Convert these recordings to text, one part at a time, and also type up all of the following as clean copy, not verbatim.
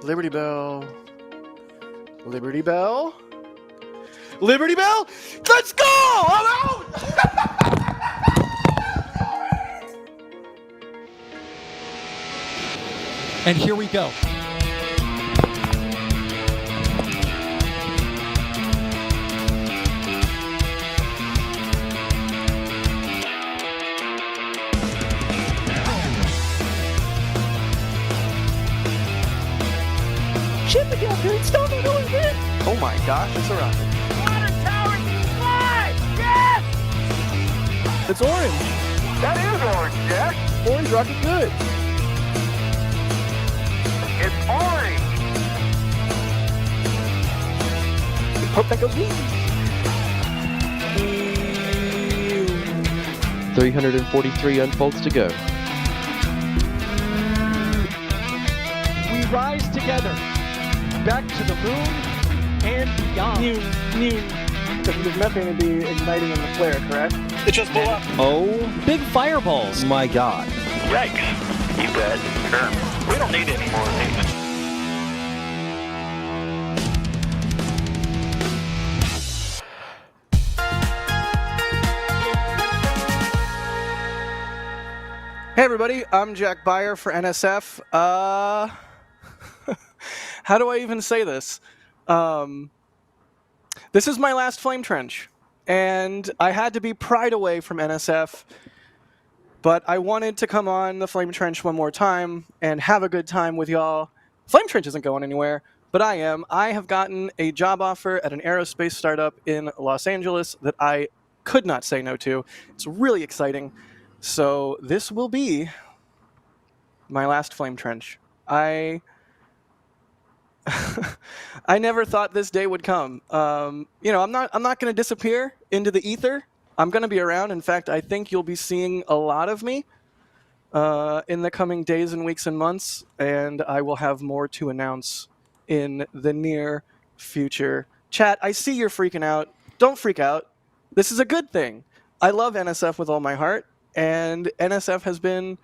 Liberty Bell. Liberty Bell. Liberty Bell. Let's go! I'm out! And here we go. Ship it down, dude. Stop it, oh my gosh, it's a rocket. Water tower, fly! Yes! It's orange. That is orange, Jack. Orange rocket good. It's orange. Hope that goes wee. 343 unfolds to go. We rise together, back to the moon and beyond. There's nothing to be igniting in the flare, correct? It just blew up. Oh Big fireballs. my God. Yikes. You bet. Sure. We don't need any more of these. Hey everybody, I'm Jack Beyer for NSF. How do I even say this? This is my last flame trench, and I had to be pried away from NSF, but I wanted to come on the flame trench one more time and have a good time with y'all. Flame trench isn't going anywhere, but I am. I have gotten a job offer at an aerospace startup in Los Angeles that I could not say no to. It's really exciting. So this will be my last flame trench. I never thought this day would come. I'm not going to disappear into the ether. I'm going to be around. In fact, I think you'll be seeing a lot of me in the coming days and weeks and months, and I will have more to announce in the near future. Chat, I see you're freaking out. Don't freak out. This is a good thing. I love NSF with all my heart. And NSF has been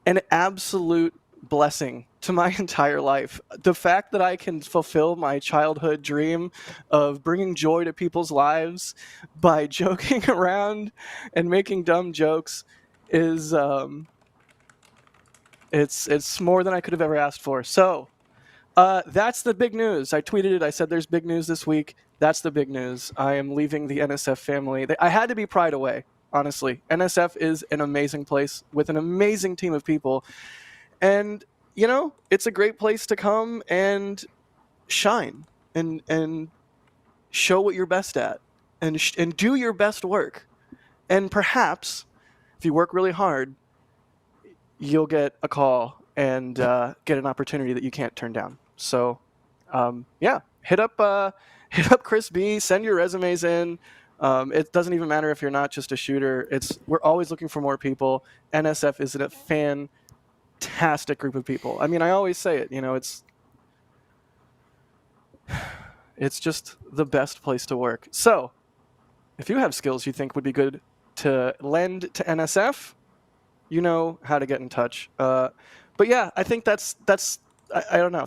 an absolute blessing to my entire life. The fact that I can fulfill my childhood dream of bringing joy to people's lives by joking around and making dumb jokes is it's more than I could have ever asked for. So that's the big news. I tweeted it. I said there's big news this week. That's the big news. I am leaving the NSF family. I had to be pried away. Honestly, NSF is an amazing place with an amazing team of people. And, it's a great place to come and shine and show what you're best at and do your best work. And perhaps, if you work really hard, you'll get a call and get an opportunity that you can't turn down. So, hit up Chris B, send your resumes in. It doesn't even matter if you're not just a shooter. We're always looking for more people. NSF is a fantastic group of people. I mean, I always say it, it's just the best place to work. So, if you have skills you think would be good to lend to NSF, you know how to get in touch. But yeah, I think that's I don't know.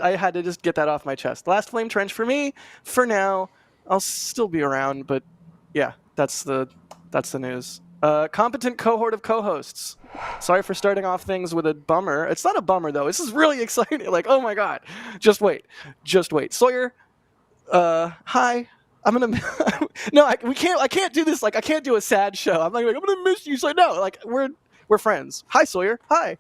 I had to just get that off my chest. Last flame trench for me. For now, I'll still be around, but yeah, that's the news. Competent cohort of co-hosts. Sorry for starting off things with a bummer. It's not a bummer though. This is really exciting. Like, oh my god. Just wait. Sawyer. Hi. I'm gonna. No, I can't do this. Like, I can't do a sad show. I'm like, I'm gonna miss you. So no, like we're friends. Hi, Sawyer. Hi.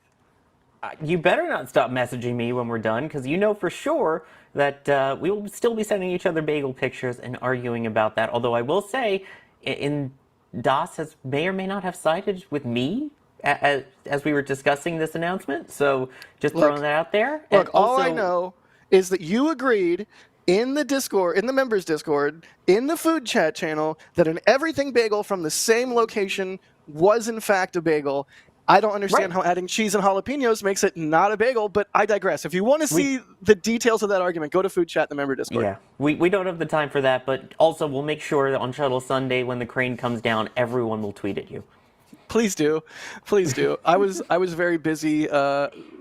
You better not stop messaging me when we're done, because you know for sure that we will still be sending each other bagel pictures and arguing about that. Although I will say, DOS may or may not have sided with me as we were discussing this announcement. So just throwing that out there. Look, all I know is that you agreed in the Discord, in the members Discord, in the food chat channel, that an everything bagel from the same location was in fact a bagel. I don't understand how adding cheese and jalapenos makes it not a bagel, but I digress. If you want to see the details of that argument, go to Food Chat, the member Discord. Yeah, we don't have the time for that, but also we'll make sure that on Shuttle Sunday, when the crane comes down, everyone will tweet at you. Please do. I was very busy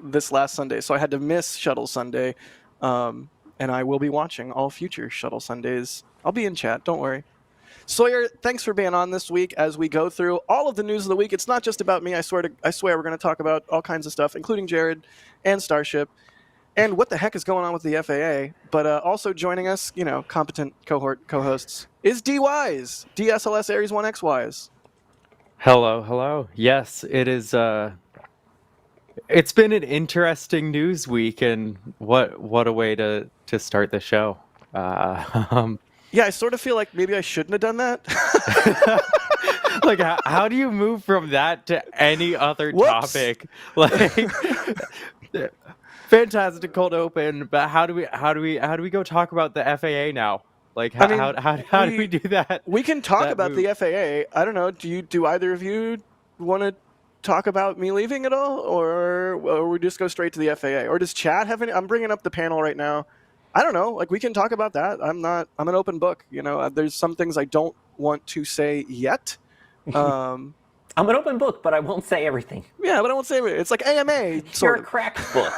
this last Sunday, so I had to miss Shuttle Sunday. And I will be watching all future Shuttle Sundays. I'll be in chat, don't worry. Sawyer, thanks for being on this week as we go through all of the news of the week. It's not just about me. I swear we're going to talk about all kinds of stuff, including Jared and Starship and what the heck is going on with the FAA. But also joining us, competent cohort co-hosts, is D-Wise, DSLS Aries 1X Wise. Hello. Yes, it is. It's been an interesting news week, and what a way to start the show. Yeah, I sort of feel like maybe I shouldn't have done that. Like, how do you move from that to any other Whoops. topic? Like, fantastic cold open, but how do we go talk about the FAA now? Like, how do we do that? We can talk that about move? the FAA. I don't know. Do either of you want to talk about me leaving at all, or we just go straight to the FAA? Or does Chad have any? I'm bringing up the panel right now. I don't know. Like, we can talk about that. I'm an open book. There's some things I don't want to say yet. I'm an open book, but I won't say everything. Yeah, but I won't say it. It's like AMA. You're Sort a of. cracked book.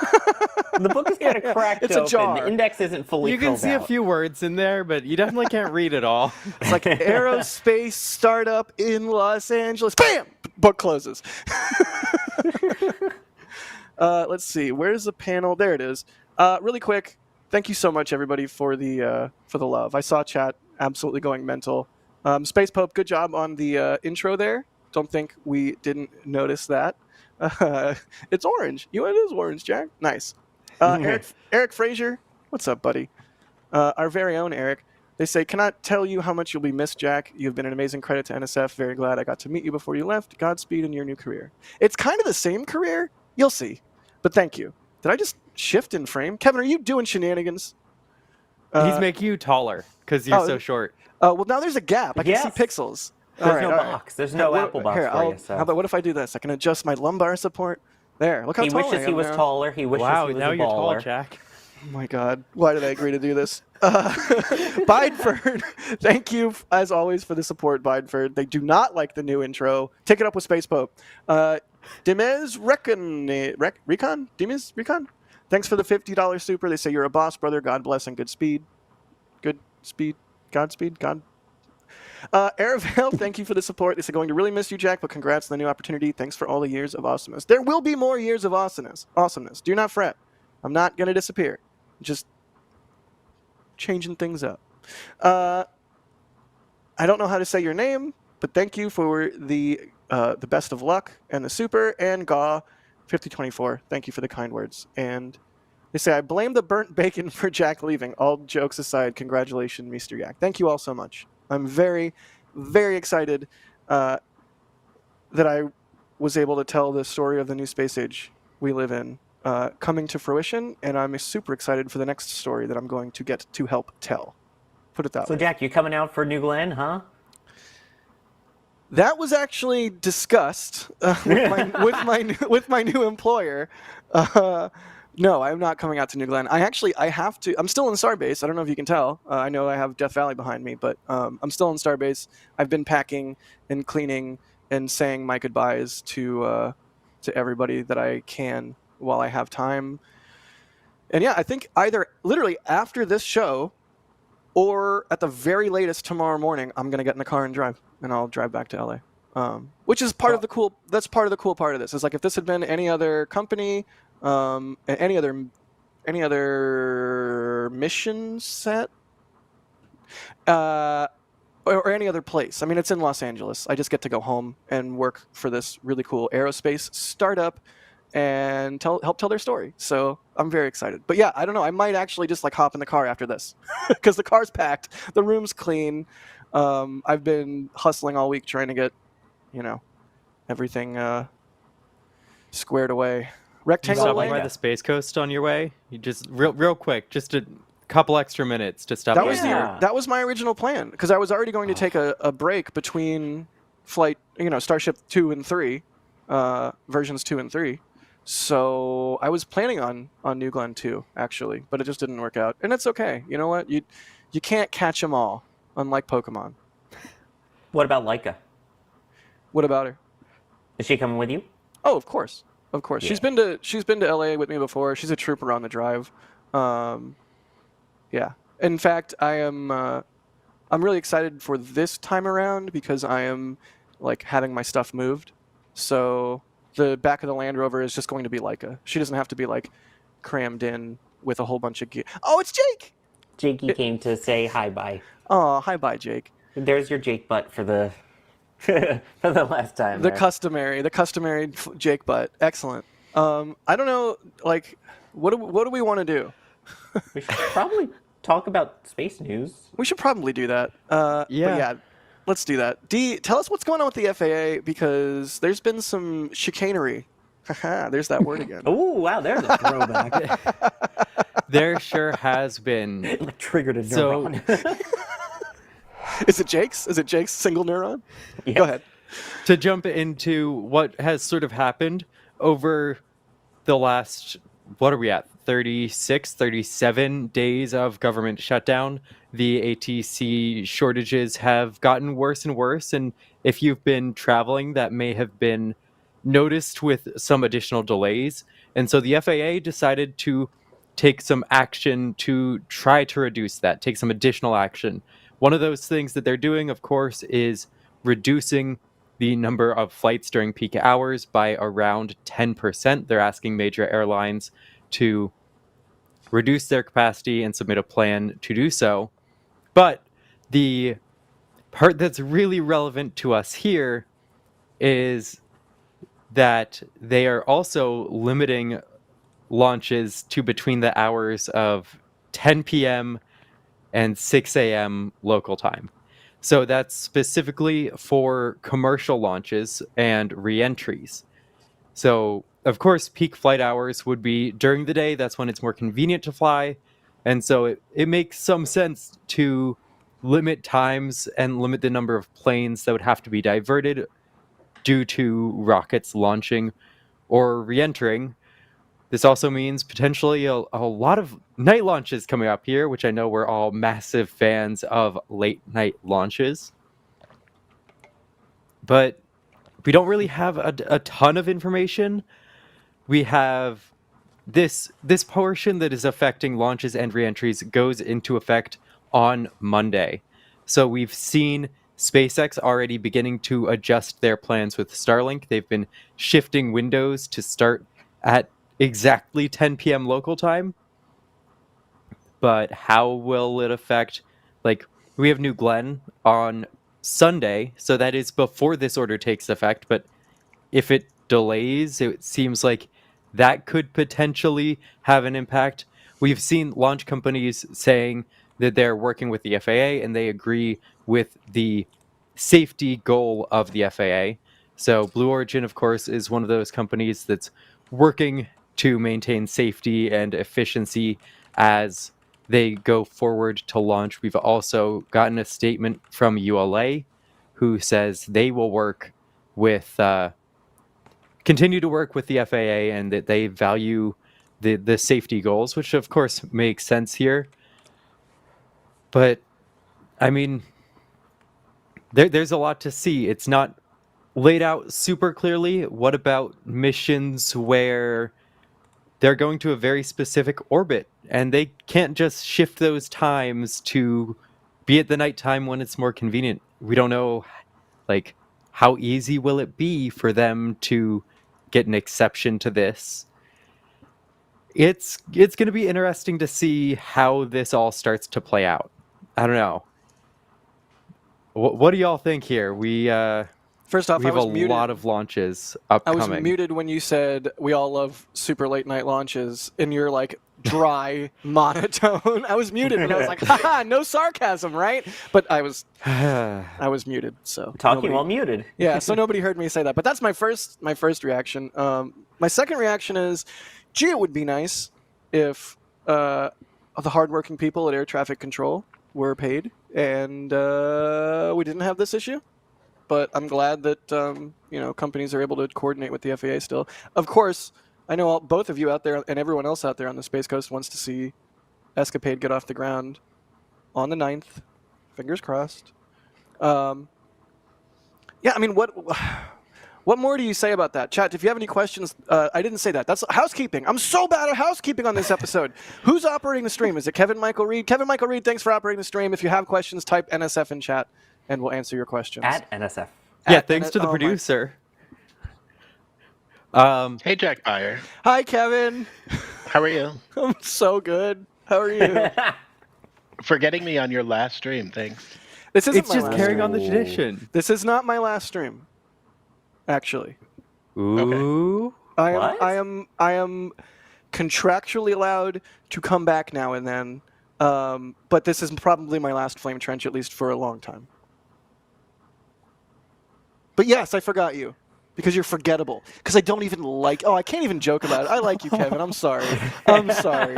The book is kind of cracked It's a open. jar. The index isn't fully You can filled see out. a few words in there, but you definitely can't read it all. It's like aerospace startup in Los Angeles. Bam! Book closes. Let's see. Where's the panel? There it is. Really quick. Thank you so much, everybody, for the love. I saw chat absolutely going mental. Space Pope, good job on the intro there. Don't think we didn't notice that. It's orange. It is orange, Jack. Nice. Eric Frazier, what's up, buddy? Our very own Eric. They say, cannot tell you how much you'll be missed, Jack. You've been an amazing credit to NSF. Very glad I got to meet you before you left. Godspeed in your new career. It's kind of the same career. You'll see. But thank you. Did I just shift in frame? Kevin, are you doing shenanigans? He's making you taller because you're so short. Well, now there's a gap. I can see Yes. pixels. There's no box. There's no Apple box Here, for you. So. How about what if I do this? I can adjust my lumbar support. There. Look how He tall I wishes he am was now. taller. He wishes Wow, he was now a you're tall, baller. Jack. Oh my God. Why did I agree to do this? Bideford, thank you, as always, for the support, Bideford. They do not like the new intro. Take it up with Space Pope. Dimez Recon? Dimez Recon? Thanks for the $50 super. They say you're a boss, brother. God bless and good speed. Good speed. Godspeed. God. Aravale, thank you for the support. They say, going to really miss you, Jack, but congrats on the new opportunity. Thanks for all the years of awesomeness. There will be more years of awesomeness. Do not fret. I'm not going to disappear. Just changing things up. I don't know how to say your name, but thank you for the best of luck and the super, and Gaw 5024. Thank you for the kind words. And they say, I blame the burnt bacon for Jack leaving. All jokes aside, congratulations, Mr. Yak. Thank you all so much. I'm very, very excited that I was able to tell the story of the new space age we live in coming to fruition, and I'm super excited for the next story that I'm going to get to help tell. Put it that way. So, Jack, you coming out for New Glenn, huh? That was actually discussed with my new employer. No, I'm not coming out to New Glenn. I have to. I'm still in Starbase. I don't know if you can tell. I know I have Death Valley behind me, but I'm still in Starbase. I've been packing and cleaning and saying my goodbyes to everybody that I can while I have time. And yeah, I think either literally after this show or at the very latest tomorrow morning, I'm going to get in the car and drive, and I'll drive back to LA. Which is part of the cool. That's part of the cool part of this. Is like if this had been any other company, any other mission set, or any other place. I mean, it's in Los Angeles. I just get to go home and work for this really cool aerospace startup and help tell their story. So I'm very excited. But yeah, I don't know. I might actually just like hop in the car after this because the car's packed, the room's clean. I've been hustling all week trying to get, everything squared away. Rectangle Stopping Lane. by the Space Coast on your way? You just real quick, just a couple extra minutes to stop. That was my original plan because I was already going to take a break between flight, Starship 2 and 3, versions 2 and 3. So I was planning on New Glenn 2 actually, but it just didn't work out, and it's okay. You know what? You can't catch them all, unlike Pokemon. What about Laika? What about her? Is she coming with you? Oh, of course. Yeah. She's been to LA with me before. She's a trooper on the drive. Yeah. In fact, I'm really excited for this time around because I am like having my stuff moved. So the back of the Land Rover is just going to be Leica. She doesn't have to be like crammed in with a whole bunch of gear. Oh, it's Jake. Jakey came to say hi bye. Oh, hi, bye, Jake. There's your Jake butt for the for the last time. The there. customary Jake butt. Excellent. I don't know, like, what do we want to do? We should probably talk about space news. We should probably do that. But Yeah. yeah, let's do that. D, tell us what's going on with the FAA because there's been some chicanery. Haha, there's that word again. Oh wow, there's a throwback. There sure has been. It triggered a So- neuron. Is it Jake's? Is it Jake's single neuron? Yeah. Go ahead. To jump into what has sort of happened over the last, what are we at, 36, 37 days of government shutdown, the ATC shortages have gotten worse and worse. And if you've been traveling, that may have been noticed with some additional delays. And so the FAA decided to take some action to try to reduce that, take some additional action. One of those things that they're doing, of course, is reducing the number of flights during peak hours by around 10%. They're asking major airlines to reduce their capacity and submit a plan to do so. But the part that's really relevant to us here is that they are also limiting launches to between the hours of 10 p.m. and 6 a.m. local time. So that's specifically for commercial launches and re-entries. So, of course, peak flight hours would be during the day. That's when it's more convenient to fly. And so it makes some sense to limit times and limit the number of planes that would have to be diverted due to rockets launching or re-entering. This also means potentially a lot of night launches coming up here, which I know we're all massive fans of late night launches. But we don't really have a ton of information. We have this portion that is affecting launches and reentries goes into effect on Monday. So we've seen SpaceX already beginning to adjust their plans with Starlink. They've been shifting windows to start at exactly 10 p.m. local time. But how will it affect, like, we have New Glenn on Sunday, so that is before this order takes effect, but if it delays, it seems like that could potentially have an impact. We've seen launch companies saying that they're working with the FAA and they agree with the safety goal of the FAA. So Blue Origin, of course, is one of those companies that's working to maintain safety and efficiency as they go forward to launch. We've also gotten a statement from ULA who says they will work with, continue to work with the FAA and that they value the safety goals, which of course makes sense here. But, I mean, there's a lot to see. It's not laid out super clearly. What about missions where they're going to a very specific orbit and they can't just shift those times to be at the nighttime when it's more convenient? We don't know, like, how easy will it be for them to get an exception to this? It's going to be interesting to see how this all starts to play out. I don't know. What do y'all think here? First off, We I have was a muted. lot of launches I upcoming. was muted when you said we all love super late night launches in your like dry monotone. I was muted and I was like, haha, no sarcasm, right? But I was muted, so Talking nobody- while muted. Yeah, so nobody heard me say that. But that's my first reaction. My second reaction is, gee, it would be nice if the hardworking people at air traffic control were paid and we didn't have this issue. But I'm glad that companies are able to coordinate with the FAA still. Of course, I know both of you out there and everyone else out there on the Space Coast wants to see Escapade get off the ground on the 9th. Fingers crossed. Yeah, I mean, what What more do you say about that? Chat, if you have any questions, I didn't say that. That's housekeeping. I'm so bad at housekeeping on this episode. Who's operating the stream? Is it Kevin Michael Reed? Kevin Michael Reed, thanks for operating the stream. If you have questions, type NSF in chat, and we'll answer your questions. At NSF. Yeah, At thanks to the oh my- producer. Hey, Jack Byer. Hi, Kevin. How are you? I'm so good. How are you? For getting me on your last stream, thanks. This isn't It's my just last carrying stream. on the tradition. This is not my last stream. Actually, Ooh. What? I am contractually allowed to come back now and then, but this is probably my last Flame Trench, at least for a long time. But yes, I forgot you. Because you're forgettable. Because I don't even like... Oh, I can't even joke about it. I like you, Kevin. I'm sorry. I'm sorry.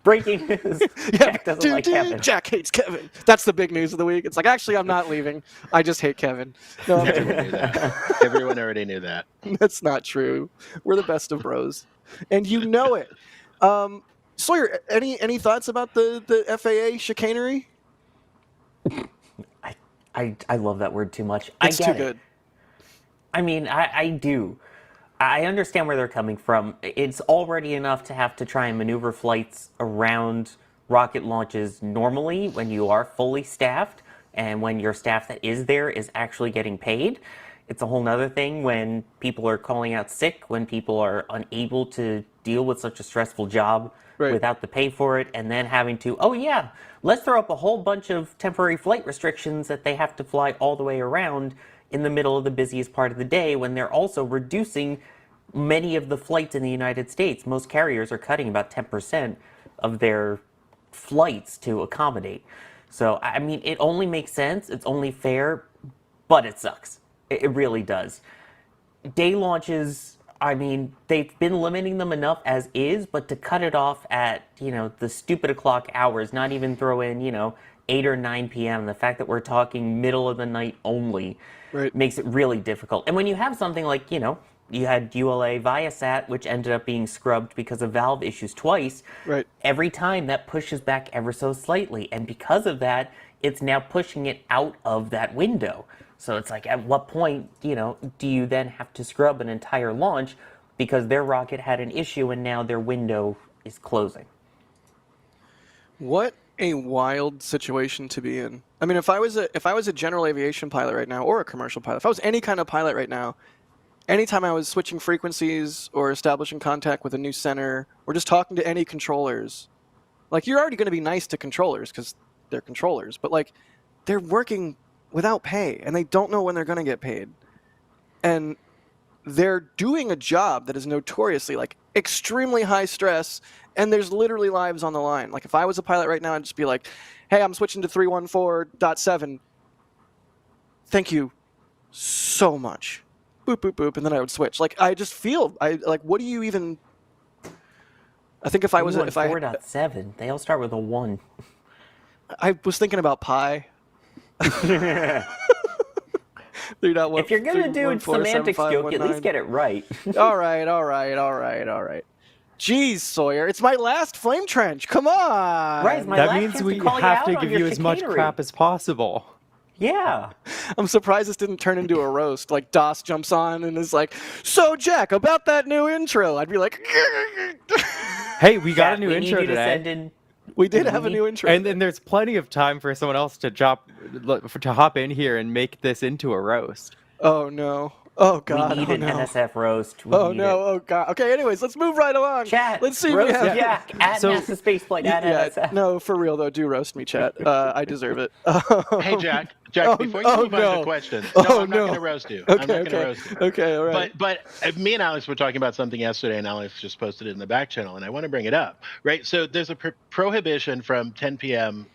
Breaking news. Jack doesn't like Kevin. Jack hates Kevin. That's the big news of the week. It's like, actually, I'm not leaving. I just hate Kevin. No, I'm Everyone knew that. Everyone already knew that. That's not true. We're the best of bros. And you know it. Sawyer, any thoughts about the FAA chicanery? I love that word too much. It's I get too it. good. I mean, I do. I understand where they're coming from. It's already enough to have to try and maneuver flights around rocket launches normally when you are fully staffed and when your staff that is there is actually getting paid. It's a whole nother thing when people are calling out sick, when people are unable to deal with such a stressful job Right. without the pay for it, and then having to, oh yeah, let's throw up a whole bunch of temporary flight restrictions that they have to fly all the way around in the middle of the busiest part of the day when they're also reducing many of the flights in the United States. Most carriers are cutting about 10% of their flights to accommodate. So, I mean, it only makes sense, it's only fair, but it sucks. It really does. Day launches, I mean, they've been limiting them enough as is, but to cut it off at, the stupid o'clock hours, not even throw in, 8 or 9 p.m., the fact that we're talking middle of the night only makes it really difficult. And when you have something like, you had ULA Viasat, which ended up being scrubbed because of valve issues twice. Right. Every time that pushes back ever so slightly. And because of that, it's now pushing it out of that window. So it's like, at what point, do you then have to scrub an entire launch because their rocket had an issue and now their window is closing? What a wild situation to be in. I mean, if I was a general aviation pilot right now, or a commercial pilot, if I was any kind of pilot right now, anytime I was switching frequencies or establishing contact with a new center or just talking to any controllers, like, you're already going to be nice to controllers because they're controllers, but like, they're working without pay and they don't know when they're going to get paid. And they're doing a job that is notoriously like extremely high stress, and there's literally lives on the line. Like, if I was a pilot right now, I'd just be like, hey, I'm switching to 314.7. Thank you so much. Boop, boop, boop. And then I would switch. Like, I just feel, what do you even... I think if I was... If I 4.7, they all start with a 1. I was thinking about pi. If you're going to do a semantics joke, at least get it right. All right. Jeez, Sawyer, it's my last flame trench. Come on. Right, it's my That last means chance we call have to out on give your you as much chicanery. crap as possible. Yeah. I'm surprised this didn't turn into a roast. Like, DOS jumps on and is like, so, Jack, about that new intro. I'd be like... Hey, we got Jack, a new we intro need you to today. send in... We did have a new intro. And then there's plenty of time for someone else to hop in here and make this into a roast. Oh, no. Oh, God. We need an no. NSF roast. We Oh, need no. it. Oh, God. Okay, anyways, let's move right along. Chat. Let's see if roast we have... Jack at So- NASASpaceflight at NSF. No, for real, though. Do roast me, chat. I deserve it. Hey, Jack, Oh, before you oh, move on no. to questions, Oh, no, I'm not no. going to roast you. I'm not going to Okay. roast you. Okay, all right. But me and Alex were talking about something yesterday, and Alex just posted it in the back channel, and I want to bring it up. Right, so there's a prohibition from 10 p.m.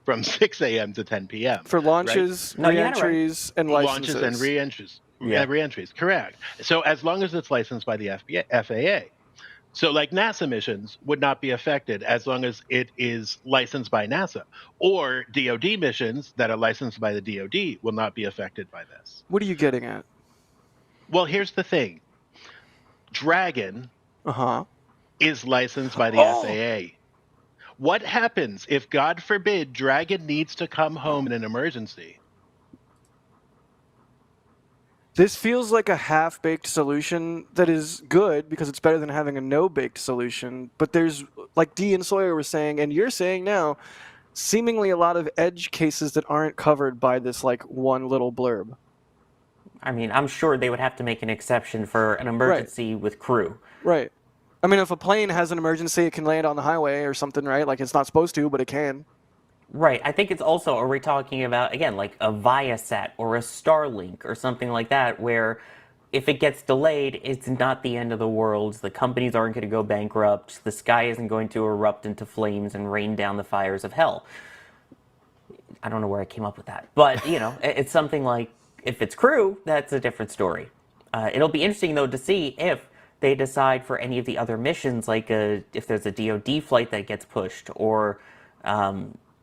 From 6 a.m. to 10 p.m. For launches, right? No, you had it right. re-entries, and licenses. Launches and re-entries. Yeah. Re-entries, correct. So as long as it's licensed by the FAA. So like NASA missions would not be affected as long as it is licensed by NASA. Or DoD missions that are licensed by the DoD will not be affected by this. What are you getting at? Well, here's the thing. Dragon Uh-huh. is licensed by the Oh. FAA. What happens if, God forbid, Dragon needs to come home in an emergency? This feels like a half-baked solution that is good because it's better than having a no-baked solution. But there's, like Dee and Sawyer were saying, and you're saying now, seemingly a lot of edge cases that aren't covered by this like one little blurb. I mean, I'm sure they would have to make an exception for an emergency with crew. Right. I mean, if a plane has an emergency, it can land on the highway or something, right? Like it's not supposed to, but it can. Right. I think it's also, are we talking about, again, like a Viasat or a Starlink or something like that, where if it gets delayed, it's not the end of the world. The companies aren't going to go bankrupt. The sky isn't going to erupt into flames and rain down the fires of hell. I don't know where I came up with that. But, you know, it's something like, if it's crew, that's a different story. It'll be interesting, though, to see if they decide for any of the other missions, like if there's a DoD flight that gets pushed, or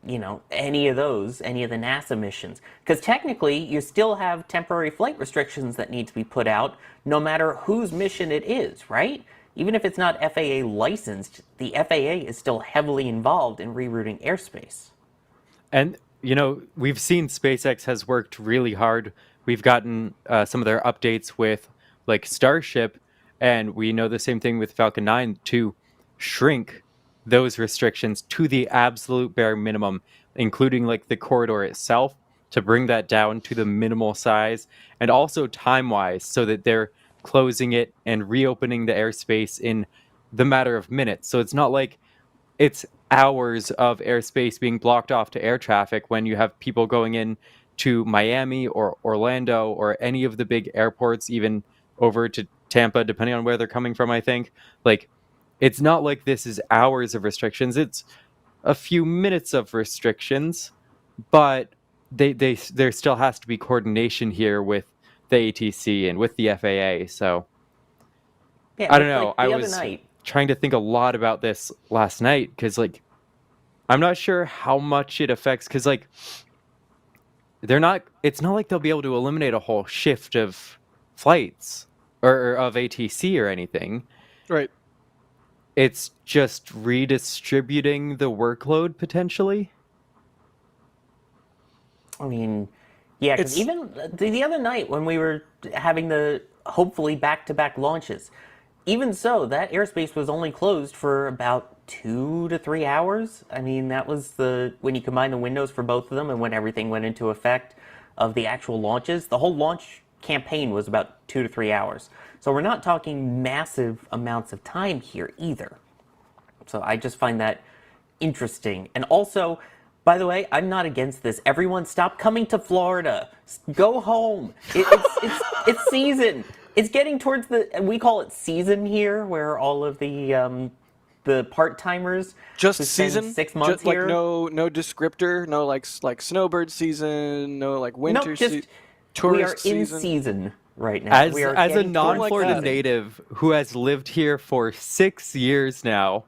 you know, any of the NASA missions. Because technically, you still have temporary flight restrictions that need to be put out, no matter whose mission it is, right? Even if it's not FAA licensed, the FAA is still heavily involved in rerouting airspace. And, you know, we've seen SpaceX has worked really hard. We've gotten some of their updates with, like, Starship, and we know the same thing with Falcon 9 to shrink those restrictions to the absolute bare minimum, including like the corridor itself, to bring that down to the minimal size, and also time-wise, so that they're closing it and reopening the airspace in the matter of minutes. So it's not like it's hours of airspace being blocked off to air traffic when you have people going in to Miami or Orlando or any of the big airports, even over to Tampa, depending on where they're coming from, I think. Like, it's not like this is hours of restrictions. It's a few minutes of restrictions, but there still has to be coordination here with the ATC and with the FAA. So Yeah, I don't know. like I was trying to think a lot about this last night because, like, I'm not sure how much it affects, because, like, it's not like they'll be able to eliminate a whole shift of flights or of ATC or anything. Right. It's just redistributing the workload potentially. I mean, yeah, because even the other night when we were having the hopefully back-to-back launches, even so, that airspace was only closed for about 2 to 3 hours. I mean, that was when you combine the windows for both of them and when everything went into effect of the actual launches. The whole launch campaign was about 2 to 3 hours. So we're not talking massive amounts of time here either. So I just find that interesting. And also, by the way, I'm not against this. Everyone stop coming to Florida. Go home. It's season. It's getting towards we call it season here, where all of the part-timers just who spend season 6 months just, here. Like no descriptor, no like snowbird season, no like winter season. We are in season right now. As a non-Florida native who has lived here for 6 years now,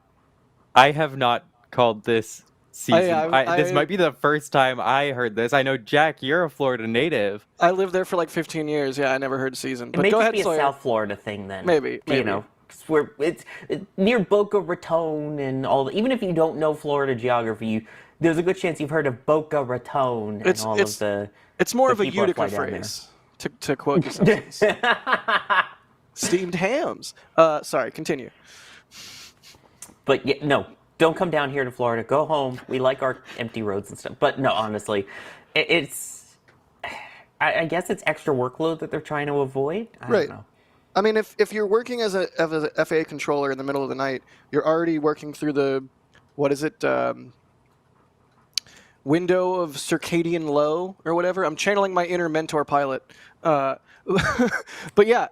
I have not called this season. This might be the first time I heard this. I know, Jack, you're a Florida native. I lived there for like 15 years. Yeah, I never heard season. But it may go just ahead, be Sawyer. A South Florida thing then. Maybe. You know, it's near Boca Raton and all. Even if you don't know Florida geography, there's a good chance you've heard of Boca Raton and of the. It's more of a Utica phrase, to quote the Simpsons. Steamed hams. Sorry, continue. But yeah, no, don't come down here to Florida. Go home. We like our empty roads and stuff. But no, honestly, I guess it's extra workload that they're trying to avoid. I don't know. I mean, if you're working as a FAA controller in the middle of the night, you're already working through the, window of circadian low or whatever. I'm channeling my inner mentor pilot. But yeah.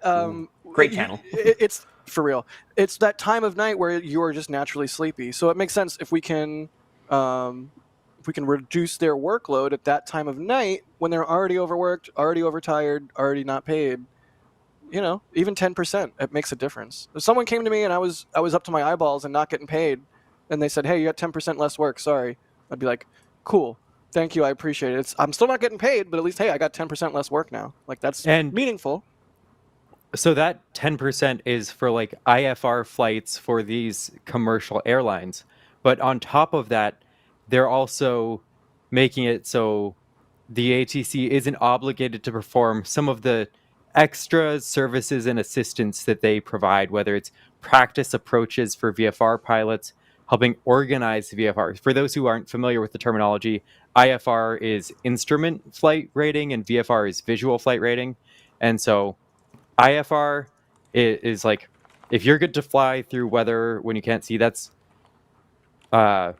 Great channel. It's for real. It's that time of night where you are just naturally sleepy. So it makes sense if we can reduce their workload at that time of night when they're already overworked, already overtired, already not paid. You know, even 10%, it makes a difference. If someone came to me and I was up to my eyeballs and not getting paid, and they said, "Hey, you got 10% less work, sorry," I'd be like, "Cool, thank you, I appreciate it. I'm still not getting paid, but at least, hey, I got 10% less work now." Like, that's meaningful. So that 10% is for like IFR flights for these commercial airlines. But on top of that, they're also making it so the ATC isn't obligated to perform some of the extra services and assistance that they provide, whether it's practice approaches for VFR pilots, helping organize VFR. For those who aren't familiar with the terminology, IFR is instrument flight rating and VFR is visual flight rating. And so IFR is like, if you're good to fly through weather when you can't see, that's like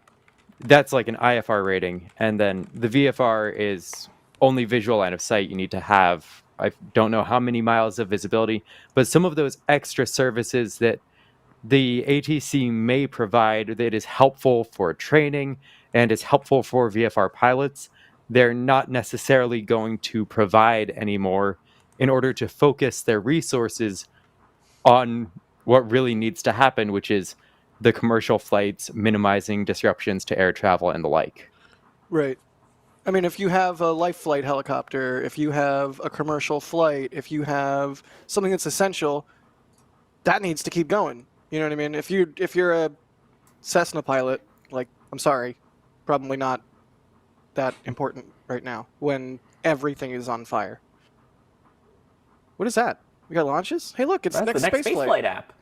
an IFR rating. And then the VFR is only visual line of sight. You need to have, I don't know how many miles of visibility, but some of those extra services that the ATC may provide that is helpful for training and is helpful for VFR pilots, they're not necessarily going to provide anymore in order to focus their resources on what really needs to happen, which is the commercial flights, minimizing disruptions to air travel and the like. Right. I mean, if you have a life flight helicopter, if you have a commercial flight, if you have something that's essential, that needs to keep going. You know what I mean? If you're a Cessna pilot, like, I'm sorry, probably not that important right now when everything is on fire. What is that? We got launches? Hey, look, it's That's next the next spaceflight. spaceflight app.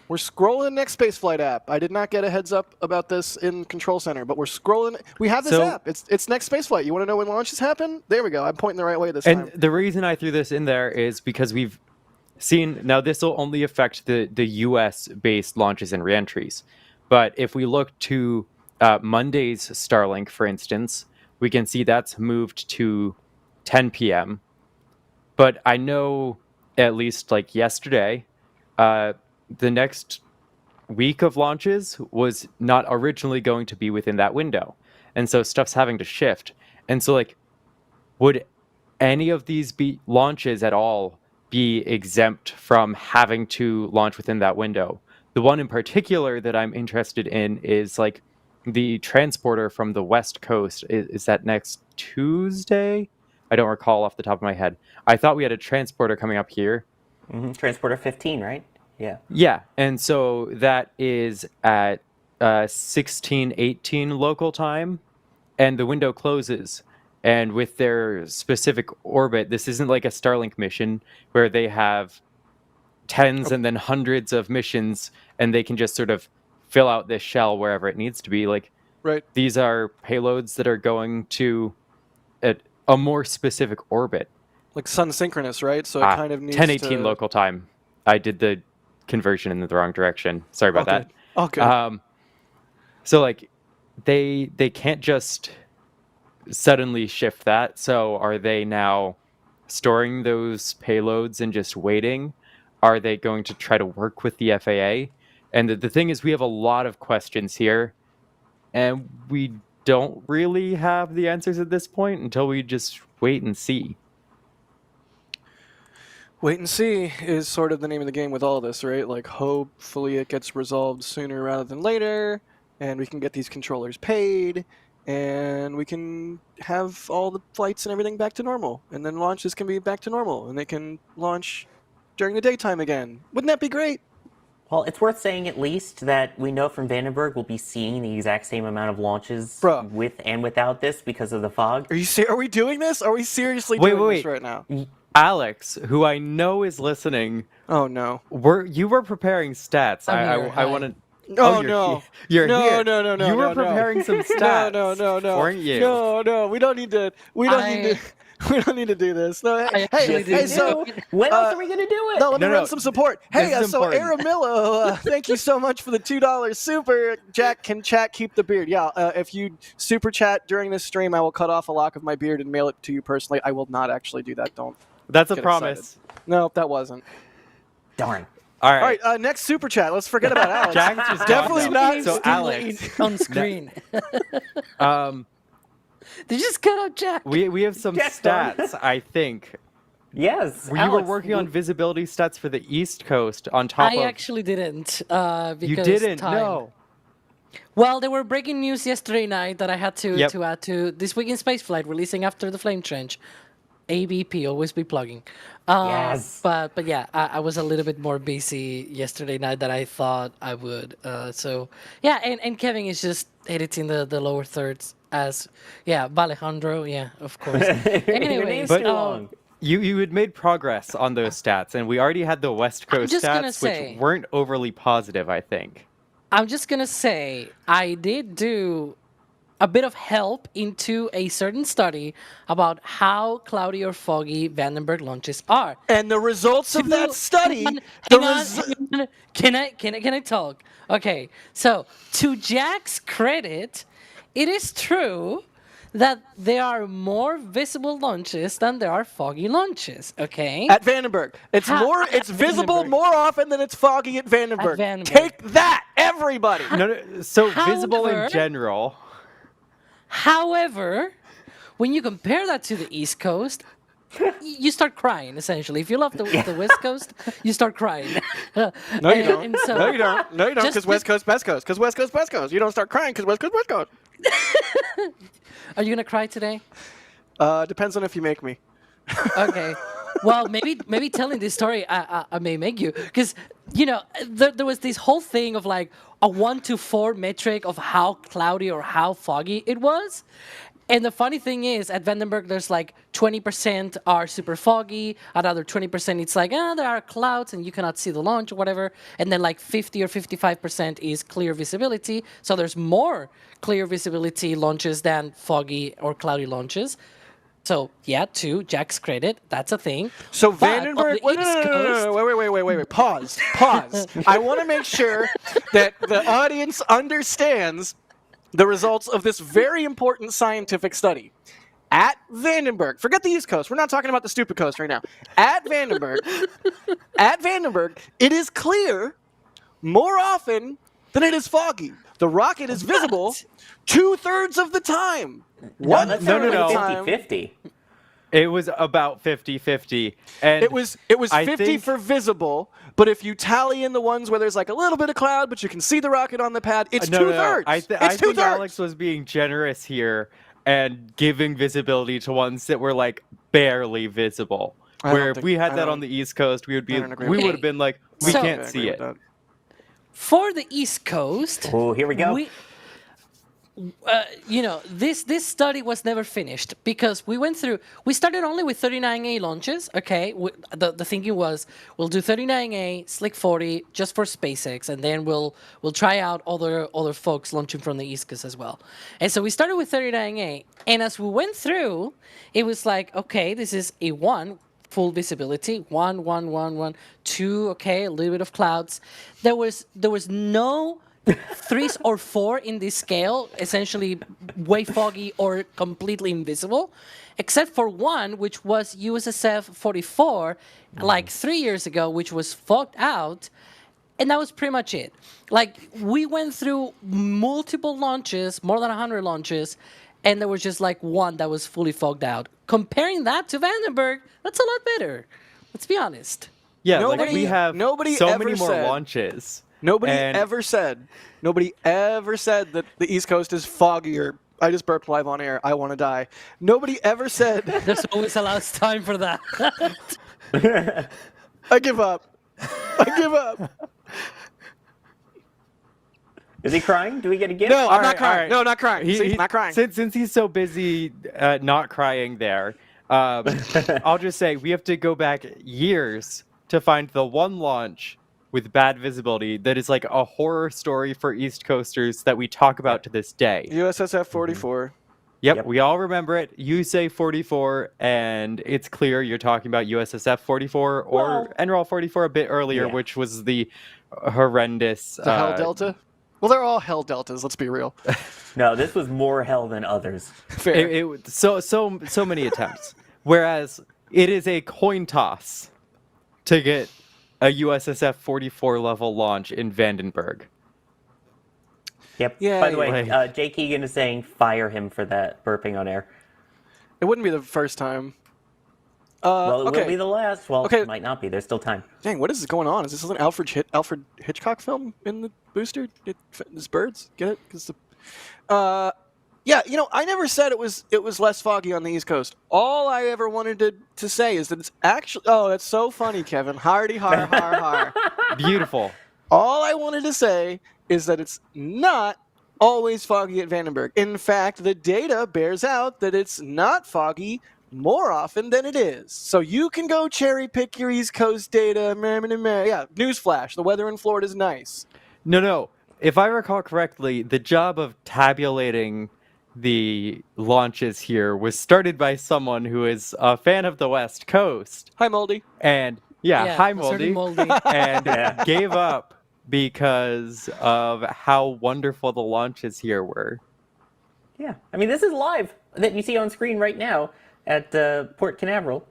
We're scrolling next spaceflight app. I did not get a heads up about this in Control Center, but we're scrolling. We have this app. It's next spaceflight. You want to know when launches happen? There we go. I'm pointing the right way this time. And the reason I threw this in there is because we've seen, now this will only affect the US-based launches and reentries. But if we look to Monday's Starlink, for instance, we can see that's moved to 10 p.m. But I know, at least like yesterday, the next week of launches was not originally going to be within that window. And so stuff's having to shift. And so, like, would any of these launches at all be exempt from having to launch within that window? The one in particular that I'm interested in is, like, the transporter from the West Coast. Is that next Tuesday? I don't recall off the top of my head. I thought we had a transporter coming up here. Mm-hmm. Transporter 15, right? Yeah. Yeah, and so that is at 16:18 local time, and the window closes. And with their specific orbit, this isn't like a Starlink mission where they have tens and then hundreds of missions, and they can just sort of fill out this shell wherever it needs to be. Like, right. These are payloads that are going to a more specific orbit. Like sun synchronous, right? So it kind of needs 10:18 local time. I did the conversion in the wrong direction. Sorry about that. Okay. So like they can't just suddenly shift that. So are they now storing those payloads and just waiting? Are they going to try to work with the FAA? And the thing is, we have a lot of questions here, and we don't really have the answers at this point until we just wait and see. Wait and see is sort of the name of the game with all of this, right? Like, hopefully it gets resolved sooner rather than later, and we can get these controllers paid, and we can have all the flights and everything back to normal, and then launches can be back to normal, and they can launch during the daytime again. Wouldn't that be great? Well, it's worth saying at least that we know from Vandenberg we'll be seeing the exact same amount of launches with and without this because of the fog. Are we doing this? Are we seriously doing this right now? Alex, who I know is listening. Oh no. You were preparing stats. I want to. Oh, no. You're no, here. No. You were preparing some stats. No. Weren't you? No. We don't need to. We don't need to do this. No. Hey. So when else are we gonna do it? No, let me run some support. Hey, so important. Aramillo, thank you so much for the $2 super. Jack, can chat keep the beard? Yeah. If you super chat during this stream, I will cut off a lock of my beard and mail it to you personally. I will not actually do that. Don't. That's a promise. Excited. No, that wasn't. Darn. All right. Next super chat. Let's forget about Alex. Jack's just definitely not. So Alex on screen. They just cut out Jack. We have some stats, I think. Yes. You were working on visibility stats for the East Coast on top of... I actually didn't. Because you didn't? time. No. Well, there were breaking news yesterday night that I had to add to This Week in Spaceflight, releasing after the Flame Trench. ABP, always be plugging. Yes. But yeah, I was a little bit more busy yesterday night than I thought I would. So yeah, and Kevin is just editing the lower thirds as Valejandro, of course. Anyway, too long. You had made progress on those stats, and we already had the West Coast just gonna stats, say- which weren't overly positive, I think. I'm just gonna say I did do a bit of help into a certain study about how cloudy or foggy Vandenberg launches are. And the results of that study, Hang the on, resu- hang on. Can I talk? Okay, so to Jack's credit, it is true that there are more visible launches than there are foggy launches. Okay. at Vandenberg, it's At visible Vandenberg. more often than it's foggy at Vandenberg. Vandenberg. Take that, everybody. No, so visible However- in general. However, when you compare that to the East Coast, you start crying, essentially. If you love the West Coast, you start crying. No, you don't. And so- No, you don't. No, you don't. Just- Because West Coast, West Coast. Because West Coast, West Coast. You don't start crying because West Coast, West Coast. Are you gonna cry today? Depends on if you make me. Okay. Well, maybe telling this story I may make you, because there was this whole thing of like a 1 to 4 metric of how cloudy or how foggy it was. And the funny thing is, at Vandenberg, there's like 20% are super foggy, another 20% it's like, there are clouds and you cannot see the launch or whatever. And then like 50 or 55% is clear visibility. So there's more clear visibility launches than foggy or cloudy launches. So yeah, to Jack's credit, that's a thing. So But on Vandenberg, the wait, East Coast- wait. Pause. I want to make sure that the audience understands the results of this very important scientific study. At Vandenberg, forget the East Coast. We're not talking about the stupid coast right now. At Vandenberg, it is clear more often than it is foggy. The rocket is visible 2/3 of the time. No, that's No, not no, really no. 50-50. It was about 50-50. And It was I 50 think- for visible, but if you tally in the ones where there's like a little bit of cloud, but you can see the rocket on the pad, it's No. 2/3. I It's think 2/3. Alex was being generous here and giving visibility to ones that were like barely visible. I don't Where if think- we I had that don't- on the East Coast, we would I don't agree we with would have been like, we So- can't I see agree it. with that. For the East Coast, Oh, here we go. this study was never finished because we started only with 39A launches. Okay, the thinking was we'll do 39A, Slick 40 just for SpaceX, and then we'll try out other folks launching from the East Coast as well. And so we started with 39A, and as we went through, it was like, okay, this is a 1. Full visibility, 1, 1, 1, 1, 2. Okay, a little bit of clouds. There was no 3s or 4 in this scale, essentially way foggy or completely invisible, except for 1, which was USSF 44, like 3 years ago, which was fogged out. And that was pretty much it. Like, we went through multiple launches, more than 100 launches, and there was just like 1 that was fully fogged out. Comparing that to Vandenberg, that's a lot better. Let's be honest. Yeah, Nobody- like we have nobody so ever many more said- launches. Nobody And- ever said that the East Coast is foggier. I just burped live on air. I want to die. Nobody ever said, There's always a last time for that. I give up. I give up. Is he crying? Do we get a gift? No, I'm All not right, crying. all right. No, not crying. See, not crying. Since he's so busy not crying there, I'll just say we have to go back years to find the one launch with bad visibility that is like a horror story for East Coasters that we talk about to this day. USSF 44. Yep, we all remember it. You say 44, and it's clear you're talking about USSF 44 or Well- NROL 44 a bit earlier, Yeah. which was the horrendous. The Hell Delta? Well, they're all Hell Deltas, let's be real. No, this was more hell than others. Fair. So many attempts. Whereas it is a coin toss to get a USSF 44 level launch in Vandenberg. Yep. Yeah, By the way, yeah. Jake Egan is saying fire him for that burping on air. It wouldn't be the first time. Well, it okay. will be the last. Well, Okay. it might not be. There's still time. Dang, what is going on? Is this an Alfred Hitchcock film in the booster? This birds? Get it? 'Cause yeah, I never said it was less foggy on the East Coast. All I ever wanted to say is that it's actually. Oh, that's so funny, Kevin. Hardy har har har. Beautiful. All I wanted to say is that it's not always foggy at Vandenberg. In fact, the data bears out that it's not foggy more often than it is. So you can go cherry pick your East Coast data. Yeah, newsflash, the weather in Florida is nice. No. If I recall correctly, the job of tabulating the launches here was started by someone who is a fan of the West Coast. Hi, Moldy. And hi, a certain Moldy. Moldy. And Yeah. gave up because of how wonderful the launches here were. Yeah, I mean, this is live that you see on screen right now at Port Canaveral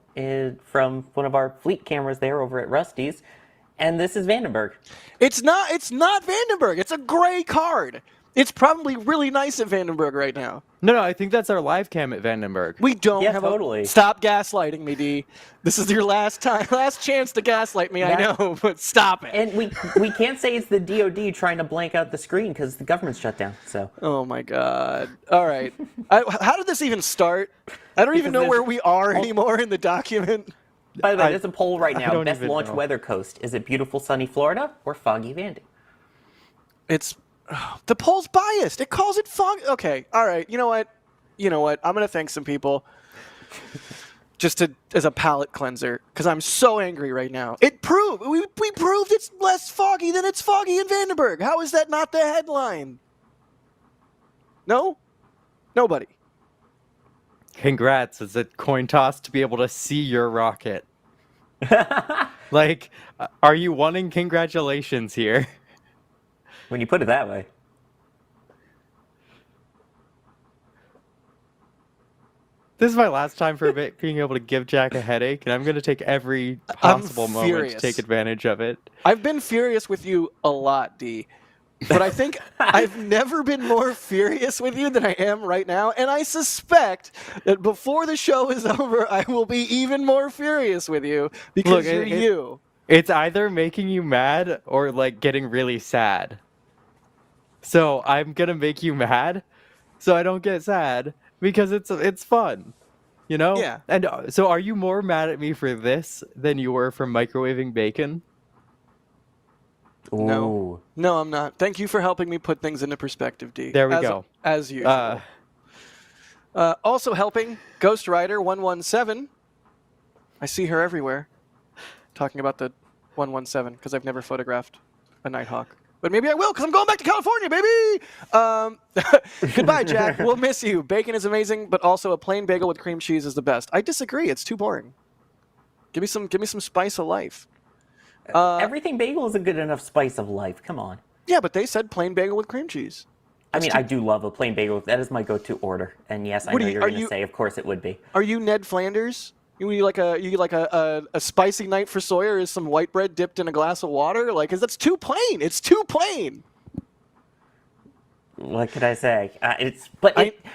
from one of our fleet cameras there over at Rusty's, and this is Vandenberg. It's not Vandenberg. It's a gray card. It's probably really nice at Vandenberg right now. No, I think that's our live cam at Vandenberg. We don't Yeah, have totally. Stop gaslighting me, D. This is your last chance to gaslight me. I know, but stop it. And we can't say it's the DoD trying to blank out the screen because the government's shut down. So Oh my God. All right. How did this even start? I don't even know there's- where we are anymore in the document. by the way, I- there's a poll right I now. don't Best even launch know. weather coast. Is it beautiful sunny Florida or foggy Vandy? It's the poll's biased. It calls it fog. Okay. All right. You know what? I'm gonna thank some people just as a palate cleanser because I'm so angry right now. It proved we proved it's less foggy than it's foggy in Vandenberg. How is that not the headline? No, nobody. Congrats, it's a coin toss to be able to see your rocket. Like, are you wanting congratulations here? When you put it that way. This is my last time for a bit being able to give Jack a headache, and I'm going to take every possible moment to furious. take advantage of it. I've been furious with you a lot, D. But I think I've never been more furious with you than I am right now, and I suspect that before the show is over, I will be even more furious with you because Look, you're you. It's either making you mad or, like, getting really sad. So I'm going to make you mad so I don't get sad because it's fun. You know? Yeah. And so are you more mad at me for this than you were for microwaving bacon? No. No, I'm not. Thank you for helping me put things into perspective, D. There we go. As usual. Also helping, Ghost Rider 117. I see her everywhere. Talking about the 117, because I've never photographed a Nighthawk. But maybe I will, because I'm going back to California, baby! Goodbye, Jack. We'll miss you. Bacon is amazing, but also a plain bagel with cream cheese is the best. I disagree. It's too boring. Give me some spice of life. Everything bagel is a good enough spice of life. Come on. Yeah, but they said plain bagel with cream cheese. I mean, I do love a plain bagel. That is my go-to order. And yes, I know you're going to say, of course it would be. Are you Ned Flanders? You like a spicy night for Sawyer is some white bread dipped in a glass of water? Like, 'cause that's too plain. It's too plain. What could I say? I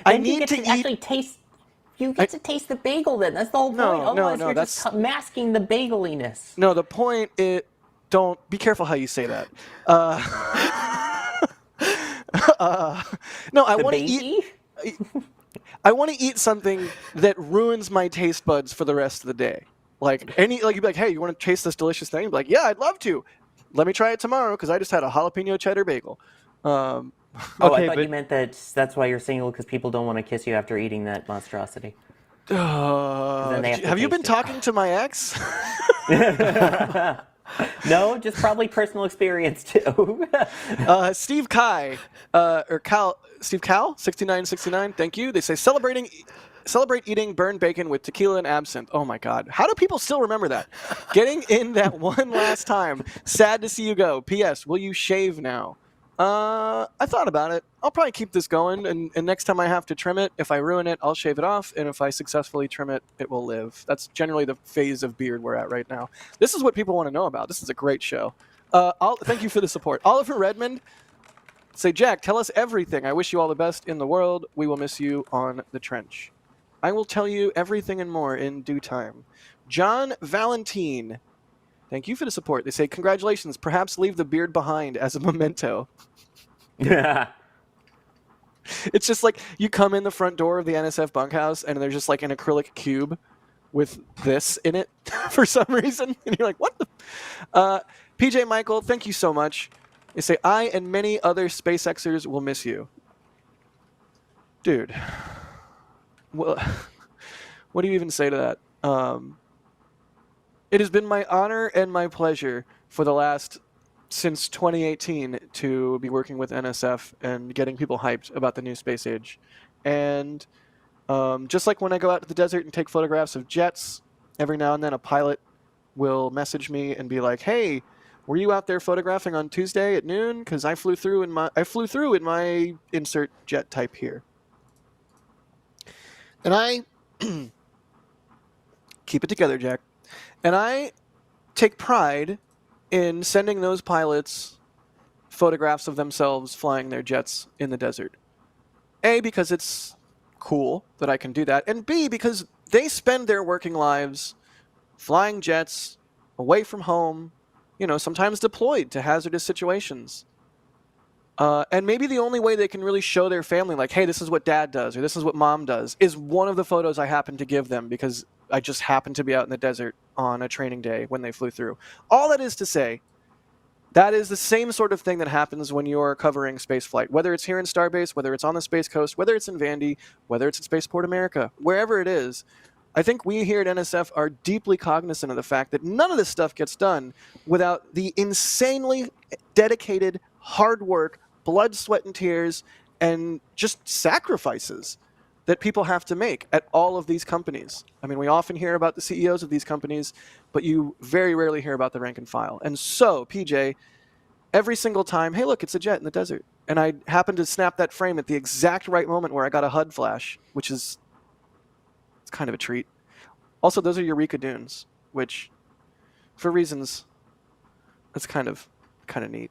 then need you get to to eat- actually taste. You get to taste the bagel. Then that's the whole point. No, Otherwise, no, you're that's- just masking the bageliness. No, the point is, don't be careful how you say that. No, I The want to baby. eat. I want to eat something that ruins my taste buds for the rest of the day. Like you'd be like, hey, you want to taste this delicious thing? You'd be like, yeah, I'd love to. Let me try it tomorrow because I just had a jalapeno cheddar bagel. Oh, Okay, I thought but- you meant that's why you're single because people don't want to kiss you after eating that monstrosity. Then they have to Have you taste been it. talking to my ex? No, just probably personal experience too. Steve Kai, or Cal, Steve Cal, 6969. Thank you. They say celebrate eating burned bacon with tequila and absinthe. Oh my God. How do people still remember that? Getting in that one last time. Sad to see you go. P.S. Will you shave now? I thought about it. I'll probably keep this going, and next time I have to trim it, if I ruin it, I'll shave it off, and if I successfully trim it, it will live. That's generally the phase of beard we're at right now. This is what people want to know about. This is a great show. Thank you for the support. Oliver Redmond, say, Jack, tell us everything. I wish you all the best in the world. We will miss you on the trench. I will tell you everything and more in due time. John Valentine, thank you for the support. They say, congratulations. Perhaps leave the beard behind as a memento. It's just like you come in the front door of the NSF bunkhouse and there's just like an acrylic cube with this in it for some reason. And you're like, what the? PJ Michael, thank you so much. They say, I and many other SpaceXers will miss you. Dude. Well, what do you even say to that? It has been my honor and my pleasure for the last since 2018 to be working with NSF and getting people hyped about the new space age. And just like when I go out to the desert and take photographs of jets, every now and then a pilot will message me and be like, "Hey, were you out there photographing on Tuesday at noon? Because I flew through in my insert jet type here." And I keep it together, Jack. And I take pride in sending those pilots photographs of themselves flying their jets in the desert. A, because it's cool that I can do that, and B, because they spend their working lives flying jets away from home, sometimes deployed to hazardous situations. And maybe the only way they can really show their family, like, hey, this is what dad does, or this is what mom does, is one of the photos I happen to give them because I just happened to be out in the desert on a training day when they flew through. All that is to say, that is the same sort of thing that happens when you're covering spaceflight, whether it's here in Starbase, whether it's on the Space Coast, whether it's in Vandy, whether it's at Spaceport America, wherever it is. I think we here at NSF are deeply cognizant of the fact that none of this stuff gets done without the insanely dedicated, hard work, blood, sweat, and tears, and just sacrifices that people have to make at all of these companies. I mean, we often hear about the CEOs of these companies, but you very rarely hear about the rank and file. And so, PJ, every single time, hey, look, it's a jet in the desert. And I happened to snap that frame at the exact right moment where I got a HUD flash, which is it's kind of a treat. Also, those are Eureka Dunes, which, for reasons, that's kind of neat.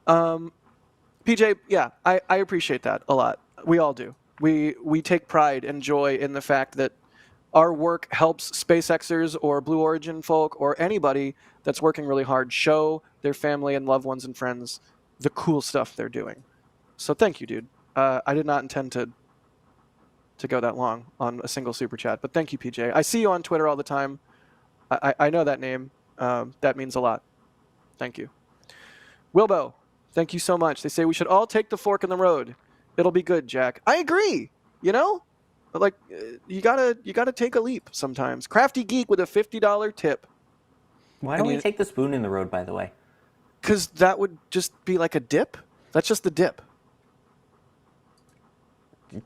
PJ, yeah, I appreciate that a lot. We all do. We take pride and joy in the fact that our work helps SpaceXers or Blue Origin folk or anybody that's working really hard show their family and loved ones and friends the cool stuff they're doing. So thank you, dude. I did not intend to go that long on a single super chat, but thank you, PJ. I see you on Twitter all the time. I know that name. That means a lot. Thank you. Wilbo, thank you so much. They say we should all take the fork in the road. It'll be good, Jack. I agree. But like you gotta take a leap sometimes. Crafty Geek with a $50 tip. Why don't we take the spoon in the road, by the way? Because that would just be like a dip. That's just the dip.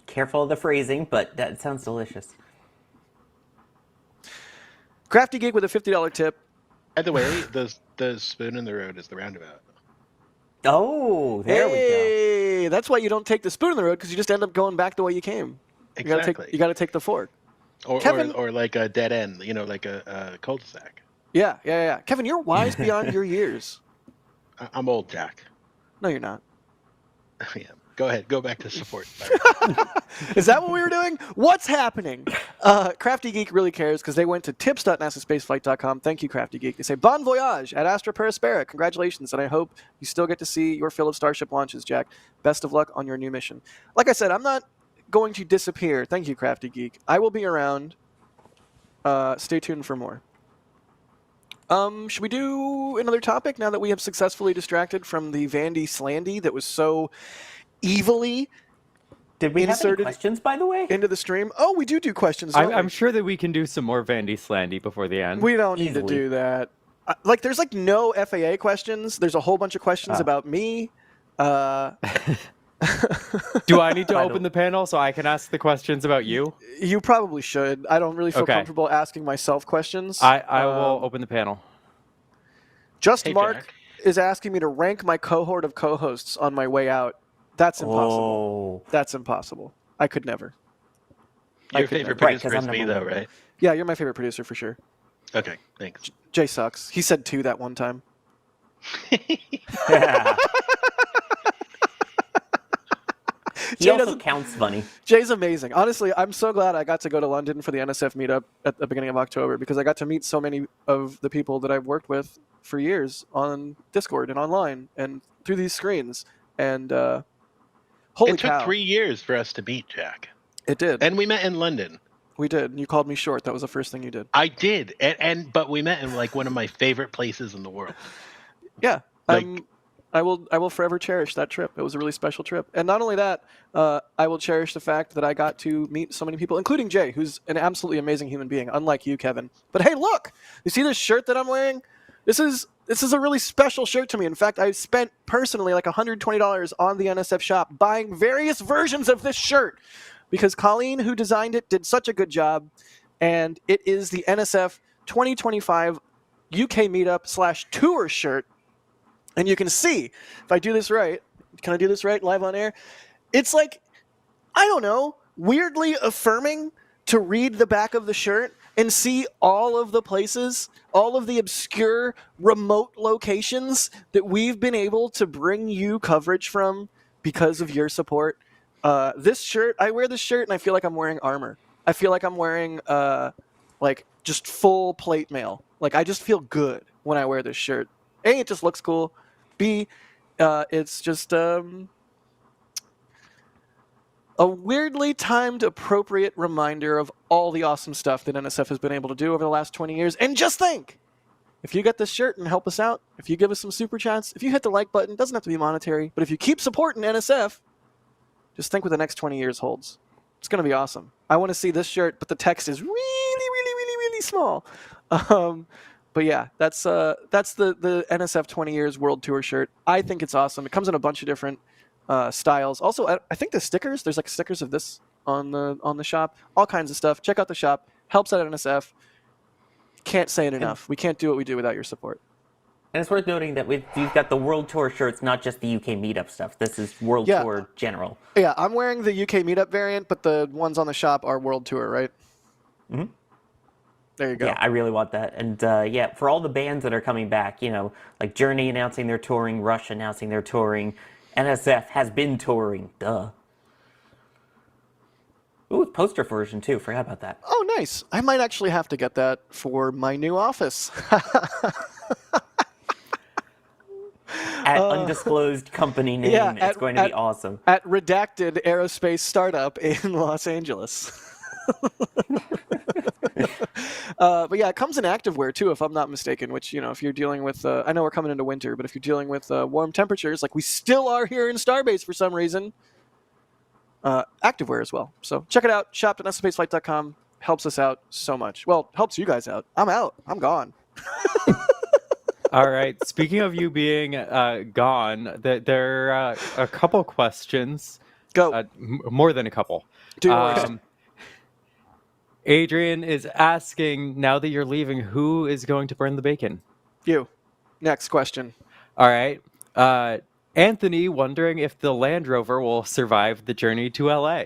Careful of the phrasing, but that sounds delicious. Crafty Geek with a $50 tip. By the way, the spoon in the road is the roundabout. Oh, there we go. Hey, that's why you don't take the spoon in the road, because you just end up going back the way you came. Exactly. You gotta take the fork. Or, Kevin, or like a dead end, like a cul-de-sac. Yeah. Kevin, you're wise beyond your years. I'm old, Jack. No, you're not. Yeah. Go ahead. Go back to support. Is that what we were doing? What's happening? Crafty Geek really cares because they went to tips.nasaspaceflight.com. Thank you, Crafty Geek. They say, Bon voyage at Astra Perispera. Congratulations, and I hope you still get to see your fill of Starship launches, Jack. Best of luck on your new mission. Like I said, I'm not going to disappear. Thank you, Crafty Geek. I will be around. Stay tuned for more. Should we do another topic now that we have successfully distracted from the Vandy Slandy that was so evilly Did we have any inserted questions, by the way? into the stream? Oh, we do questions. Don't I'm we? sure that we can do some more Vandy Slandy before the end. We don't need to Easily. do that. There's no FAA questions. There's a whole bunch of questions about me. Do I need to open the panel so I can ask the questions about you? You probably should. I don't really feel Okay. comfortable asking myself questions. I will open the panel. Just Hey, Mark Jack. is asking me to rank my cohort of co-hosts on my way out. That's impossible. Oh. That's impossible. I could never. Your favorite Right, 'cause producer is I'm me, number though, one. right? Yeah, you're my favorite producer for sure. Okay, thanks. Jay sucks. He said 2 that one time. Yeah. He Jay also doesn't- counts funny. Jay's amazing. Honestly, I'm so glad I got to go to London for the NSF meetup at the beginning of October because I got to meet so many of the people that I've worked with for years on Discord and online and through these screens. And holy It took cow, 3 years for us to meet, Jack. it did. And we met in London. We did. And you called me short. That was the first thing you did. I did. But we met in like one of my favorite places in the world. Yeah. Like, I will forever cherish that trip. It was a really special trip. And not only that, I will cherish the fact that I got to meet so many people, including Jay, who's an absolutely amazing human being, unlike you, Kevin. But hey, look! You see this shirt that I'm wearing? This is a really special shirt to me. In fact, I spent personally like $120 on the NSF shop buying various versions of this shirt because Colleen, who designed it, did such a good job. And it is the NSF 2025 UK Meetup / tour shirt. And you can see, if I do this right, can I do this right live on air? It's like, I don't know, weirdly affirming to read the back of the shirt and see all of the places, all of the obscure remote locations that we've been able to bring you coverage from because of your support. This shirt, I wear this shirt and I feel like I'm wearing armor. I feel like I'm wearing like just full plate mail. Like I just feel good when I wear this shirt. A, it just looks cool. B, it's just a weirdly timed, appropriate reminder of all the awesome stuff that NSF has been able to do over the last 20 years. And just think, if you get this shirt and help us out, if you give us some super chats, if you hit the like button, doesn't have to be monetary, but if you keep supporting NSF, just think what the next 20 years holds. It's going to be awesome. I want to see this shirt, but the text is really, really, really, really small. But yeah, that's the NSF 20 years world tour shirt. I think it's awesome. It comes in a bunch of different styles. Also, I think the stickers, there's like stickers of this on the shop. All kinds of stuff. Check out the shop. Helps out NSF. Can't say it enough. We can't do what we do without your support. And it's worth noting that we've got the World Tour shirts, not just the UK Meetup stuff. This is World Tour general. Yeah, I'm wearing the UK Meetup variant, but the ones on the shop are World Tour, right? Mm-hmm. There you go. Yeah, I really want that. And yeah, for all the bands that are coming back, like Journey announcing they're touring, Rush announcing they're touring, NSF has been touring. Duh. Ooh, poster version too. Forgot about that. Oh, nice. I might actually have to get that for my new office. At undisclosed company name, it's going to be awesome. At Redacted Aerospace Startup in Los Angeles. But yeah, it comes in activewear too, if I'm not mistaken, which, if you're dealing with, I know we're coming into winter, but if you're dealing with warm temperatures, like we still are here in Starbase for some reason, activewear as well. So check it out, shop.nasaspaceflight.com. Helps us out so much. Well, helps you guys out. I'm out. I'm gone. All right. Speaking of you being gone, there are a couple questions. Go. More than a couple. Do your worst. Adrian is asking, now that you're leaving, who is going to burn the bacon? You. Next question. All right. Anthony wondering if the Land Rover will survive the journey to LA.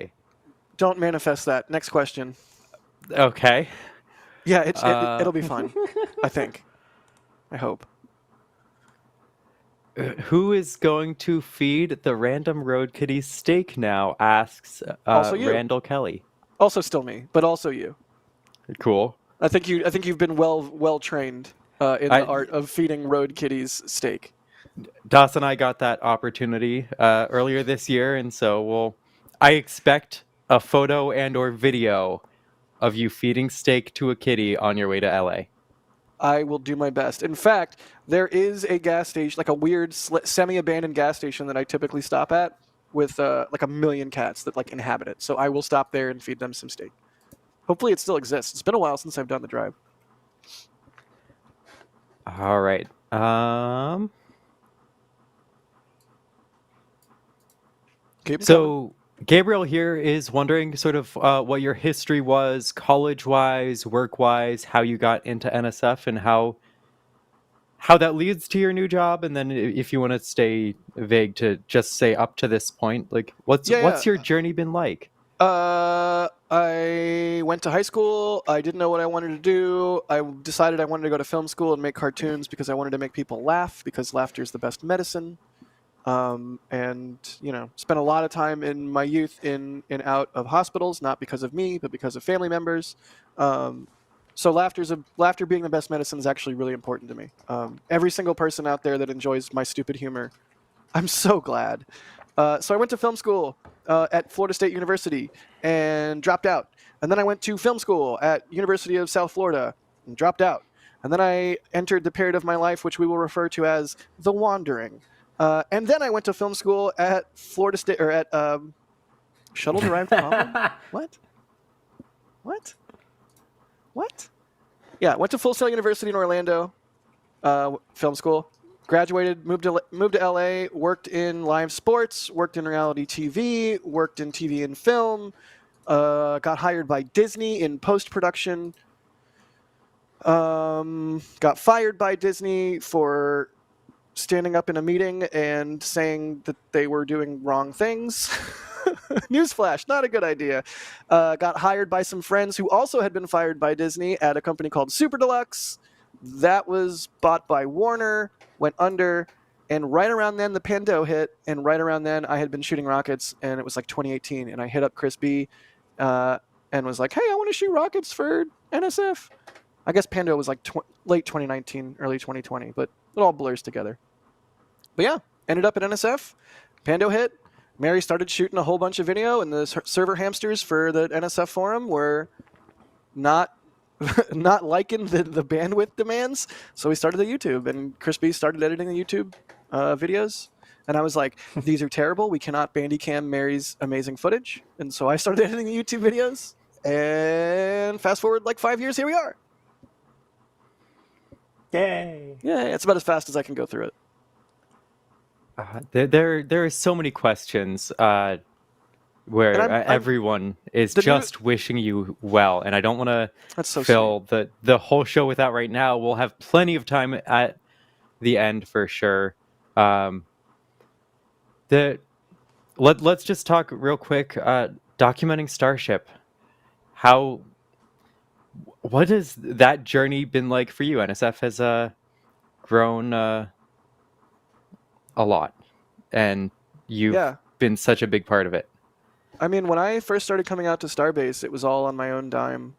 Don't manifest that. Next question. Okay. Yeah, it'll be fun. I think. I hope. Who is going to feed the random road kitty steak now? Asks Randall Kelly. Also still me, but also you. Cool. I think you've been well trained in the art of feeding road kitties steak. Das and I got that opportunity earlier this year, and so I expect a photo and or video of you feeding steak to a kitty on your way to LA. I will do my best. In fact, there is a gas station, like a weird semi-abandoned gas station that I typically stop at with like a million cats that like inhabit it. So I will stop there and feed them some steak. Hopefully it still exists. It's been a while since I've done the drive. All right. So Gabriel here is wondering sort of what your history was, college-wise, work-wise, how you got into NSF, and how that leads to your new job. And then if you want to stay vague, to just say up to this point, like what's your journey been like? I went to high school. I didn't know what I wanted to do. I decided I wanted to go to film school and make cartoons because I wanted to make people laugh, because laughter is the best medicine. And spent a lot of time in my youth in and out of hospitals, not because of me, but because of family members. So laughter being the best medicine is actually really important to me. Every single person out there that enjoys my stupid humor, I'm so glad. So I went to film school at Florida State University and dropped out. And then I went to film school at University of South Florida and dropped out. And then I entered the period of my life which we will refer to as the wandering, And then I went to film school at Florida State, or at Shuttle Derived Problem. What? Yeah, went to Full Sail University in Orlando, film school. Graduated, moved to LA, worked in live sports, worked in reality TV, worked in TV and film, got hired by Disney in post-production, got fired by Disney for standing up in a meeting and saying that they were doing wrong things. Newsflash, not a good idea. Got hired by some friends who also had been fired by Disney at a company called Super Deluxe. That was bought by Warner, went under, and right around then the Pando hit, and right around then I had been shooting rockets, and it was like 2018, and I hit up Chris B and was like, hey, I want to shoot rockets for NSF. I guess Pando was like late 2019, early 2020, but it all blurs together. But yeah, ended up at NSF, Pando hit, Mary started shooting a whole bunch of video, and the server hamsters for the NSF forum were not liking the bandwidth demands, so we started the YouTube, and Chris B started editing the YouTube videos, and I was like, these are terrible, we cannot bandicam Mary's amazing footage, and so I started editing the YouTube videos, and fast forward like 5 years, here we are. Yay! Yeah, it's about as fast as I can go through it. There are so many questions where everyone is just wishing you well, and I don't want to fill the whole show with that right now. We'll have plenty of time at the end for sure. Let's just talk real quick. Documenting Starship. What has that journey been like for you? NSF has grown a lot, and you've been such a big part of it. I mean, when I first started coming out to Starbase, it was all on my own dime.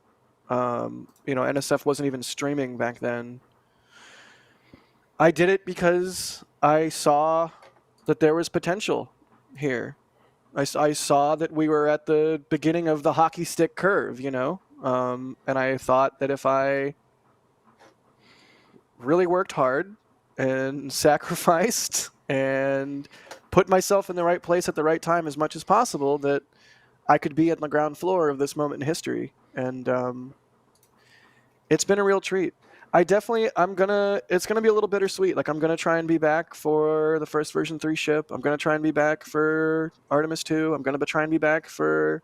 NSF wasn't even streaming back then. I did it because I saw that there was potential here. I saw that we were at the beginning of the hockey stick curve, and I thought that if I really worked hard and sacrificed and put myself in the right place at the right time as much as possible, that I could be at the ground floor of this moment in history. And it's been a real treat. It's gonna be a little bittersweet. Like, I'm gonna try and be back for the first version 3 ship. I'm gonna try and be back for Artemis 2. I'm gonna try and be back for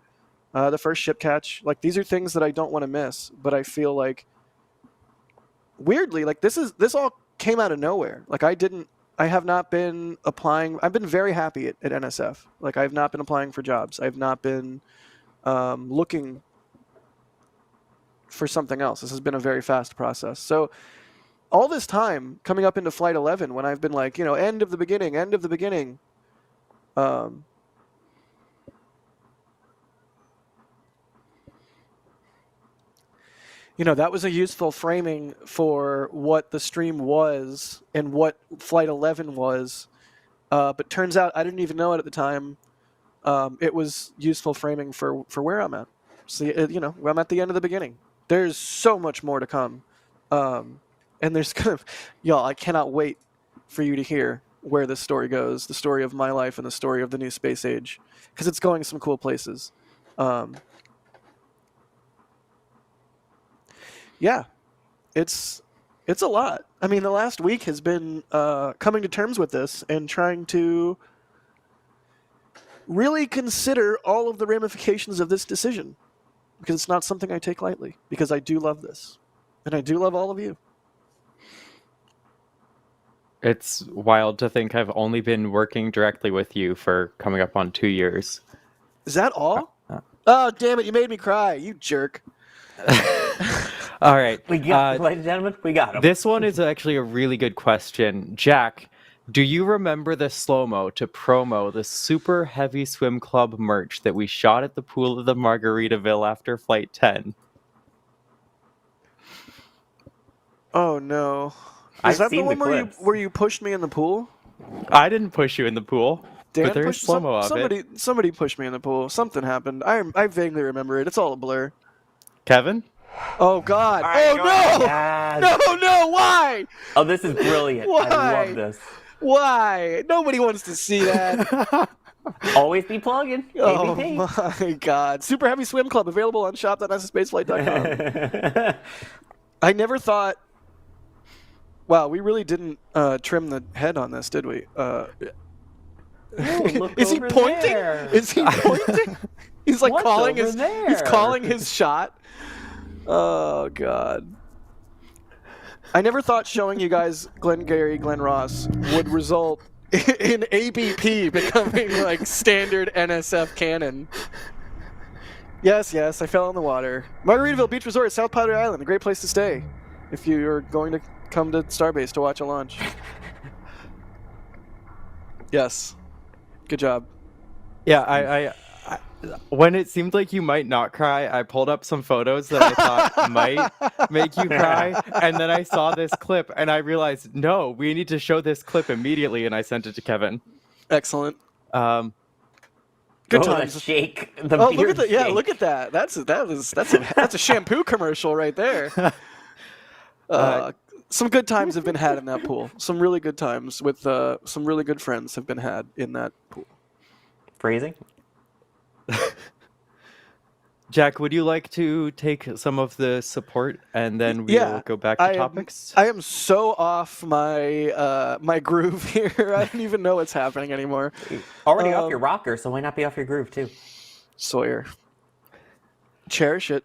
the first ship catch. Like, these are things that I don't want to miss, but I feel like, weirdly, like this all came out of nowhere. Like, I have not been applying. I've been very happy at NSF. Like, I've not been applying for jobs. I've not been looking for something else. This has been a very fast process. So all this time coming up into Flight 11, when I've been like, end of the beginning, that was a useful framing for what the stream was and what Flight 11 was. But turns out I didn't even know it at the time. It was useful framing for where I'm at. So, I'm at the end of the beginning. There's so much more to come. And there's y'all, I cannot wait for you to hear where this story goes, the story of my life and the story of the new space age, because it's going some cool places. Yeah, it's a lot. I mean, the last week has been coming to terms with this and trying to really consider all of the ramifications of this decision, because it's not something I take lightly, because I do love this, and I do love all of you. It's wild to think I've only been working directly with you for coming up on 2 years. Is that all? Oh, damn it, you made me cry, you jerk. All right. Ladies and gentlemen, we got him. This one is actually a really good question. Jack, do you remember the slow-mo to promo the Super Heavy Swim Club merch that we shot at the pool of the Margaritaville after Flight 10? Oh, no. I've Is that the seen one the clips. where you pushed me in the pool? I didn't push you in the pool, Dan but there is pushed slow-mo of it. Somebody pushed me in the pool. Something happened. I vaguely remember it. It's all a blur. Kevin? Oh, God. Right, no! yes. No, why? Oh, this is brilliant. Why? I love this. Why? Nobody wants to see that. Always be plugging. Oh ABP. my God. Super Heavy Swim Club available on shop.nasaspaceflight.com. I never thought. Wow, we really didn't trim the head on this, did we? Look Is he over pointing? there. Is he pointing? He's like What's calling over his. there? He's calling his shot. Oh God. I never thought showing you guys Glenn Gary, Glenn Ross would result in ABP becoming like standard NSF canon. Yes, I fell in the water. Margaritaville Beach Resort, South Padre Island, a great place to stay if you are going to come to Starbase to watch a launch. Yes. Good job. Yeah, I when it seemed like you might not cry, I pulled up some photos that I thought might make you cry, and then I saw this clip, and I realized, no, we need to show this clip immediately, and I sent it to Kevin. Excellent. Um, Good The times. shake. The Oh, look beard at that! Yeah, shake. look at that. That's a shampoo commercial right there. Some good times have been had in that pool. Some really good times with some really good friends have been had in that pool. Phrasing? Jack, would you like to take some of the support, and then we'll go back to topics? I am so off my my groove here. I don't even know what's happening anymore. Already off your rocker, so why not be off your groove too? Sawyer, cherish it.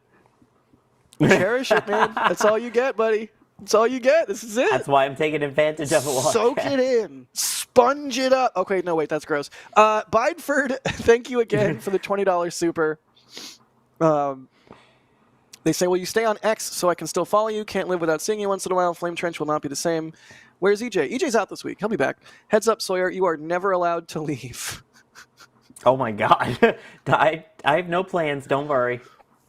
Cherish it, man. That's all you get, buddy. That's all you get. This is it. That's why I'm taking advantage of it. Soak it in. Sponge it up. Okay, no, wait, that's gross. Bideford, thank you again for the $20 super. They say, will you stay on X so I can still follow you? Can't live without seeing you once in a while. Flame Trench will not be the same. Where's EJ? EJ's out this week. He'll be back. Heads up, Sawyer. You are never allowed to leave. Oh my god. I have no plans. Don't worry.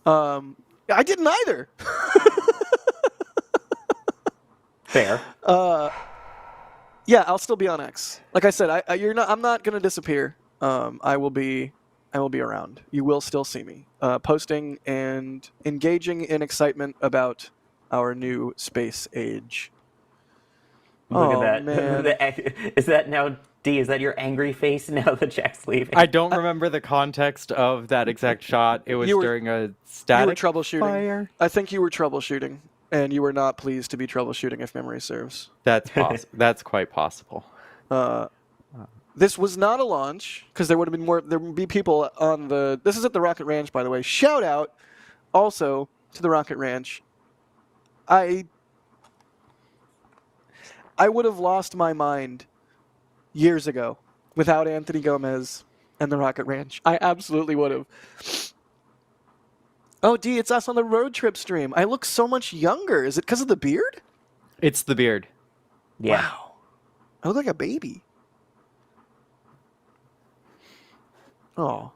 I didn't either. Fair. Yeah, I'll still be on X. Like I said, I'm not gonna disappear. I will be around. You will still see me posting and engaging in excitement about our new space age. Look Oh, at that. man. Is that now, D, is that your angry face now that Jack's leaving? I don't remember the context of that exact shot. It was during a static You were troubleshooting. fire. I think you were troubleshooting, and you were not pleased to be troubleshooting, if memory serves. That's that's quite possible. This was not a launch because there would be people on the. This is at the Rocket Ranch, by the way. Shout out also to the Rocket Ranch. I would have lost my mind years ago without Anthony Gomez and the Rocket Ranch. I absolutely would have. Oh, D, it's us on the road trip stream. I look so much younger. Is it because of the beard? It's the beard. Yeah. Wow. I look like a baby. Oh.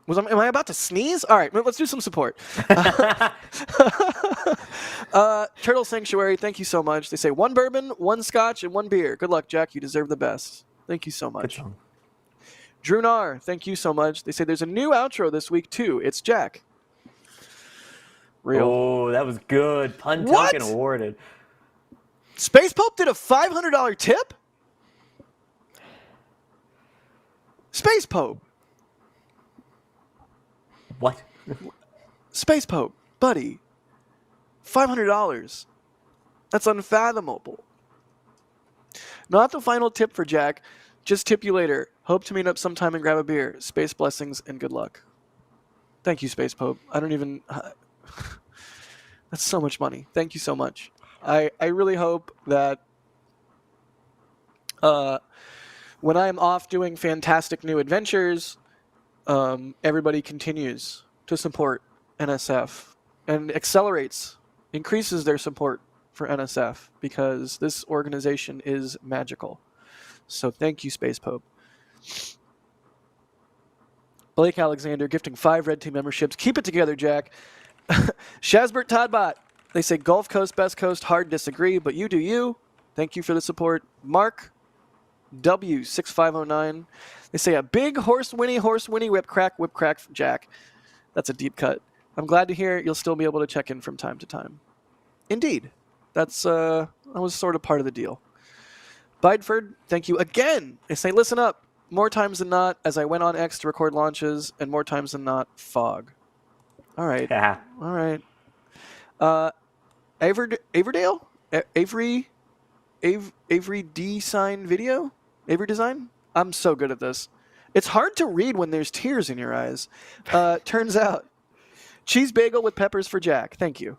Am I about to sneeze? All right, let's do some support. Turtle Sanctuary, thank you so much. They say 1 bourbon, 1 scotch, and 1 beer. Good luck, Jack. You deserve the best. Thank you so much. Drew Nar, thank you so much. They say there's a new outro this week, too. It's Jack. Real. Oh, that was good. Pun What? token awarded. Space Pope did a $500 tip? Space Pope. What? Space Pope, buddy. $500. That's unfathomable. Not the final tip for Jack. Just tip you later. Hope to meet up sometime and grab a beer. Space blessings and good luck. Thank you, Space Pope. I don't even... That's so much money. Thank you so much. I really hope that when I am off doing fantastic new adventures, everybody continues to support NSF and increases their support for NSF because this organization is magical. So thank you, Space Pope. Blake Alexander gifting 5 Red Team memberships. Keep it together, Jack. Shazbert Toddbot. They say Gulf Coast, Best Coast, hard disagree, but you do you. Thank you for the support. Mark W6509. They say a big horse winnie, whip crack, Jack. That's a deep cut. I'm glad to hear you'll still be able to check in from time to time. Indeed. That was sort of part of the deal. Bideford, thank you again. They say, listen up. More times than not, as I went on X to record launches, and more times than not, fog. All right. Yeah. All right. Averdale? Avery D sign video? Avery design? I'm so good at this. It's hard to read when there's tears in your eyes. Turns out. Cheese bagel with peppers for Jack. Thank you.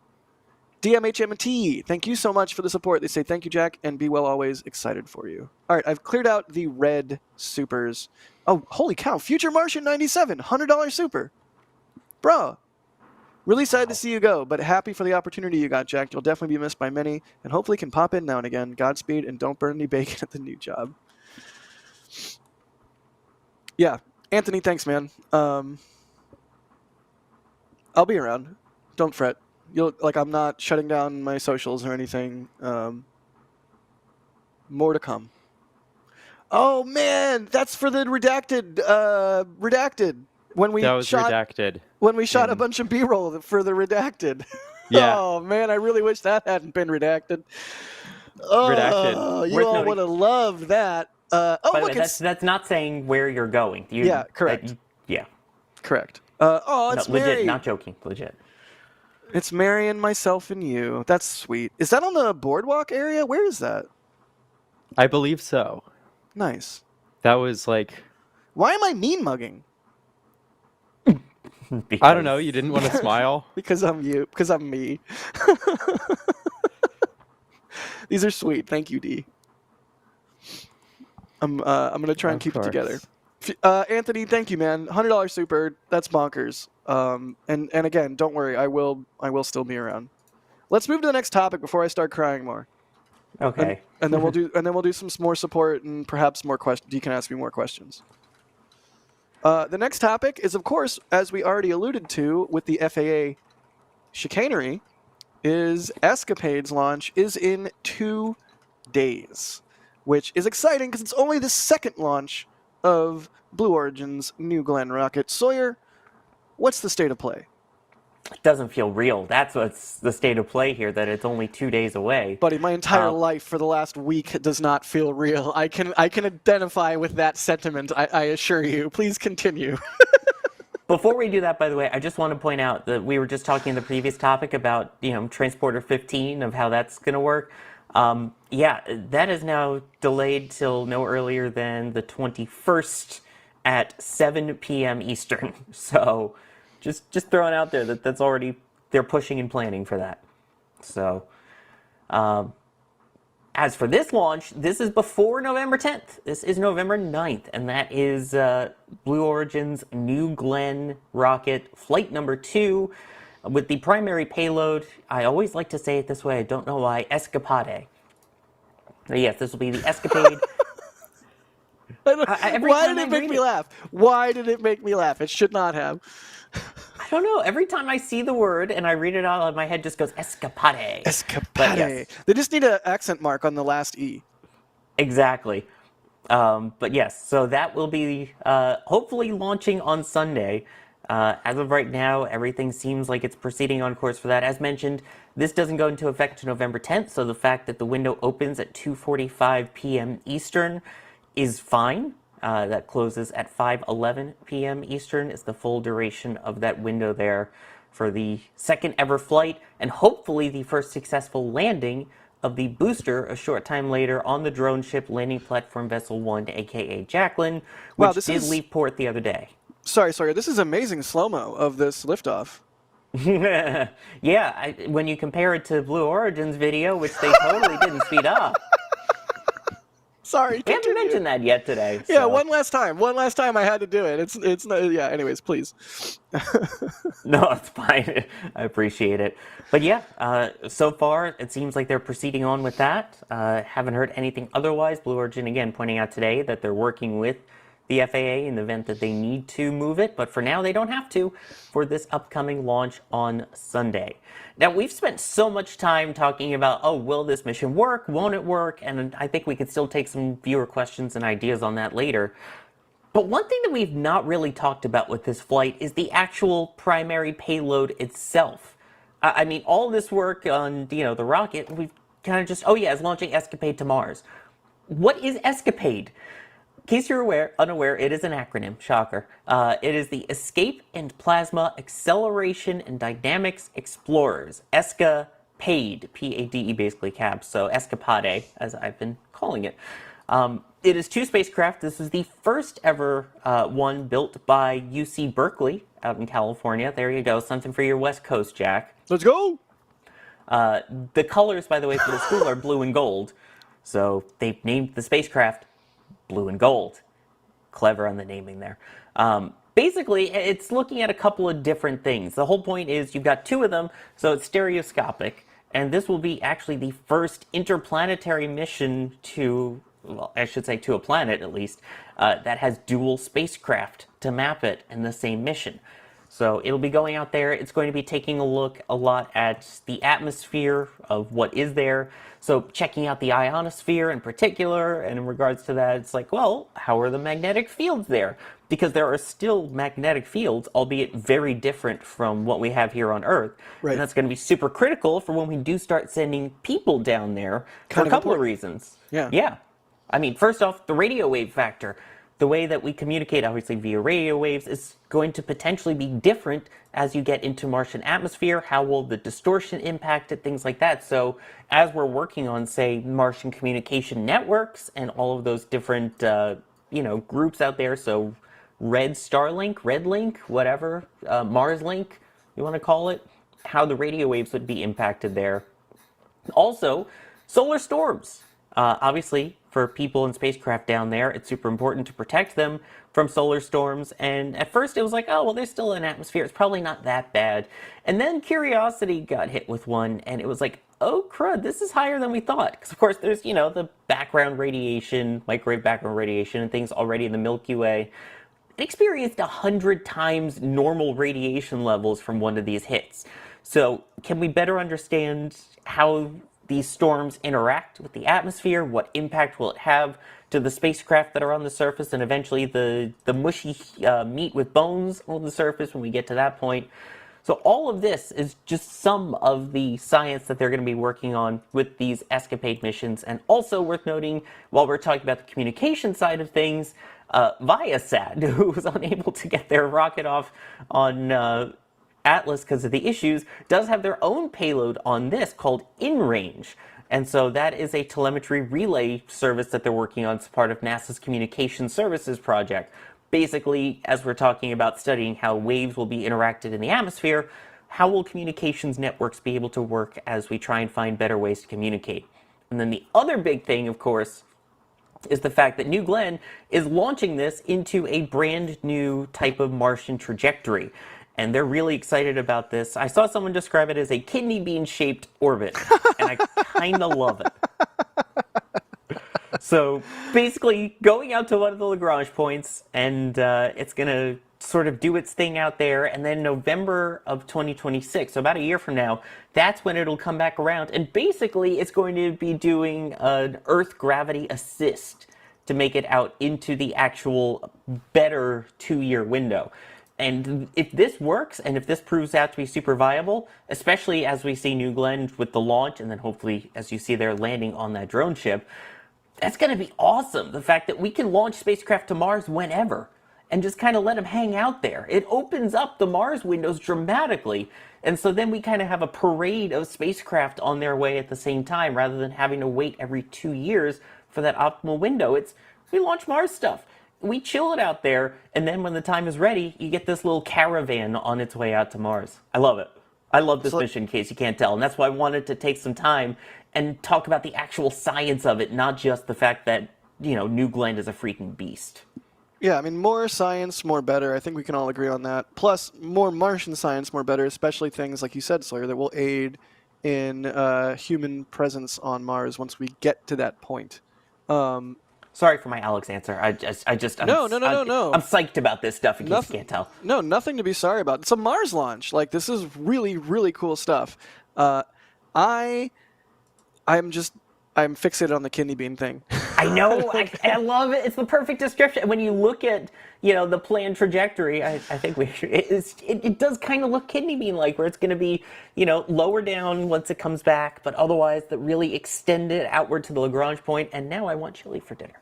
DMHMT, thank you so much for the support. They say, thank you, Jack, and be well always. Excited for you. All right, I've cleared out the red supers. Oh, holy cow. Future Martian 97, $100 super. Bro. Really sad to see you go, but happy for the opportunity you got, Jack. You'll definitely be missed by many, and hopefully can pop in now and again. Godspeed, and don't burn any bacon at the new job. Yeah, Anthony, thanks, man. I'll be around. Don't fret. I'm not shutting down my socials or anything. More to come. Oh man, that's for the redacted. When we That was shot, redacted. When we shot a bunch of B-roll for the redacted. Yeah. Oh man, I really wish that hadn't been redacted. Oh, Redacted. you Worth all noting. would have loved that. By the Look, way, that's not saying where you're going. Yeah, correct. Yeah. correct. It's No, legit, Mary. not joking, legit. It's Mary and myself and you. That's sweet. Is that on the boardwalk area? Where is that? I believe so. Nice. That was like, Why am I mean mugging? I don't know, you didn't want to smile? Because I'm you. Because I'm me. These are sweet. Thank you, D. I'm gonna try and Of keep it together. course. Anthony, thank you, man. $100 super. That's bonkers. And again, don't worry. I will still be around. Let's move to the next topic before I start crying more. Okay. And then we'll do some more support and perhaps more questions. You can ask me more questions. The next topic is, of course, as we already alluded to with the FAA chicanery, is ESCAPADE's launch is in 2 days, which is exciting because it's only the second launch of Blue Origin's New Glenn rocket. Sawyer, what's the state of play? It doesn't feel real. That's what's the state of play here, that it's only 2 days away. Buddy, my entire life for the last week does not feel real. I can identify with that sentiment, I assure you. Please continue. Before we do that, by the way, I just want to point out that we were just talking in the previous topic about, Transporter 15, of how that's going to work. That is now delayed till no earlier than the 21st at 7 p.m. Eastern. So just throwing out there that's already, they're pushing and planning for that. So as for this launch, this is before November 10th. This is November 9th, and that is Blue Origin's New Glenn rocket, flight number 2, with the primary payload. I always like to say it this way, I don't know why, ESCAPADE. Yes, this will be the ESCAPADE. Why did it make me laugh? Why did it make me laugh? It should not have. I don't know. Every time I see the word and I read it out, my head just goes ESCAPADE. ESCAPADE. But yes. They just need an accent mark on the last E. Exactly. But yes, so that will be hopefully launching on Sunday. As of right now, everything seems like it's proceeding on course for that. As mentioned, this doesn't go into effect to November 10th, so the fact that the window opens at 2:45 p.m. Eastern is fine. That closes at 5:11 p.m. Eastern is the full duration of that window there for the second ever flight, and hopefully the first successful landing of the booster a short time later on the drone ship landing platform Vessel 1, aka Jacqueline, which did leave port the other day. Sorry. This is amazing slow-mo of this liftoff. Yeah, when you compare it to Blue Origin's video, which they totally didn't speed up. Sorry, We haven't mentioned that yet today. Yeah, so. one last time I had to do it. It's not, yeah. Anyways, please. No, it's fine. I appreciate it. But yeah, so far it seems like they're proceeding on with that. Haven't heard anything otherwise. Blue Origin again pointing out today that they're working with the FAA in the event that they need to move it, but for now they don't have to for this upcoming launch on Sunday. Now, we've spent so much time talking about, will this mission work? Won't it work? And I think we could still take some viewer questions and ideas on that later. But one thing that we've not really talked about with this flight is the actual primary payload itself. I mean, all this work on, the rocket, we've kind of just, it's launching ESCAPADE to Mars. what is ESCAPADE? In case you're unaware, it is an acronym. Shocker. It is the Escape and Plasma Acceleration and Dynamics Explorers. ESCAPADE. P-A-D-E, basically caps. So ESCAPADE, as I've been calling it. It is 2 spacecraft. This is the first ever one built by UC Berkeley out in California. There you go. Something for your West Coast, Jack. Let's go. The colors, by the way, for the school are blue and gold. So they named the spacecraft Blue and Gold. Clever on the naming there. Basically, it's looking at a couple of different things. The whole point is you've got 2 of them, so it's stereoscopic. And this will be actually the first interplanetary mission to, well, I should say to a planet at least, that has dual spacecraft to map it in the same mission. So it'll be going out there. It's going to be taking a look a lot at the atmosphere of what is there. So checking out the ionosphere in particular, and in regards to that, it's like, well, how are the magnetic fields there? Because there are still magnetic fields, albeit very different from what we have here on Earth. Right. And that's going to be super critical for when we do start sending people down there for Kind a of couple of important. reasons. Yeah. Yeah. I mean, first off, the radio wave factor. The way that we communicate, obviously via radio waves, is going to potentially be different as you get into Martian atmosphere. How will the distortion impact it, things like that. So as we're working on, say, Martian communication networks and all of those different, groups out there, so Red Starlink, Red Link, whatever, Mars Link, you want to call it, how the radio waves would be impacted there. Also, solar storms. Obviously, for people in spacecraft down there, it's super important to protect them from solar storms. And at first it was like, oh, well, there's still an atmosphere. It's probably not that bad. And then Curiosity got hit with one, and it was like, oh, crud, this is higher than we thought. Because, of course, there's, the background radiation, microwave background radiation, and things already in the Milky Way. It experienced 100 times normal radiation levels from one of these hits. So can we better understand how these storms interact with the atmosphere? What impact will it have to the spacecraft that are on the surface, and eventually the mushy meat with bones on the surface when we get to that point? So all of this is just some of the science that they're going to be working on with these ESCAPADE missions. And also worth noting, while we're talking about the communication side of things, Viasat, who was unable to get their rocket off on Atlas because of the issues, does have their own payload on this called InRange. And so that is a telemetry relay service that they're working on as part of NASA's Communication Services project. Basically, as we're talking about studying how waves will be interacted in the atmosphere, how will communications networks be able to work as we try and find better ways to communicate? And then the other big thing, of course, is the fact that New Glenn is launching this into a brand new type of Martian trajectory. And they're really excited about this. I saw someone describe it as a kidney bean shaped orbit, and I kind of love it. So basically going out to one of the Lagrange points, and it's going to sort of do its thing out there, and then November of 2026, so about a year from now, that's when it'll come back around, and basically it's going to be doing an Earth gravity assist to make it out into the actual better 2-year window. And if this works, and if this proves out to be super viable, especially as we see New Glenn with the launch, and then hopefully, as you see there, landing on that drone ship, that's going to be awesome. The fact that we can launch spacecraft to Mars whenever, and just kind of let them hang out there. It opens up the Mars windows dramatically. And so then we kind of have a parade of spacecraft on their way at the same time, rather than having to wait every 2 years for that optimal window. We launch Mars stuff. We chill it out there, and then when the time is ready, you get this little caravan on its way out to Mars. I love it. I love this mission, in case you can't tell, and that's why I wanted to take some time and talk about the actual science of it, not just the fact that, New Glenn is a freaking beast. Yeah, I mean, more science, more better. I think we can all agree on that. Plus, more Martian science, more better, especially things, like you said, Sawyer, that will aid in human presence on Mars once we get to that point. Sorry for my Alex answer. I'm No. I'm psyched about this stuff, in case you can't tell. No, nothing to be sorry about. It's a Mars launch. Like, this is really, really cool stuff. I'm fixated on the kidney bean thing. I know. I love it. It's the perfect description. When you look at, the planned trajectory, I think it does kind of look kidney bean like, where it's going to be, lower down once it comes back, but otherwise that really extend it outward to the Lagrange point. And now I want chili for dinner.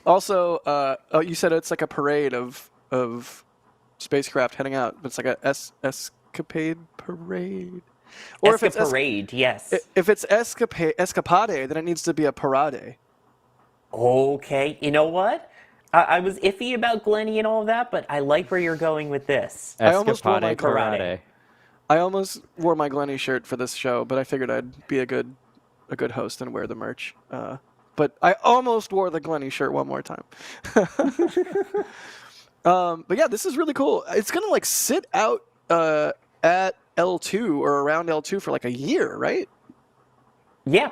Also, you said it's like a parade of spacecraft heading out. It's like a escapade parade. Or if it's parade, yes. If it's escapade, then it needs to be a parade. Okay, you know what? I was iffy about Glenny and all of that, but I like where you're going with this. I almost wore my Karate. I almost wore my Glenny shirt for this show, but I figured I'd be a good host and wear the merch. But I almost wore the Glenny shirt one more time. But yeah, this is really cool. It's gonna like sit out at L2 or around L2 for like a year, right? Yeah,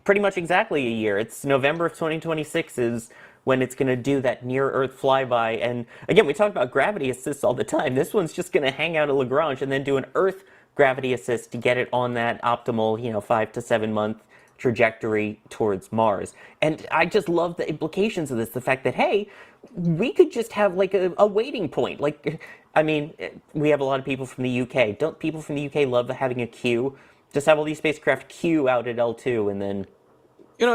pretty much exactly a year. It's November of 2026 is when it's going to do that near-Earth flyby. And again, we talk about gravity assists all the time. This one's just going to hang out at Lagrange and then do an Earth gravity assist to get it on that optimal, 5 to 7 month trajectory towards Mars. And I just love the implications of this. The fact that, hey, we could just have like a waiting point. Like, I mean, we have a lot of people from the UK. Don't people from the UK love having a queue? Just have all these spacecraft queue out at L2 and then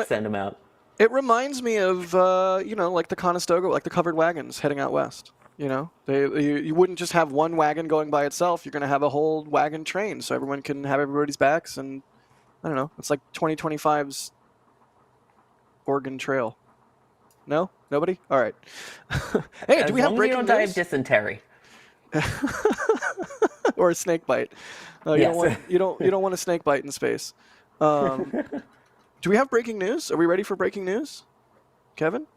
send them out. It reminds me of, like the Conestoga, like the covered wagons heading out west. You wouldn't just have one wagon going by itself. You're going to have a whole wagon train so everyone can have everybody's backs. And I don't know. It's like 2025's Oregon Trail. No? Nobody? All right. Hey, do we have breaking news? As long as you don't die of dysentery. Or a snake bite. You don't want a snake bite in space. Do we have breaking news? Are we ready for breaking news? Kevin?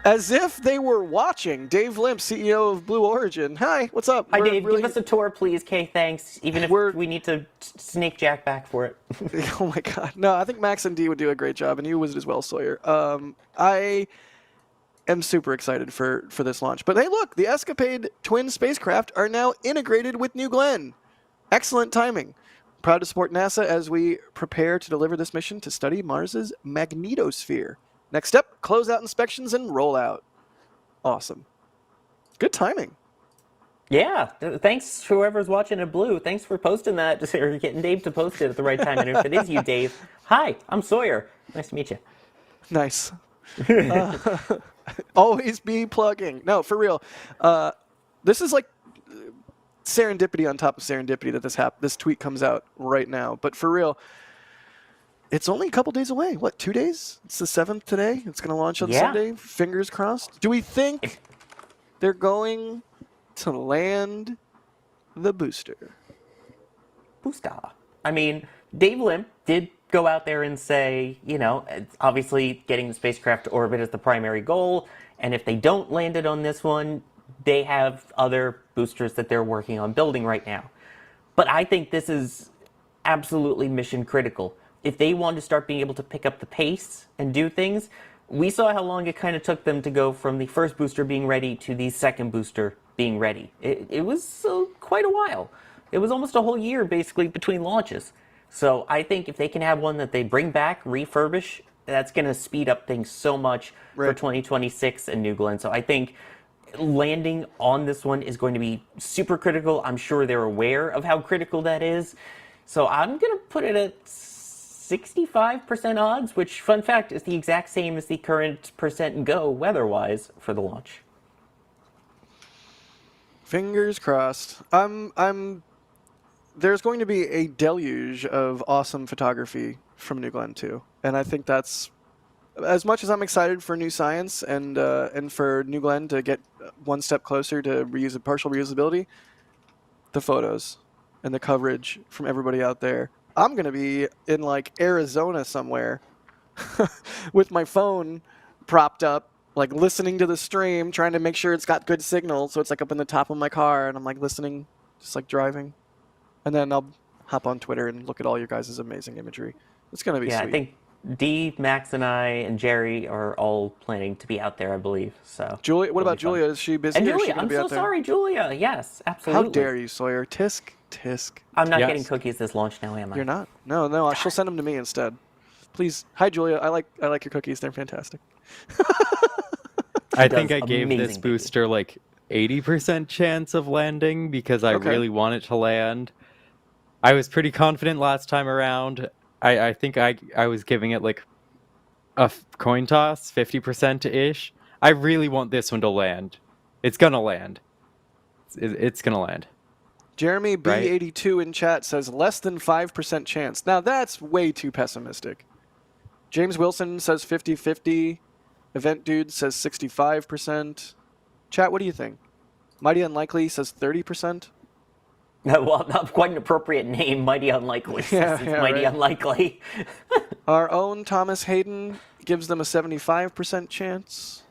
As if they were watching. Dave Limp, CEO of Blue Origin. Hi, what's up? Hi, Dave. Give us a tour, please. Kay, thanks. Even if we need to snake Jack back for it. Oh, my God. No, I think Max and D would do a great job, and you would as well, Sawyer. I am super excited for this launch. But hey, look, the ESCAPADE twin spacecraft are now integrated with New Glenn. Excellent timing. Proud to support NASA as we prepare to deliver this mission to study Mars's magnetosphere. Next step, closeout inspections and rollout. Awesome. Good timing. Yeah, thanks whoever's watching at Blue. Thanks for posting that, or getting Dave to post it at the right time. And if it is you, Dave, hi, I'm Sawyer. Nice to meet you. Nice. Always be plugging. No, for real. This is like serendipity on top of serendipity that this tweet comes out right now. But for real, it's only a couple days away. What, 2 days? It's the 7th today. It's going to launch on Sunday. Fingers crossed. Do we think they're going to land the booster? I mean, Dave Limp did go out there and say, obviously getting the spacecraft to orbit is the primary goal. And if they don't land it on this one, they have other boosters that they're working on building right now. But I think this is absolutely mission critical. If they want to start being able to pick up the pace and do things, we saw how long it kind of took them to go from the first booster being ready to the second booster being ready. It was quite a while. It was almost a whole year, basically, between launches. So I think if they can have one that they bring back, refurbish, that's going to speed up things so much for 2026 and New Glenn. So I think landing on this one is going to be super critical. I'm sure they're aware of how critical that is. So I'm going to put it at 65% odds, which, fun fact, is the exact same as the current percent go weather-wise for the launch. Fingers crossed. There's going to be a deluge of awesome photography from New Glenn too, and I think that's, as much as I'm excited for new science and for New Glenn to get one step closer to partial reusability, the photos and the coverage from everybody out there. I'm going to be in like Arizona somewhere with my phone propped up, like listening to the stream, trying to make sure it's got good signal. So it's like up in the top of my car and I'm like listening, just like driving. And then I'll hop on Twitter and look at all your guys' amazing imagery. It's going to be sweet. I think Dee, Max, and I, and Jerry are all planning to be out there, I believe. So. Julia, what it'll about be fun. Julia? Is she busy? And or is she Julia, gonna I'm be so out there? sorry, Julia. Yes, absolutely. How dare you, Sawyer? Tisk, tisk. I'm not Yes. getting cookies this launch now, am I? You're not. No. She'll send them to me instead. Please. Hi, Julia. I like your cookies. They're fantastic. I think I does gave this amazing baking. booster like 80% chance of landing because I Okay. really want it to land. I was pretty confident last time around. I think I was giving it like a coin toss, 50%-ish. I really want this one to land. It's gonna land. It's gonna land. Jeremy Right. B82 in chat says less than 5% chance. Now that's way too pessimistic. James Wilson says 50-50. Event Dude says 65%. Chat, what do you think? Mighty Unlikely says 30%. Well, not quite an appropriate name. Mighty Unlikely. Yeah, It's yeah, Mighty right. Unlikely. Our own Thomas Hayden gives them a 75% chance.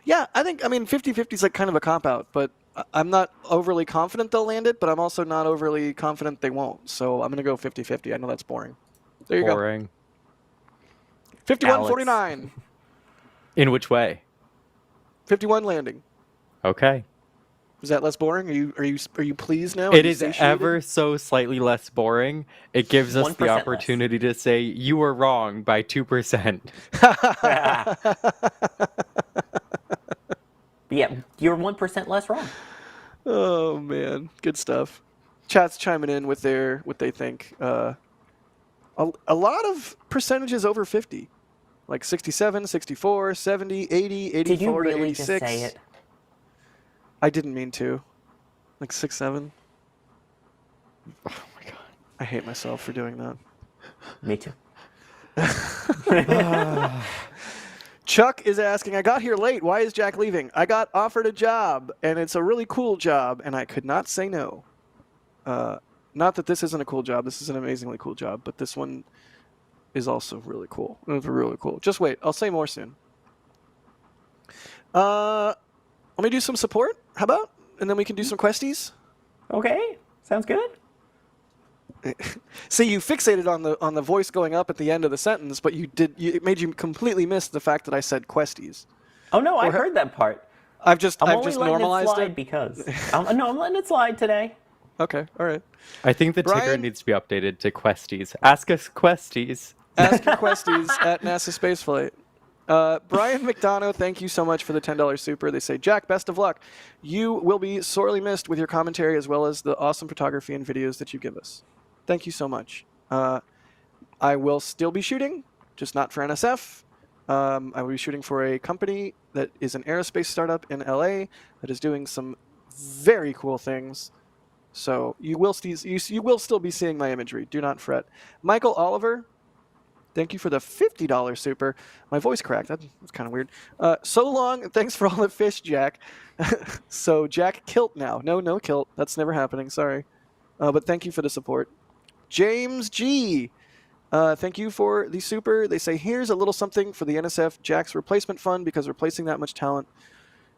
Yeah, I mean, 50-50 is like kind of a cop-out, but I'm not overly confident they'll land it, but I'm also not overly confident they won't. So I'm going to go 50-50. I know that's boring. There you Boring. go. 51-49. In which way? 51 landing. Okay. Is that less boring? Are you pleased now? It Are you is satiated? ever so slightly less boring. It gives us 1% the less. opportunity to say you were wrong by 2%. Yeah, you're 1% less wrong. Oh man, good stuff. Chat's chiming in with what they think. A lot of percentages over 50, like 67, 64, 70, 80, 84 Did you to really 86. just say it? I didn't mean to. Like 6, 7. Oh my god. I hate myself for doing that. Me too. Chuck is asking, I got here late. Why is Jack leaving? I got offered a job, and it's a really cool job, and I could not say no. Not that this isn't a cool job. This is an amazingly cool job, but this one is also really cool. It's really cool. Just wait. I'll say more soon. Let me do some support. How about? And then we can do some questies. Okay, sounds good. See, you fixated on the voice going up at the end of the sentence, but it made you completely miss the fact that I said questies. Oh no, I heard that part. I've just I'm only letting normalized it slide it. because I'm letting it slide today. Okay, all right. I think the ticker Brian? needs to be updated to questies. Ask us questies. Ask your questies at NASASpaceflight. Brian McDonough, thank you so much for the $10 super. They say, Jack, best of luck. You will be sorely missed with your commentary as well as the awesome photography and videos that you give us. Thank you so much. I will still be shooting, just not for NSF. I will be shooting for a company that is an aerospace startup in LA that is doing some very cool things. So you will still be seeing my imagery. Do not fret. Michael Oliver, thank you for the $50 super. My voice cracked. That's kind of weird. So long. Thanks for all the fish, Jack. So Jack kilt now. No kilt. That's never happening. Sorry. But thank you for the support. James G. Thank you for the super. They say, here's a little something for the NSF Jack's replacement fund because replacing that much talent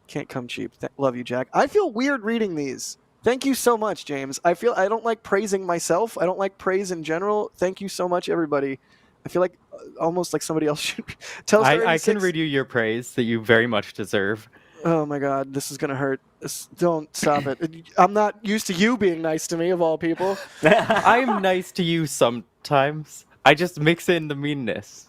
can't come cheap. Love you, Jack. I feel weird reading these. Thank you so much, James. I don't like praising myself. I don't like praise in general. Thank you so much, everybody. I feel like almost like somebody else should tell. I can read you your praise that you very much deserve. Oh my God, this is gonna hurt. Don't stop it. I'm not used to you being nice to me, of all people. I'm nice to you sometimes. I just mix in the meanness.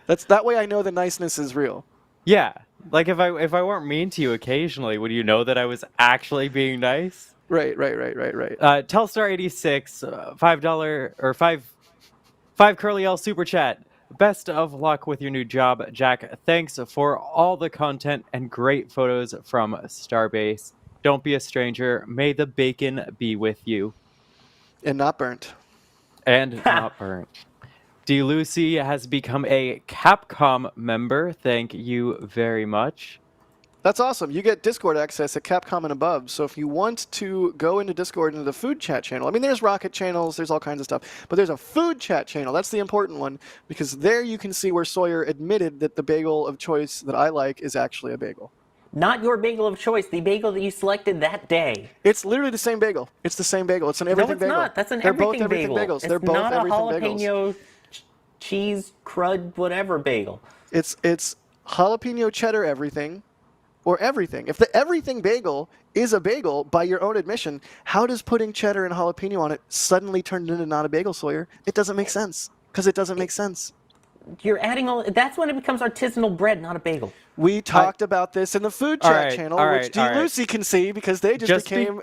That way I know the niceness is real. Yeah, like if I weren't mean to you occasionally, would you know that I was actually being nice? Right. Telstar86, $5 or five Curly L super chat. Best of luck with your new job, Jack. Thanks for all the content and great photos from Starbase. Don't be a stranger. May the bacon be with you. And not burnt. And not burnt. D. Lucy has become a Capcom member. Thank you very much. That's awesome. You get Discord access at Capcom and above. So if you want to go into Discord into the food chat channel, I mean, there's rocket channels, there's all kinds of stuff, but there's a food chat channel. That's the important one because there you can see where Sawyer admitted that the bagel of choice that I like is actually a bagel. Not your bagel of choice, the bagel that you selected that day. It's literally the same bagel. It's the same bagel. It's an everything bagel. No, it's not. That's an They're everything both everything bagel. bagels. They're It's both not everything a jalapeno bagels. cheese, crud, whatever bagel. It's jalapeno cheddar everything, or everything. If the everything bagel is a bagel by your own admission, how does putting cheddar and jalapeno on it suddenly turn it into not a bagel, Sawyer? It doesn't make sense. Because it doesn't make sense. You're adding all. That's when it becomes artisanal bread, not a bagel. We talked about this in the food chat channel, which all right. Lucy can see because they just became.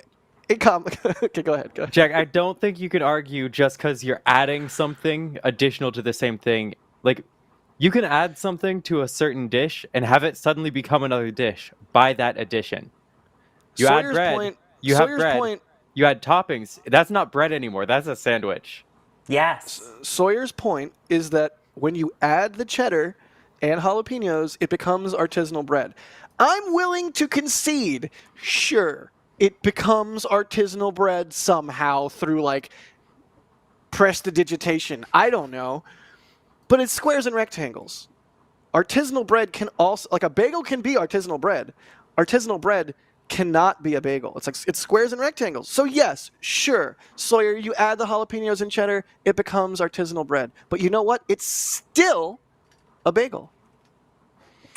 Okay, go ahead. Jack, I don't think you can argue just because you're adding something additional to the same thing. Like, you can add something to a certain dish and have it suddenly become another dish by that addition. You Sawyer's add bread. Point, you Sawyer's have bread. Point, you add toppings. That's not bread anymore. That's a sandwich. Yes. Sawyer's point is that when you add the cheddar and jalapenos, it becomes artisanal bread. I'm willing to concede, sure, it becomes artisanal bread somehow through, like, prestidigitation. I don't know. But it's squares and rectangles. Artisanal bread can also, like, a bagel can be artisanal bread. Artisanal bread cannot be a bagel. It's squares and rectangles. So yes, sure, Sawyer, you add the jalapenos and cheddar, it becomes artisanal bread. But you know what? It's still a bagel.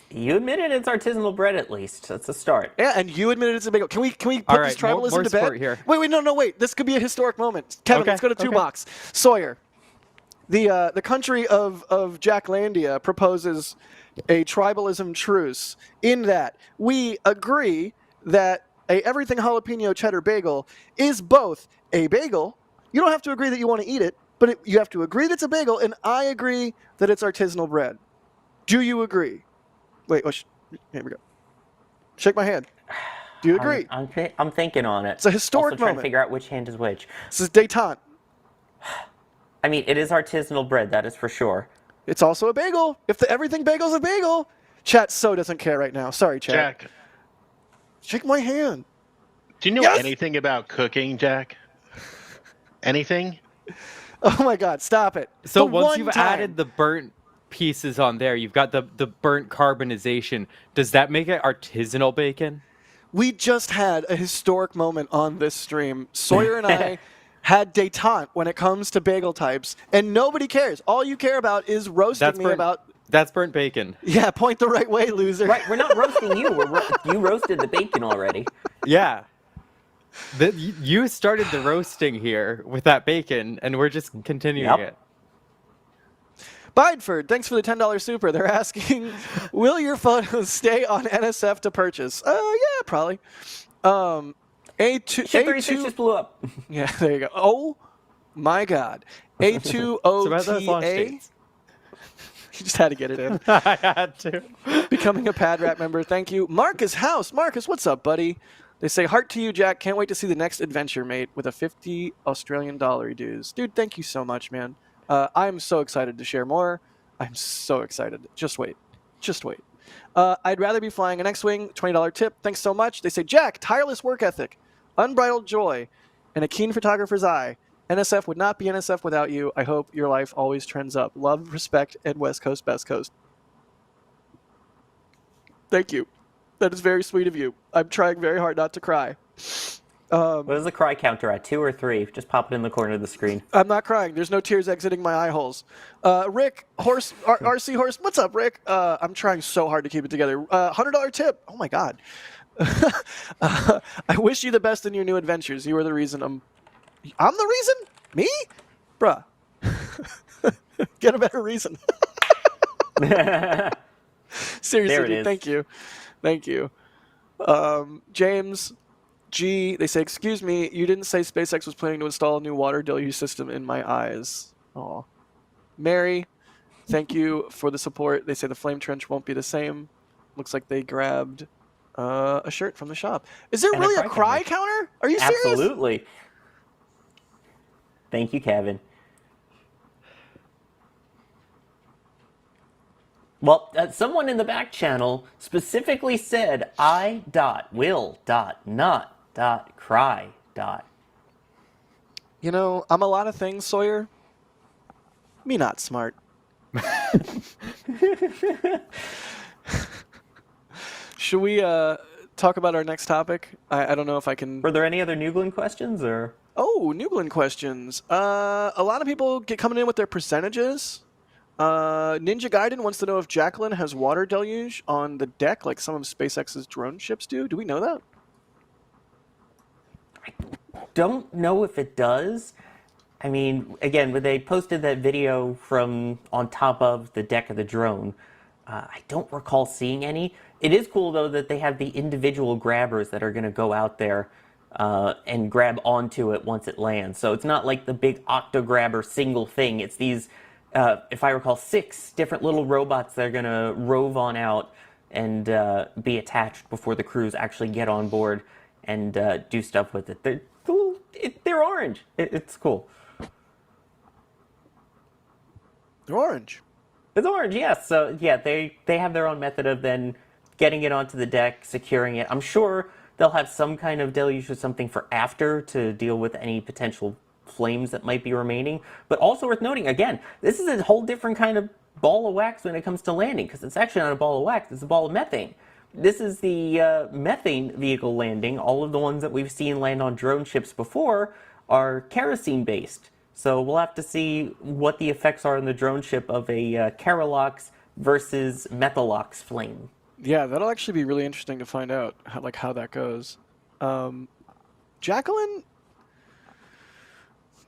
You admitted it's artisanal bread at least. That's a start. Yeah, and you admitted it's a bagel. Can we put All right, this tribalism more to bed? support here. Wait, wait. This could be a historic moment. Kevin, Okay, let's go to two okay. box. Sawyer, the country of Jacklandia proposes a tribalism truce in that we agree that a everything jalapeno cheddar bagel is both a bagel. You don't have to agree that you want to eat it, but you have to agree that it's a bagel, and I agree that it's artisanal bread. Do you agree? Wait, here we go. Shake my hand. Do you agree? I'm thinking on it. It's a historic also trying moment. to figure out which hand is which. This is détente. I mean, it is artisanal bread, that is for sure. It's also a bagel. If the everything bagel's a bagel. Chat so doesn't care right now. Sorry, chat. Jack, Shake my hand. do you know Yes! anything about cooking, Jack? Anything? Oh my God, stop it. So The once one you've time. added the burnt pieces on there, you've got the burnt carbonization. Does that make it artisanal bacon? We just had a historic moment on this stream. Sawyer and I had détente when it comes to bagel types, and nobody cares. All you care about is roasting me about. That's burnt bacon. Yeah, point the right way, loser. Right, we're not roasting you. You roasted the bacon already. Yeah. You started the roasting here with that bacon, and we're just continuing it. Bideford, thanks for the $10 super. They're asking, will your photos stay on NSF to purchase? Yeah, probably. Ship 36 just blew up. Yeah, there you go. Oh my God. A2OTA. You just had to get it in. I had to. Becoming a Pad Rat member. Thank you. Marcus House. Marcus, what's up, buddy? They say, heart to you, Jack. Can't wait to see the next adventure, mate, with a 50 Australian dollar dues. Dude, thank you so much, man. I'm so excited to share more. I'm so excited. Just wait. Just wait. I'd rather be flying an X-Wing. $20 tip. Thanks so much. They say, Jack, tireless work ethic, unbridled joy, and a keen photographer's eye. NSF would not be NSF without you. I hope your life always trends up. Love, respect, and West Coast, Best Coast. Thank you. That is very sweet of you. I'm trying very hard not to cry. What is the cry counter at? 2 or 3? Just pop it in the corner of the screen. I'm not crying. There's no tears exiting my eye holes. Rick, RC Horse, what's up, Rick? I'm trying so hard to keep it together. $100 tip. Oh, my God. I wish you the best in your new adventures. You are the reason I'm the reason? Me? Bruh. Get a better reason. Seriously, There it dude, is. thank you. Thank you. James G, they say, excuse me, you didn't say SpaceX was planning to install a new water deluge system in my eyes. Aw. Mary, thank you for the support. They say the flame trench won't be the same. Looks like they grabbed a shirt from the shop. Is there And a really a cry cry counter? Are you serious? Absolutely. Thank you, Kevin. Well, someone in the back channel specifically said, I.will.not.cry. You know, I'm a lot of things, Sawyer. Me not smart. Should we talk about our next topic? I don't know if I can... Were there any other New Glenn questions, or? Oh, New Glenn questions. A lot of people get coming in with their percentages. Ninja Gaiden wants to know if Jacqueline has water deluge on the deck like some of SpaceX's drone ships do. Do we know that? Don't know if it does. I mean, again, when they posted that video from on top of the deck of the drone, I don't recall seeing any. It is cool, though, that they have the individual grabbers that are going to go out there and grab onto it once it lands. So it's not like the big octograbber single thing. It's these, if I recall, 6 different little robots that are going to rove on out and be attached before the crews actually get on board and do stuff with it. They're cool. They're orange. It's cool. They're orange. It's orange, yes. So yeah, they have their own method of then getting it onto the deck, securing it. I'm sure they'll have some kind of deluge or something for after to deal with any potential flames that might be remaining. But also worth noting, again, this is a whole different kind of ball of wax when it comes to landing, because it's actually not a ball of wax, it's a ball of methane. This is the methane vehicle landing. All of the ones that we've seen land on drone ships before are kerosene-based. So we'll have to see what the effects are in the drone ship of a Keralox versus Methalox flame. Yeah, that'll actually be really interesting to find out how that goes. Jacqueline,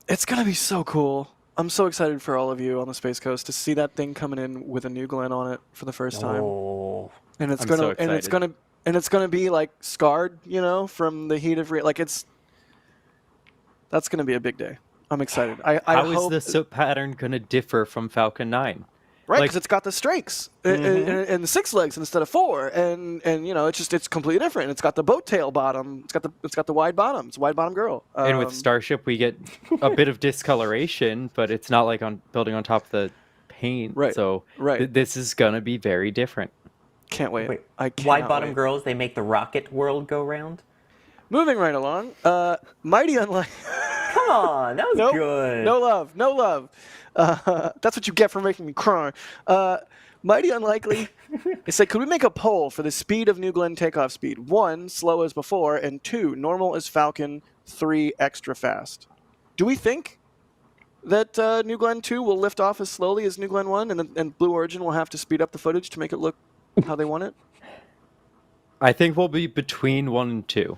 it's gonna be so cool. I'm so excited for all of you on the Space Coast to see that thing coming in with a new Glenn on it for the first time. Oh, And it's I'm gonna so and it's gonna and it's gonna be like scarred, from the heat of that's gonna be a big day. I'm excited. I How is hope the soap pattern going to differ from Falcon 9? right like- because it's got the strakes and the 6 legs instead of 4, and it's completely different. It's got the boat tail bottom. It's got the wide bottom. It's a wide bottom girl. And with Starship, we get a bit of discoloration, but it's not like on building on top of the paint. Right, So right. this is going to be very different. Can't wait. wait. I can't Wide bottom wait. girls, they make the rocket world go round? Moving right along. Mighty unlike. Come on, that was Nope. good. No love. No love. That's what you get for making me cry. Mighty unlikely. They said, could we make a poll for the speed of New Glenn takeoff speed? 1, slow as before, and 2, normal as Falcon, 3, extra fast. Do we think that New Glenn 2 will lift off as slowly as New Glenn 1, and Blue Origin will have to speed up the footage to make it look how they want it? I think we'll be between 1 and 2.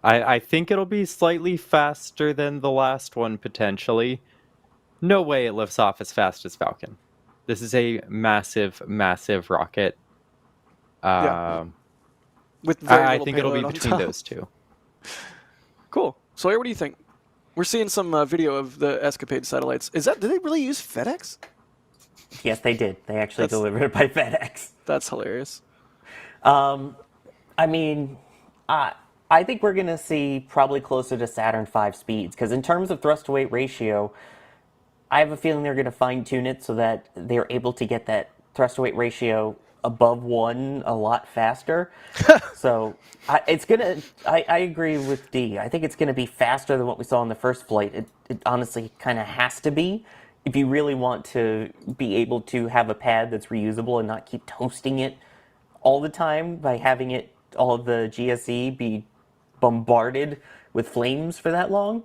I think it'll be slightly faster than the last one, potentially. No way it lifts off as fast as Falcon. This is a massive, massive rocket. Yeah. With very I little think it'll be payload on between top. those two. Cool. Sawyer, what do you think? We're seeing some video of the ESCAPADE satellites. Did they really use FedEx? Yes, they did. They actually That's- delivered it by FedEx. That's hilarious. I mean, I think we're going to see probably closer to Saturn V speeds, because in terms of thrust-to-weight ratio, I have a feeling they're going to fine-tune it so that they're able to get that thrust-to-weight ratio above 1 a lot faster. So I agree with D. I think it's going to be faster than what we saw in the first flight. It honestly kind of has to be if you really want to be able to have a pad that's reusable and not keep toasting it all the time by having all of the GSE be bombarded with flames for that long.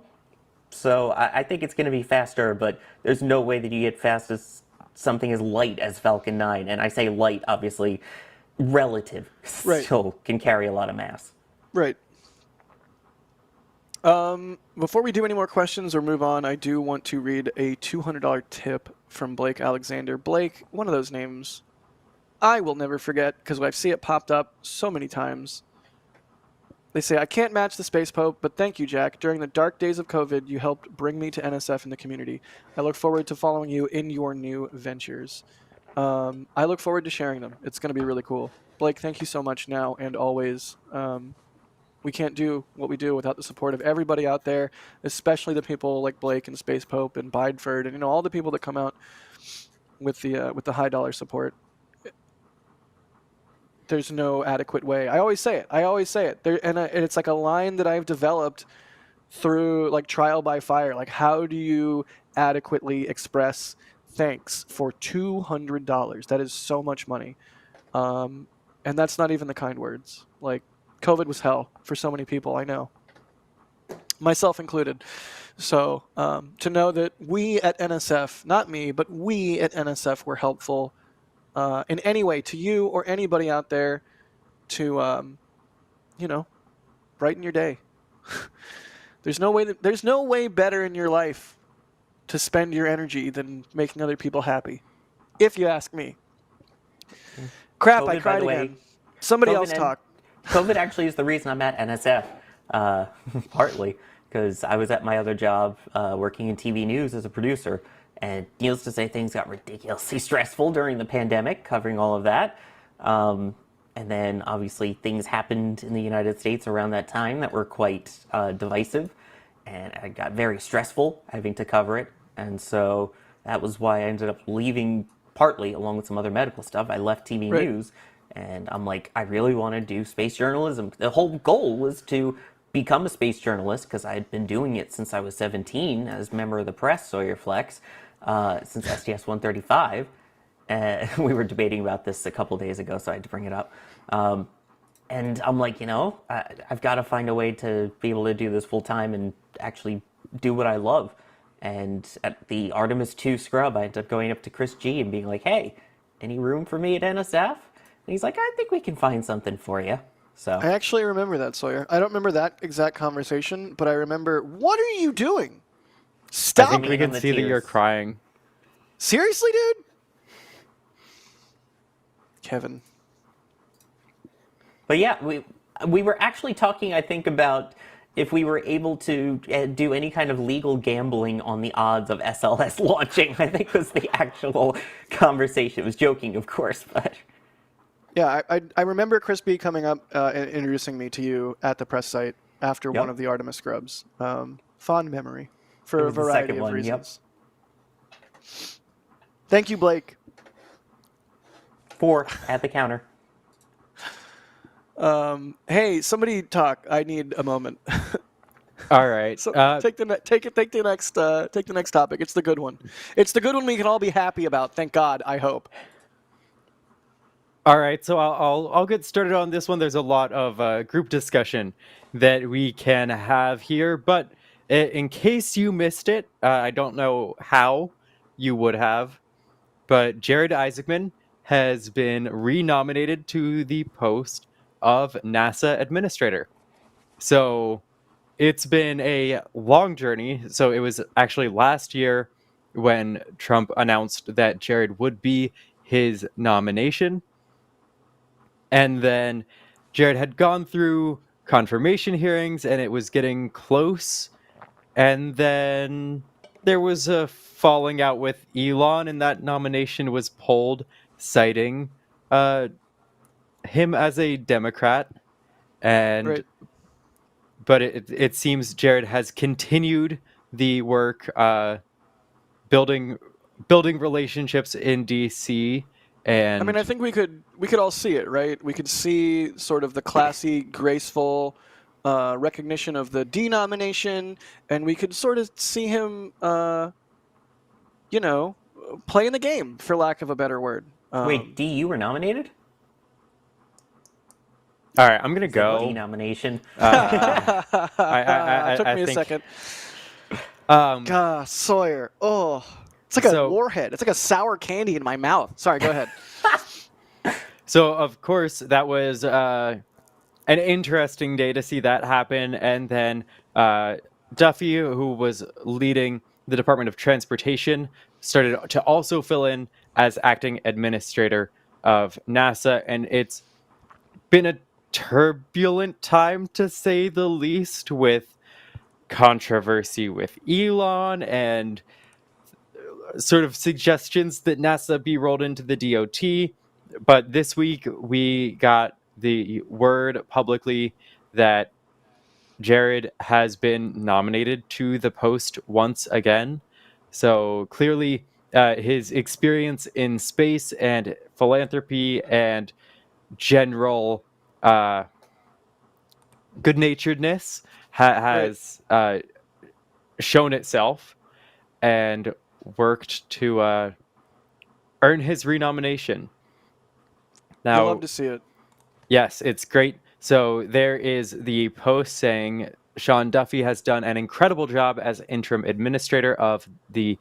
So I think it's going to be faster, but there's no way that you get fast as something as light as Falcon 9. And I say light, obviously, relative. Right. Still can carry a lot of mass. Right. Before we do any more questions or move on, I do want to read a $200 tip from Blake Alexander. Blake, one of those names I will never forget because I see it popped up so many times. They say, I can't match the Space Pope, but thank you, Jack. During the dark days of COVID, you helped bring me to NSF and the community. I look forward to following you in your new ventures. I look forward to sharing them. It's going to be really cool. Blake, thank you so much now and always. We can't do what we do without the support of everybody out there, especially the people like Blake and Space Pope and Bideford and all the people that come out with the high dollar support. There's no adequate way. I always say it. And it's like a line that I've developed through like trial by fire. Like, how do you adequately express thanks for $200? That is so much money. And that's not even the kind words. Like, COVID was hell for so many people, I know. Myself included. So to know that we at NSF, not me, but we at NSF were helpful in any way to you or anybody out there to, brighten your day. There's no way better in your life to spend your energy than making other people happy, if you ask me. Crap, COVID, I by cried the way, again. Somebody COVID else and- talk. COVID actually is the reason I'm at NSF, partly because I was at my other job working in TV news as a producer, and needless to say, things got ridiculously stressful during the pandemic, covering all of that. And then obviously things happened in the United States around that time that were quite divisive, and it got very stressful having to cover it. And so that was why I ended up leaving, partly along with some other medical stuff. I left TV Right. news, and I'm like, I really want to do space journalism. The whole goal was to become a space journalist because I had been doing it since I was 17 as member of the press, Sawyer Flex, since STS 135. We were debating about this a couple days ago, so I had to bring it up. And I'm like, I've got to find a way to be able to do this full time and actually do what I love. And at the Artemis 2 scrub, I ended up going up to Chris G and being like, hey, any room for me at NSF? And he's like, I think we can find something for you. So I actually remember that, Sawyer. I don't remember that exact conversation, but I remember, what are you doing? I Stop think it. we on can the see that you're tears. crying. Seriously, dude? Kevin. But yeah, we were actually talking, I think, about if we were able to do any kind of legal gambling on the odds of SLS launching. I think was the actual conversation. It was joking, of course, but Yeah, I remember Chris B coming up and introducing me to you at the press site after Yep. one of the Artemis scrubs. Fond memory for It a was the variety second of one, yep. reasons. Thank you, Blake. 4 at the counter. Hey, somebody talk. I need a moment. All right. So take the next topic. It's the good one. It's the good one we can all be happy about. Thank God. I hope. All right, so I'll get started on this one. There's a lot of group discussion that we can have here, but in case you missed it, I don't know how you would have, but Jared Isaacman has been renominated to the post of NASA administrator. So it's been a long journey. So it was actually last year when Trump announced that Jared would be his nomination. And then Jared had gone through confirmation hearings and it was getting close. And then there was a falling out with Elon, and that nomination was pulled, citing him as a Democrat. And Right. but it seems Jared has continued the work building relationships in DC. And I mean, I think we could all see it, right? We could see sort of the classy, graceful recognition of the denomination, and we could sort of see him, playing the game, for lack of a better word. Wait, D, you were nominated? all right, I'm gonna go. Denomination. Took me a think- second. Um, God, Sawyer. Oh, it's like a So- warhead. It's like a sour candy in my mouth. Sorry, go ahead. So, of course, that was an interesting day to see that happen. And then Duffy, who was leading the Department of Transportation, started to also fill in as acting administrator of NASA. And it's been a turbulent time, to say the least, with controversy with Elon and sort of suggestions that NASA be rolled into the DOT. But this week we got the word publicly that Jared has been nominated to the post once again. So clearly his experience in space and philanthropy and general good-naturedness has shown itself and worked to earn his renomination. I Now, love to see it. yes, it's great. So there is the post saying Sean Duffy has done an incredible job as interim administrator of the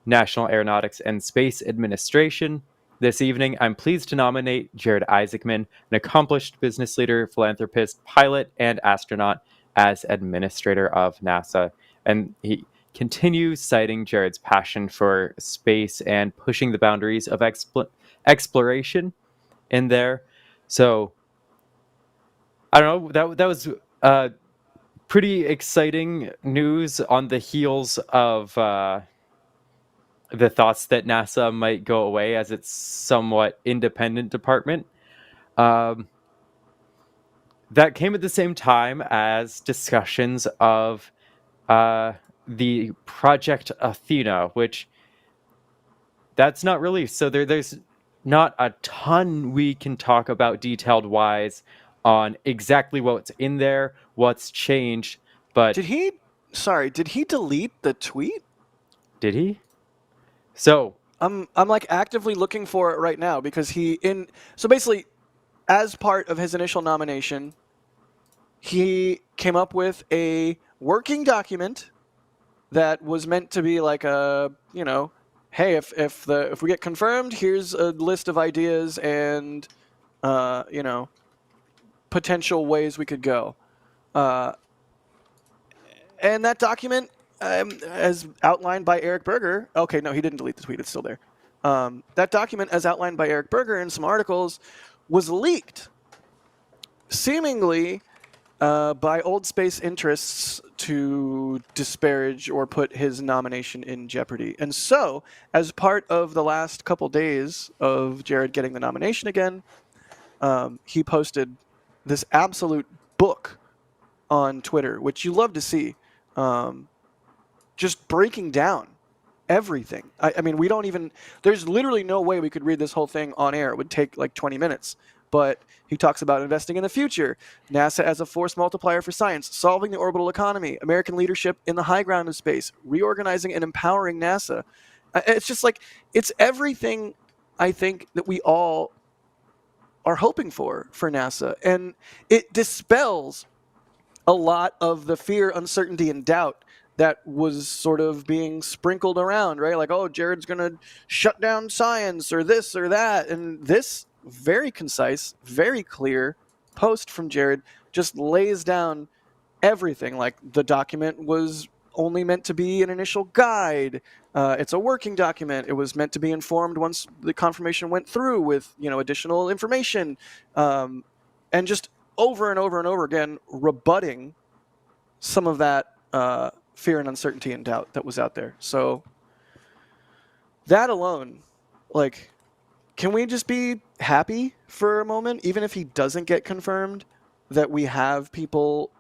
National Aeronautics and Space Administration. This evening, I'm pleased to nominate Jared Isaacman, an accomplished business leader, philanthropist, pilot, and astronaut, as administrator of NASA. And he continues citing Jared's passion for space and pushing the boundaries of exploration in there. So, I don't know, that was pretty exciting news on the heels of the thoughts that NASA might go away as its somewhat independent department. That came at the same time as discussions of the Project Athena, which that's not released. So there's not a ton we can talk about detailed wise on exactly what's in there, what's changed. But Did he delete the tweet? did he? So I'm like actively looking for it right now because so basically, as part of his initial nomination, he came up with a working document that was meant to be like a, hey, if we get confirmed, here's a list of ideas and potential ways we could go. And that document, as outlined by Eric Berger, okay, no, he didn't delete the tweet, it's still there. That document, as outlined by Eric Berger in some articles, was leaked, seemingly by old space interests to disparage or put his nomination in jeopardy. And so, as part of the last couple days of Jared getting the nomination again, he posted this absolute book on Twitter, which you love to see, just breaking down everything. I mean, we don't even, there's literally no way we could read this whole thing on air. It would take like 20 minutes. But he talks about investing in the future, NASA as a force multiplier for science, solving the orbital economy, American leadership in the high ground of space, reorganizing and empowering NASA. It's just like, it's everything I think that we all are hoping for NASA. And it dispels a lot of the fear, uncertainty, and doubt that was sort of being sprinkled around, right? Like, oh, Jared's going to shut down science or this or that. And this very concise, very clear post from Jared just lays down everything. Like, the document was only meant to be an initial guide. It's a working document. It was meant to be informed once the confirmation went through with, additional information. And just over and over and over again, rebutting some of that fear and uncertainty and doubt that was out there. So that alone, like, can we just be happy for a moment, even if he doesn't get confirmed, that we have people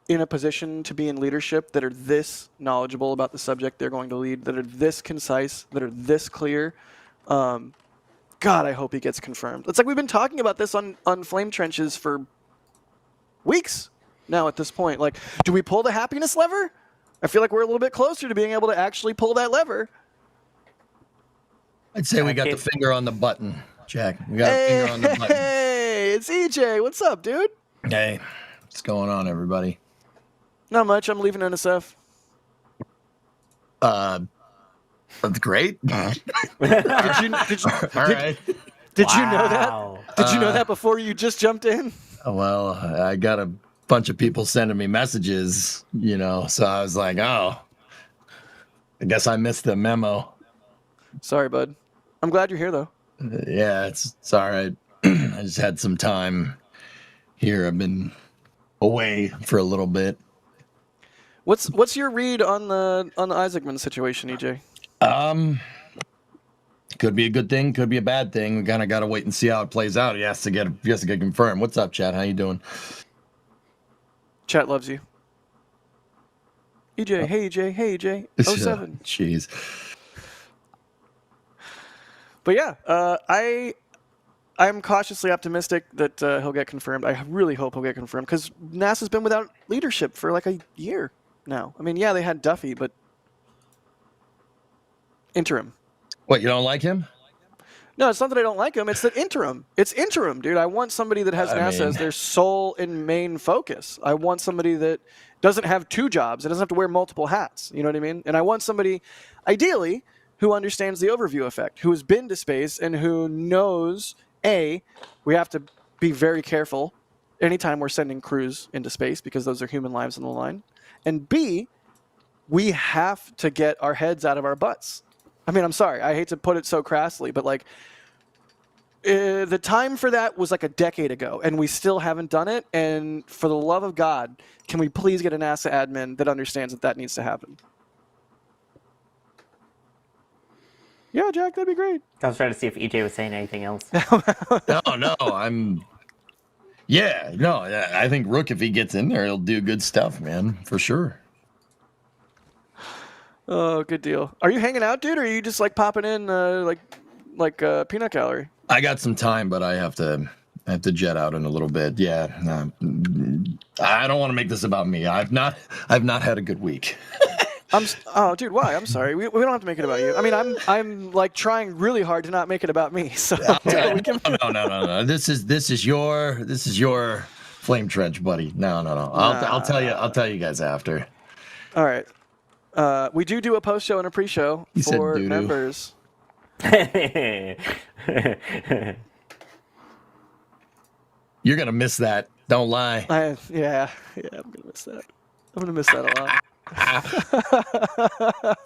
in a position to be in leadership that are this knowledgeable about the subject they're going to lead, that are this concise, that are this clear? God, I hope he gets confirmed. It's like we've been talking about this on Flame Trenches for weeks now at this point. Like, do we pull the happiness lever? I feel like we're a little bit closer to being able to actually pull that lever. I'd say we got the finger on the button, Jack. We got a finger on the button. Hey, it's EJ. What's up, dude? Hey, what's going on, everybody? Not much. I'm leaving NSF. That's great. All right. Did you know that? Did you know that before you just jumped in? Well, I got a bunch of people sending me messages, so I was like, oh, I guess I missed the memo. Sorry, bud. I'm glad you're here, though. Yeah, it's all right. I just had some time here. I've been away for a little bit. What's your read on the Isaacman situation, EJ? Could be a good thing, could be a bad thing. We kind of got to wait and see how it plays out. He has to get confirmed. What's up, chat? How you doing? Chat loves you. EJ, hey EJ, hey EJ. 07. Jeez. But yeah, I'm cautiously optimistic that he'll get confirmed. I really hope he'll get confirmed because NASA's been without leadership for like a year now. I mean, yeah, they had Duffy, but interim. What, you don't like him? No, it's not that I don't like him. It's that interim. It's interim, dude. I want somebody that has NASA as their sole and main focus. I want somebody that doesn't have two jobs and doesn't have to wear multiple hats. You know what I mean? And I want somebody, ideally, who understands the overview effect, who has been to space and who knows, A, we have to be very careful anytime we're sending crews into space because those are human lives on the line. And B, we have to get our heads out of our butts. I mean, I'm sorry. I hate to put it so crassly, but like the time for that was like a decade ago, and we still haven't done it. And for the love of God, can we please get a NASA admin that understands that needs to happen? Yeah, Jack, that'd be great. I was trying to see if EJ was saying anything else. No, I think Rook, if he gets in there, he'll do good stuff, man, for sure. Oh, good deal. Are you hanging out, dude, or are you just like popping in like peanut gallery? I got some time, but I have to jet out in a little bit. Yeah, I don't want to make this about me. I've not had a good week. Dude, why? I'm sorry. We don't have to make it about you. I mean, I'm like trying really hard to not make it about me. So No. This is your flame trench, buddy. No. I'll tell you guys after. All right. We do a post show and a pre-show for members. You're gonna miss that. Don't lie. Yeah, I'm gonna miss that. I'm gonna miss that a lot.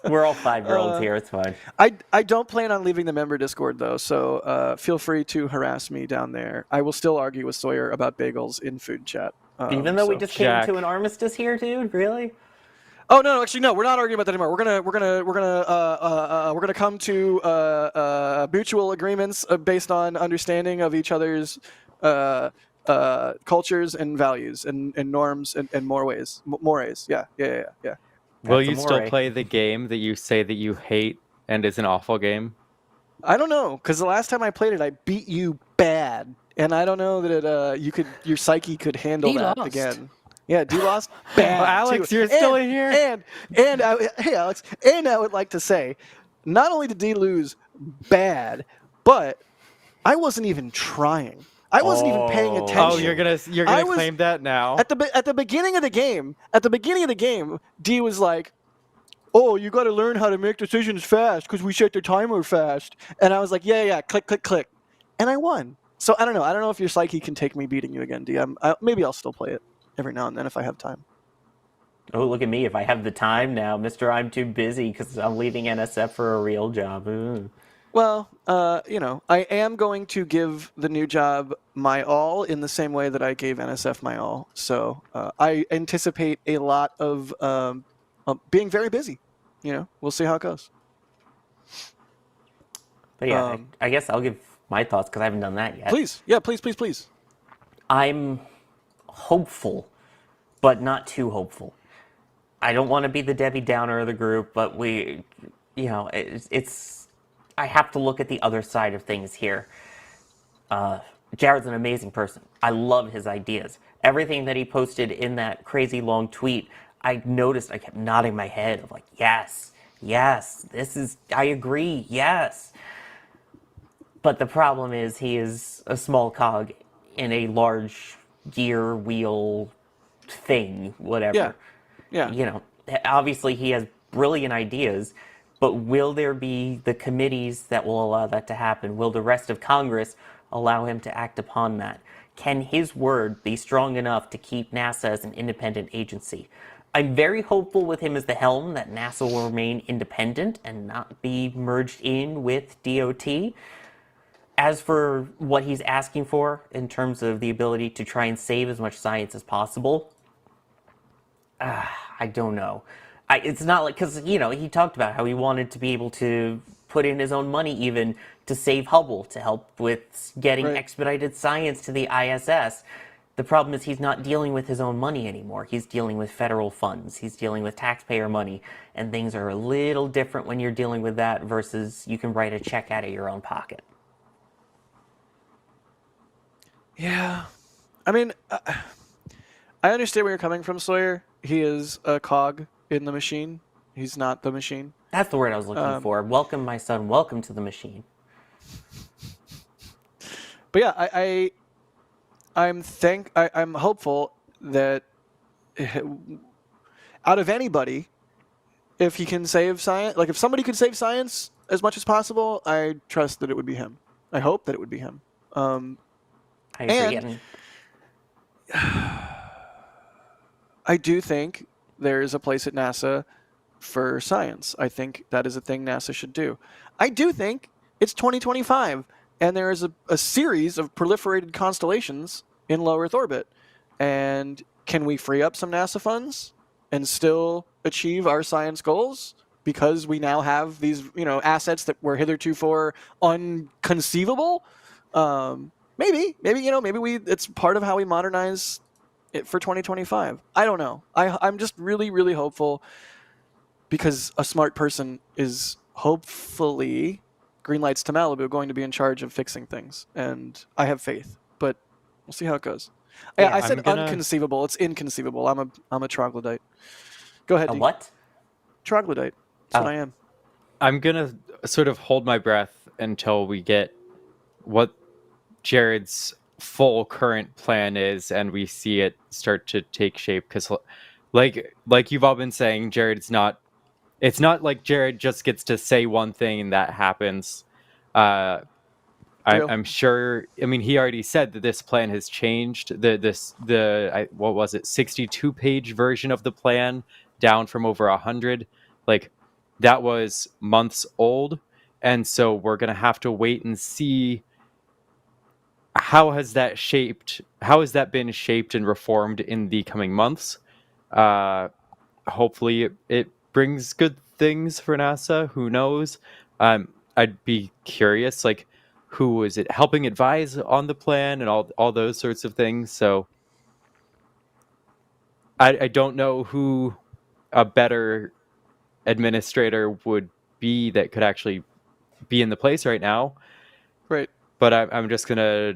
We're all 5-year-olds here. It's fine. I don't plan on leaving the member Discord though, so feel free to harass me down there. I will still argue with Sawyer about bagels in food chat. Even though we just came to an armistice here, dude. Really? Oh no, actually no, we're not arguing about that anymore. We're gonna come to mutual agreements based on understanding of each other's cultures and values and norms and mores. Yeah. Will you still play the game that you say that you hate and is an awful game? I don't know, because the last time I played it, I beat you bad, and I don't know that your psyche could handle that again. Yeah, D lost bad. Alex, too. You're still in here. Hey, Alex. And I would like to say, not only did D lose bad, but I wasn't even trying. I wasn't even paying attention. Oh, you're gonna claim that now? At the beginning of the game, D was like, "Oh, you got to learn how to make decisions fast because we set the timer fast." And I was like, "Yeah, click," and I won. So I don't know. I don't know if your psyche can take me beating you again, D. Maybe I'll still play it every now and then if I have time. Oh, look at me. If I have the time now, Mr. I'm too busy because I'm leaving NSF for a real job. Ooh. Well, I am going to give the new job my all in the same way that I gave NSF my all. So I anticipate a lot of being very busy. We'll see how it goes. But yeah, I guess I'll give my thoughts because I haven't done that yet. Please. Yeah, please. I'm hopeful, but not too hopeful. I don't want to be the Debbie Downer of the group, but I have to look at the other side of things here. Jared's an amazing person. I love his ideas. Everything that he posted in that crazy long tweet, I noticed I kept nodding my head of like, yes, I agree, yes. But the problem is he is a small cog in a large gear wheel thing, whatever. Yeah. Obviously he has brilliant ideas, but will there be the committees that will allow that to happen? Will the rest of Congress allow him to act upon that? Can his word be strong enough to keep NASA as an independent agency? I'm very hopeful with him as the helm that NASA will remain independent and not be merged in with DOT. As for what he's asking for in terms of the ability to try and save as much science as possible, I don't know. It's not like, because, he talked about how he wanted to be able to put in his own money even to save Hubble, to help with getting expedited science to the ISS. The problem is he's not dealing with his own money anymore. He's dealing with federal funds. He's dealing with taxpayer money. And things are a little different when you're dealing with that versus you can write a check out of your own pocket. Yeah. I mean, I understand where you're coming from, Sawyer. He is a cog in the machine. He's not the machine. That's the word I was looking for. Welcome, my son. Welcome to the machine. But yeah, I'm hopeful that out of anybody, if he can save science, like if somebody could save science as much as possible, I trust that it would be him. I hope that it would be him. I agree. And I do think there is a place at NASA for science. I think that is a thing NASA should do. I do think it's 2025, and there is a series of proliferated constellations in low Earth orbit. And can we free up some NASA funds and still achieve our science goals? Because we now have these, assets that were hitherto unconceivable. Maybe it's part of how we modernize it for 2025. I don't know. I'm just really, really hopeful, because a smart person is hopefully, green lights to Malibu, going to be in charge of fixing things. And I have faith, but we'll see how it goes. Yeah, I said unconceivable. It's inconceivable. I'm a troglodyte. Go ahead. A D. what? Troglodyte. That's what I am. I'm gonna sort of hold my breath until we get what Jared's full current plan is, and we see it start to take shape. Because, like you've all been saying, Jared's not. It's not like Jared just gets to say one thing and that happens. I'm sure. I mean, he already said that this plan has changed. What was it? 62-page version of the plan, down from over 100. Like, that was months old, and so we're gonna have to wait and see how has that been shaped and reformed in the coming months. Hopefully, it brings good things for NASA. Who knows? I'd be curious, like, who is it helping advise on the plan and all those sorts of things. So I don't know who a better administrator would be that could actually be in the place right now. Right. But I'm just gonna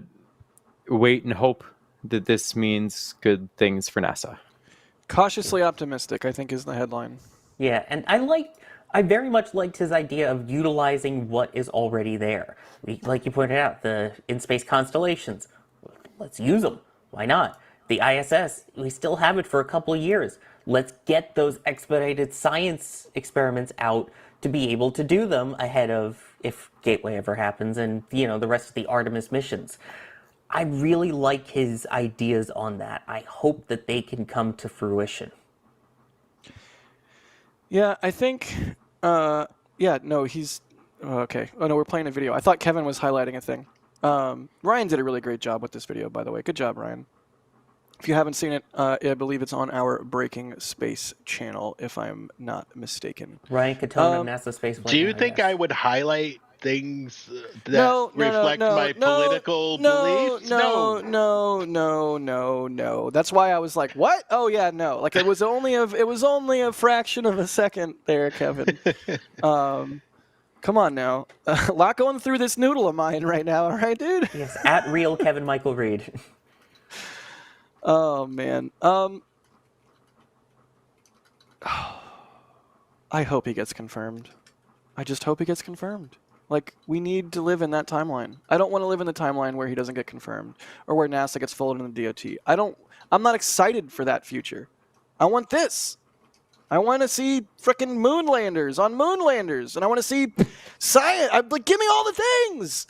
wait and hope that this means good things for NASA. Cautiously optimistic, I think, is the headline. Yeah, and I very much liked his idea of utilizing what is already there. Like you pointed out, the in-space constellations. Let's use them. Why not? The ISS, we still have it for a couple of years. Let's get those expedited science experiments out to be able to do them ahead of, if Gateway ever happens, and the rest of the Artemis missions. I really like his ideas on that. I hope that they can come to fruition. Yeah, I think. He's okay. Oh no, we're playing a video. I thought Kevin was highlighting a thing. Ryan did a really great job with this video, by the way. Good job, Ryan. If you haven't seen it, I believe it's on our Breaking Space channel, if I'm not mistaken. Ryan Katona of NASASpaceflight. Do you think I would highlight things that reflect my political beliefs? No. That's why I was like, "What? Oh yeah, no." Like it was only a fraction of a second there, Kevin. Come on now, a lot going through this noodle of mine right now. All right, dude. Yes, at real Kevin Michael Reed. Oh man. I hope he gets confirmed. I just hope he gets confirmed. Like, we need to live in that timeline. I don't want to live in the timeline where he doesn't get confirmed or where NASA gets folded in the DOT. I'm not excited for that future. I want this. I want to see frickin' moon landers on moon landers, and I want to see science. Give me all the things.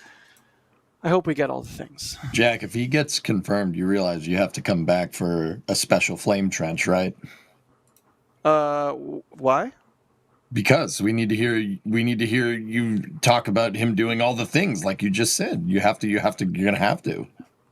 I hope we get all the things. Jack, if he gets confirmed, you realize you have to come back for a special flame trench, right? Why? Because we need to hear you talk about him doing all the things like you just said. You're gonna have to.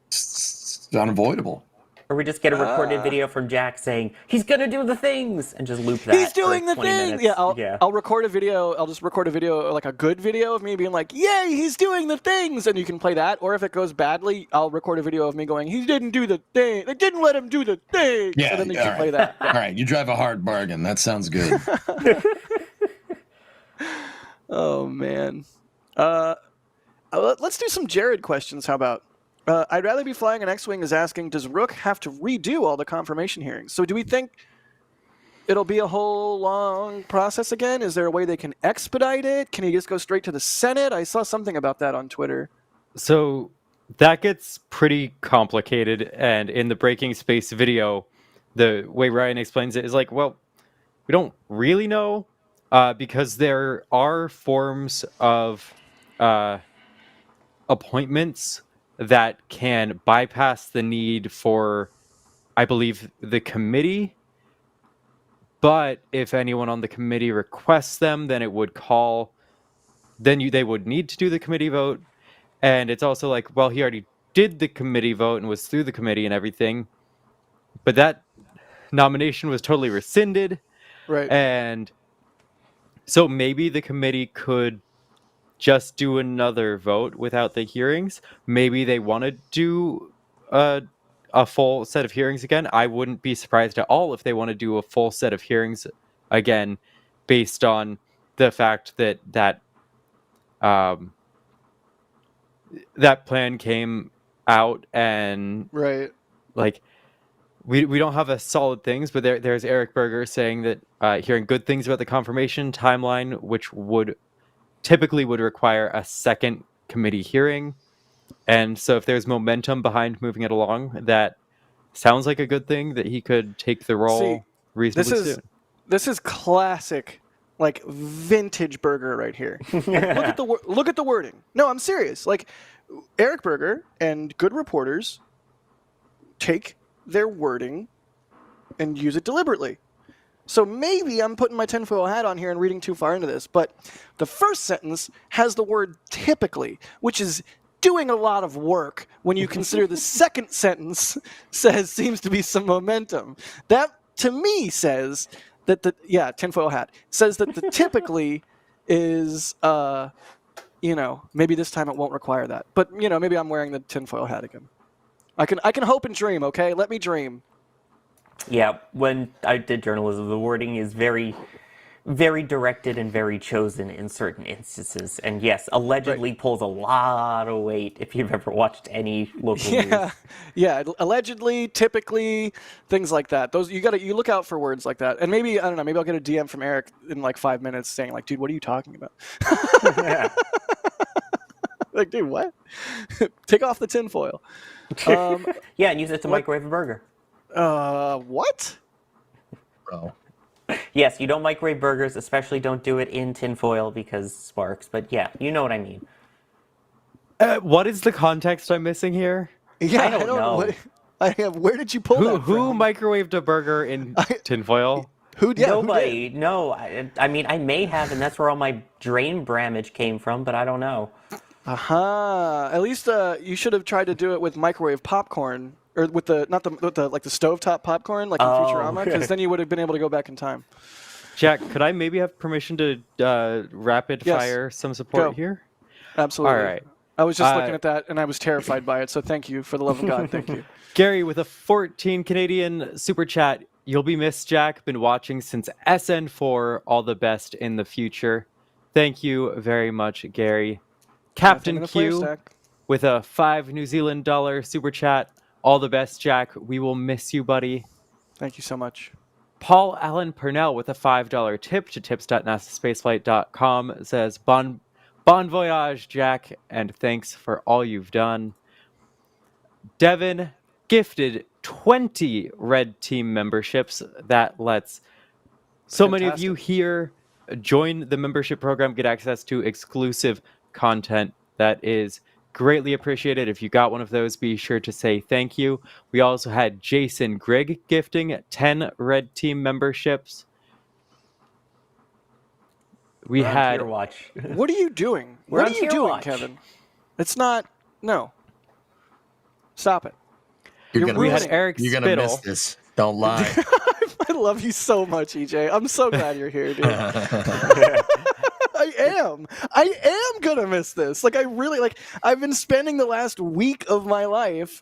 It's unavoidable. Or we just get a recorded video from Jack saying he's gonna do the things and just loop that. He's doing the thing. Minutes. Yeah, I'll record a video. I'll just record a video, like a good video of me being like, "Yay, he's doing the things," and you can play that. Or if it goes badly, I'll record a video of me going, "He didn't do the thing. They didn't let him do the thing." Yeah, and then you can play that. All right, you drive a hard bargain. That sounds good. Oh man. Let's do some Jared questions. How about? I'd rather be flying an X-Wing is asking, does Rook have to redo all the confirmation hearings? So do we think it'll be a whole long process again? Is there a way they can expedite it? Can he just go straight to the Senate? I saw something about that on Twitter. So that gets pretty complicated. And in the Breaking Space video, the way Ryan explains it is like, well, we don't really know because there are forms of appointments that can bypass the need for, I believe, the committee. But if anyone on the committee requests them, then it would call. Then they would need to do the committee vote. And it's also like, well, he already did the committee vote and was through the committee and everything. But that nomination was totally rescinded. Right. And so maybe the committee could just do another vote without the hearings. Maybe they want to do a full set of hearings again. I wouldn't be surprised at all if they want to do a full set of hearings again, based on the fact that that plan came out and Right. like we don't have a solid things, but there's Eric Berger saying that hearing good things about the confirmation timeline, which would typically require a second committee hearing. And so if there's momentum behind moving it along, that sounds like a good thing, that he could take the role reasonably soon. This is classic, like vintage Berger right here. Like, look at the wording. No, I'm serious. Like Eric Berger and good reporters take their wording and use it deliberately. So maybe I'm putting my tinfoil hat on here and reading too far into this, but the first sentence has the word typically, which is doing a lot of work when you consider the second sentence seems to be some momentum. That, to me, says that tinfoil hat, says that the typically is, maybe this time it won't require that. But, maybe I'm wearing the tinfoil hat again. I can hope and dream, okay? Let me dream. Yeah, when I did journalism, the wording is very, very directed and very chosen in certain instances. And yes, allegedly pulls a lot of weight if you've ever watched any local news. Yeah, allegedly, typically, things like that. Those you look out for words like that. And maybe, I don't know, maybe I'll get a DM from Eric in like 5 minutes saying like, dude, what are you talking about? Yeah. Like, dude, what? Take off the tinfoil. Yeah, and use it to microwave a burger. What? Bro. Yes, you don't microwave burgers, especially don't do it in tinfoil because sparks. But yeah, you know what I mean. What is the context I'm missing here? Yeah, I don't know. Where did you pull that Who from? microwaved a burger in tinfoil? Nobody. No, I mean, I may have, and that's where all my drain bramage came from, but I don't know. Aha! At least you should have tried to do it with microwave popcorn, or with the stovetop popcorn, like in Futurama, because then you would have been able to go back in time. Jack, could I maybe have permission to rapid fire some support here? Absolutely. All right. I was just looking at that, and I was terrified by it, so thank you. For the love of God, thank you. Gary with a 14 Canadian super chat. You'll be missed, Jack. Been watching since SN4. All the best in the future. Thank you very much, Gary. Captain Q with a $5 New Zealand super chat. All the best, Jack. We will miss you, buddy. Thank you so much. Paul Allen Purnell with a $5 tip to tips.nasaspaceflight.com says, Bon voyage, Jack, and thanks for all you've done. Devin gifted 20 Red Team memberships. That lets so many of you here join the membership program, get access to exclusive content. That is greatly appreciated. If you got one of those, be sure to say thank you. We also had Jason Grigg gifting 10 Red Team memberships. We had... Watch. What are you doing? What are you doing, Kevin? It's not... No. Stop it. We had Eric You're Spittle. gonna miss this. Don't lie. I love you so much, EJ. I'm so glad you're here, dude. I am gonna miss this. Like, I've been spending the last week of my life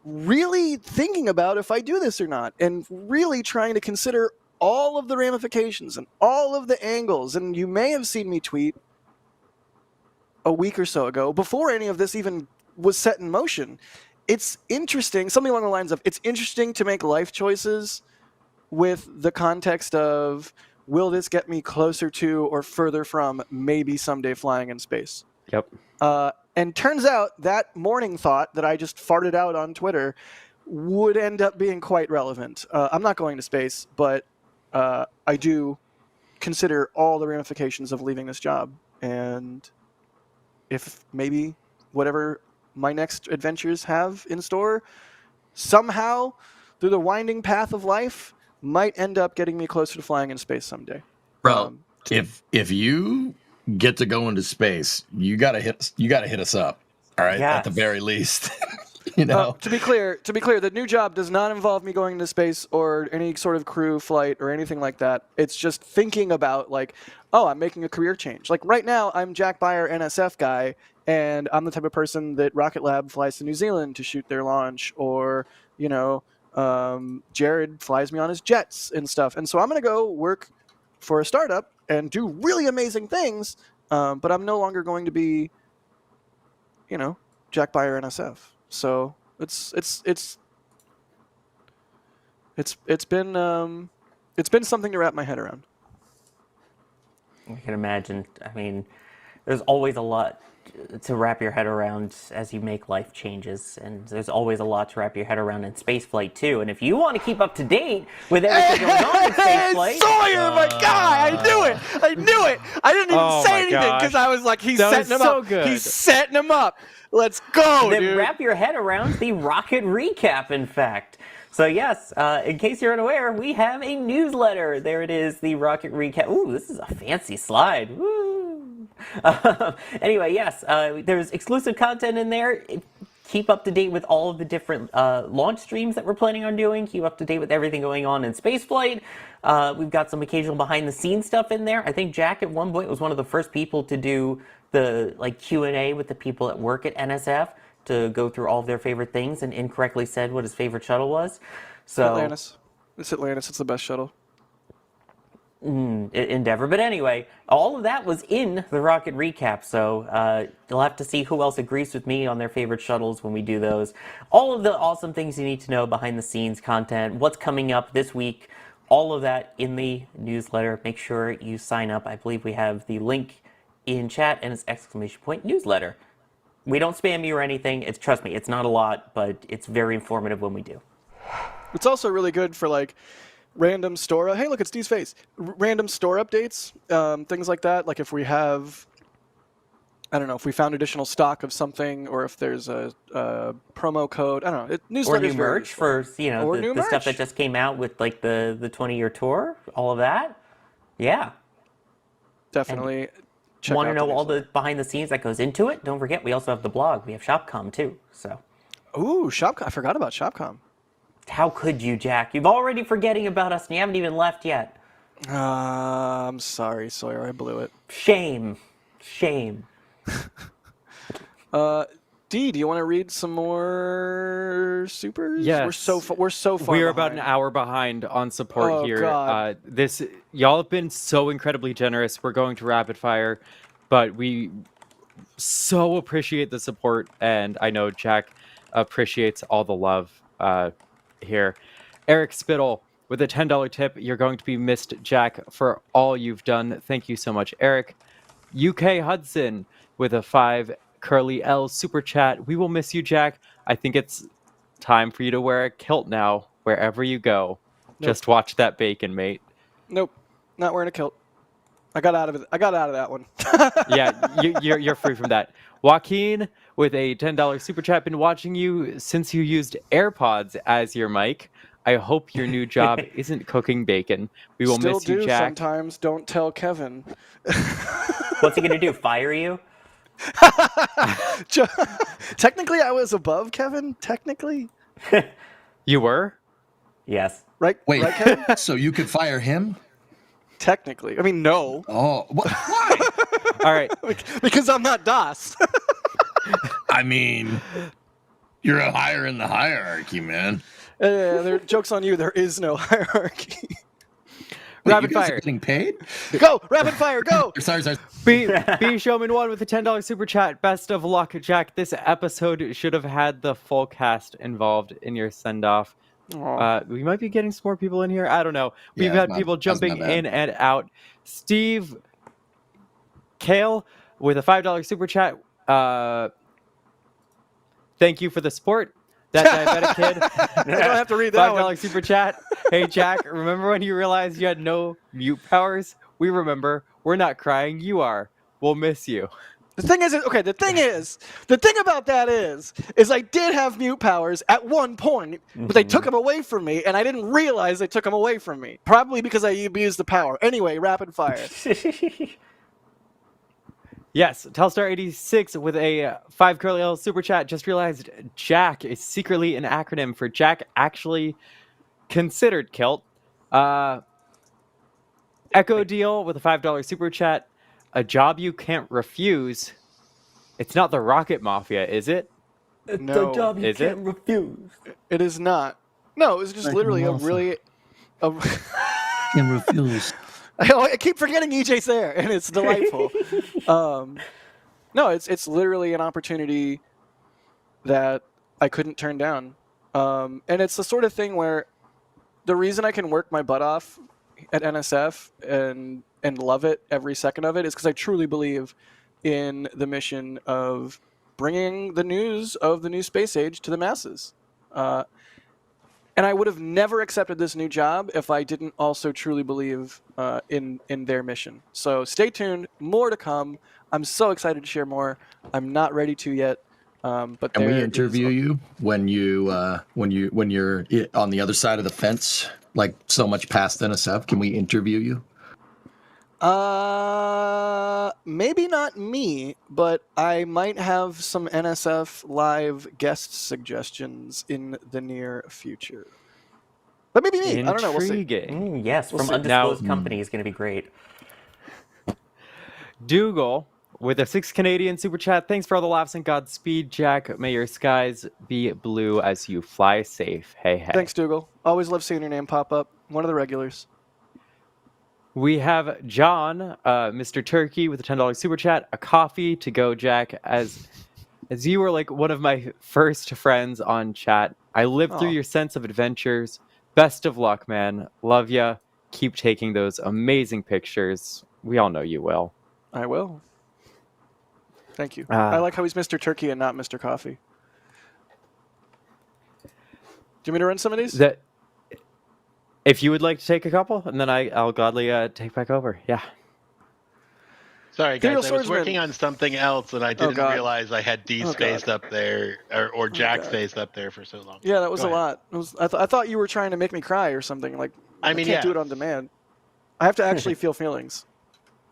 really thinking about if I do this or not, and really trying to consider all of the ramifications and all of the angles. And you may have seen me tweet a week or so ago, before any of this even was set in motion. It's interesting, something along the lines of, it's interesting to make life choices with the context of, will this get me closer to or further from maybe someday flying in space? Yep. And turns out that morning thought that I just farted out on Twitter would end up being quite relevant. I'm not going to space, but I do consider all the ramifications of leaving this job. And if maybe whatever my next adventures have in store, somehow through the winding path of life, might end up getting me closer to flying in space someday. Bro, if you get to go into space, you gotta hit us up. All right, at the very least. You know. To be clear, the new job does not involve me going into space or any sort of crew flight or anything like that. It's just thinking about like, oh, I'm making a career change. Like right now, I'm Jack Beyer, NSF guy, and I'm the type of person that Rocket Lab flies to New Zealand to shoot their launch, or you know, Jared flies me on his jets and stuff. And so I'm gonna go work for a startup and do really amazing things, but I'm no longer going to be, you know, Jack Beyer NSF. So it's been something to wrap my head around. I can imagine. I mean, there's always a lot to wrap your head around as you make life changes, and there's always a lot to wrap your head around in spaceflight too. And if you want to keep up to date with everything going on in spaceflight, Sawyer, my guy, I knew it. I didn't even say anything because I was like, he's setting him up. Good. He's setting him up. Let's go, then dude. wrap your head around the rocket recap. In fact. So yes, in case you're unaware, we have a newsletter. There it is, the rocket recap. Ooh, this is a fancy slide. Woo! Anyway, yes, there's exclusive content in there. Keep up to date with all of the different launch streams that we're planning on doing. Keep up to date with everything going on in spaceflight. We've got some occasional behind-the-scenes stuff in there. I think Jack at one point was one of the first people to do the Q&A with the people at work at NSF, to go through all of their favorite things, and incorrectly said what his favorite shuttle was. So Atlantis. It's Atlantis. It's the best shuttle. Endeavor. But anyway, all of that was in the rocket recap. So you'll have to see who else agrees with me on their favorite shuttles when we do those. All of the awesome things you need to know, behind the scenes content, what's coming up this week, all of that in the newsletter. Make sure you sign up. I believe we have the link in chat, and it's !newsletter. We don't spam you or anything. Trust me, it's not a lot, but it's very informative when we do. It's also really good for like random store. Hey, look, it's Steve's face. Random store updates, things like that. Like if we have, I don't know, if we found additional stock of something, or if there's a promo code. I don't know. Or new merch for the stuff that just came out with like the 20-year tour, all of that. Yeah, definitely. Want to know all the behind the scenes that goes into it? Don't forget, we also have the blog. We have Shopcom too. So. Ooh, Shopcom! I forgot about Shopcom. How could you, Jack? You've already forgetting about us, and you haven't even left yet. I'm sorry, Sawyer. I blew it. Shame. D, do you want to read some more supers? Yes. We're so far. We're about an hour behind on support here. God. Y'all have been so incredibly generous. We're going to rapid fire, but we so appreciate the support, and I know Jack appreciates all the love here. Eric Spittle with a $10 tip. You're going to be missed, Jack, for all you've done. Thank you so much, Eric. UK Hudson with a 5 Curly L super chat. We will miss you, Jack. I think it's time for you to wear a kilt now wherever you go. Nope. Just watch that bacon, mate. Nope, not wearing a kilt. I got out of that one. Yeah, you're free from that. Joaquin with a $10 super chat. Been watching you since you used AirPods as your mic. I hope your new job isn't cooking bacon. We will miss you, Jack. Sometimes. Don't tell Kevin. What's he gonna do? Fire you? Technically, I was above Kevin. Technically, you were. Yes. Right. Wait. Right, Kevin? So you could fire him? Technically, I mean, no. Oh, why? All right. Because I'm not DOS. I mean, you're higher in the hierarchy, man. Joke's on you. There is no hierarchy. Wait, rapid you guys fire. are getting paid? Go! Rapid fire, go! Sorry. B Showman 1 with a $10 super chat. Best of luck, Jack. This episode should have had the full cast involved in your send-off. We might be getting some more people in here. I don't know. We've had people jumping in and out. Steve Kale with a $5 super chat. thank you for the support. That diabetic kid. I don't have to read that one. $5 super chat. Hey, Jack, remember when you realized you had no mute powers? We remember. We're not crying. You are. We'll miss you. The thing about that is I did have mute powers at one point, but they took them away from me, and I didn't realize they took them away from me. Probably because I abused the power. Anyway, rapid fire. Yes, Telstar86 with a 5 curly super chat just realized Jack is secretly an acronym for Jack Actually Considered Kilt. Echo Deal with a $5 super chat. A job you can't refuse. It's not the Rocket Mafia, is it? No. The job you Is can't it? refuse. It is not. No, it was just Like literally a Mafia. really... Can refuse. I keep forgetting EJ's there, and it's delightful. No, it's literally an opportunity that I couldn't turn down. And it's the sort of thing where the reason I can work my butt off at NSF and love it every second of it is because I truly believe in the mission of bringing the news of the new space age to the masses. And I would have never accepted this new job if I didn't also truly believe in their mission. So stay tuned, more to come. I'm so excited to share more. I'm not ready to yet, but Can we there interview is- you when you're on the other side of the fence, like so much past NSF? Can we interview you? Maybe not me, but I might have some NSF live guest suggestions in the near future. But maybe me. I don't know. We'll see. Intriguing. Yes, We'll from see. undisclosed Now- company is going to be great. Dougal with a 6 Canadian super chat. Thanks for all the laughs and Godspeed, Jack. May your skies be blue as you fly safe. Hey, hey. Thanks, Dougal. Always love seeing your name pop up. One of the regulars. We have John, Mr. Turkey, with a $10 super chat. A coffee to go, Jack. As you were like one of my first friends on chat, I lived through Aw. your sense of adventures. Best of luck, man. Love ya. Keep taking those amazing pictures. We all know you will. I will. Thank you. Ah. I like how he's Mr. Turkey and not Mr. Coffee. Do you want me to run some of these? That, if you would like to take a couple, and then I'll gladly take back over. Yeah. Sorry, Ethereal guys. I was Swordsman. working on something else, and I didn't God. realize I had D Oh, spaced up there, or Jack God. spaced up there for so long. Yeah, that was Go a ahead. lot. I thought you were trying to make me cry or something. Like, I mean, can't do yeah. it on demand. I have to actually feel feelings.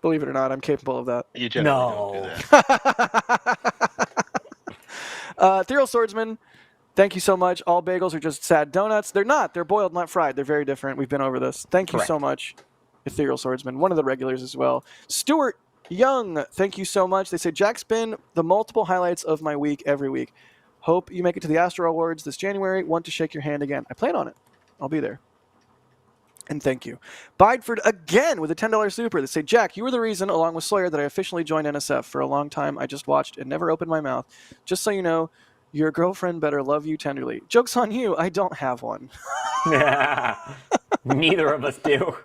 Believe it or not, I'm capable of that. You generally don't do No. that. Ethereal Swordsman, thank you so much. All bagels are just sad donuts. They're not. They're boiled, not fried. They're very different. We've been over this. Thank you so much, Ethereal Swordsman, one of the regulars as well. Stuart Young, thank you so much. They say, Jack's been the multiple highlights of my week every week. Hope you make it to the Astro Awards this January. Want to shake your hand again. I plan on it. I'll be there. And thank you. Bideford again with a $10 super. They say, Jack, you were the reason, along with Sawyer, that I officially joined NSF. For a long time, I just watched and never opened my mouth. Just so you know, your girlfriend better love you tenderly. Joke's on you. I don't have one. Neither of us do.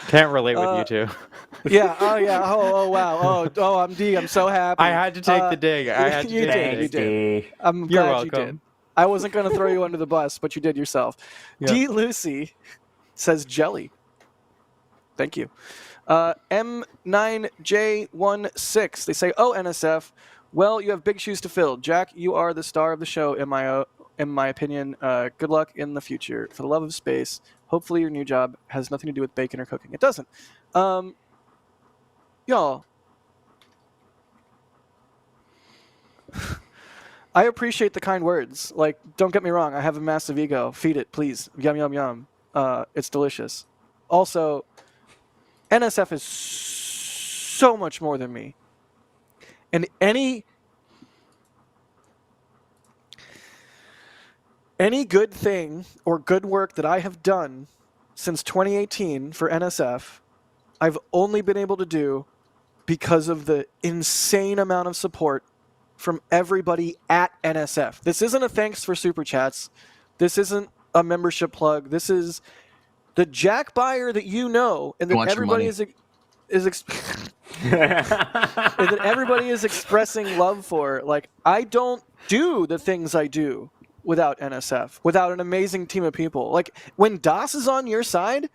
Can't relate with you two. Yeah. Oh, yeah. Oh, wow. Oh, I'm D. I'm so happy. I had to take the dig. I had to you take did. the You Thanks, did. D. I'm You're glad you welcome. did. I wasn't going to throw you under the bus, but you did yourself. Yeah. D. Lucy says jelly. Thank you. M9J16. They say, oh, NSF. Well, you have big shoes to fill. Jack, you are the star of the show, in my opinion. Good luck in the future. For the love of space, hopefully your new job has nothing to do with bacon or cooking. It doesn't. Y'all. I appreciate the kind words. Like, don't get me wrong. I have a massive ego. Feed it, please. Yum, yum, yum. It's delicious. Also, NSF is so much more than me. And any good thing or good work that I have done since 2018 for NSF, I've only been able to do because of the insane amount of support from everybody at NSF. This isn't a thanks for super chats. This isn't a membership plug. This is the Jack Buyer that you know and that Want your everybody money. is. that everybody is expressing love for. Like, I don't do the things I do without NSF, without an amazing team of people. Like, when DOS is on your side,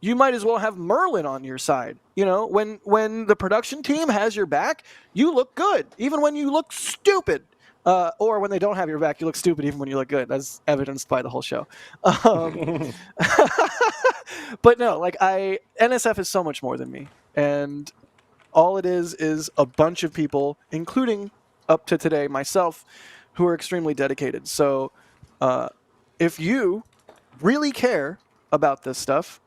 you might as well have Merlin on your side. You know, when the production team has your back, you look good, even when you look stupid. Or when they don't have your back, you look stupid even when you look good. That's evidenced by the whole show. But no, like, NSF is so much more than me. And all it is a bunch of people, including up to today myself, who are extremely dedicated. So if you really care about this stuff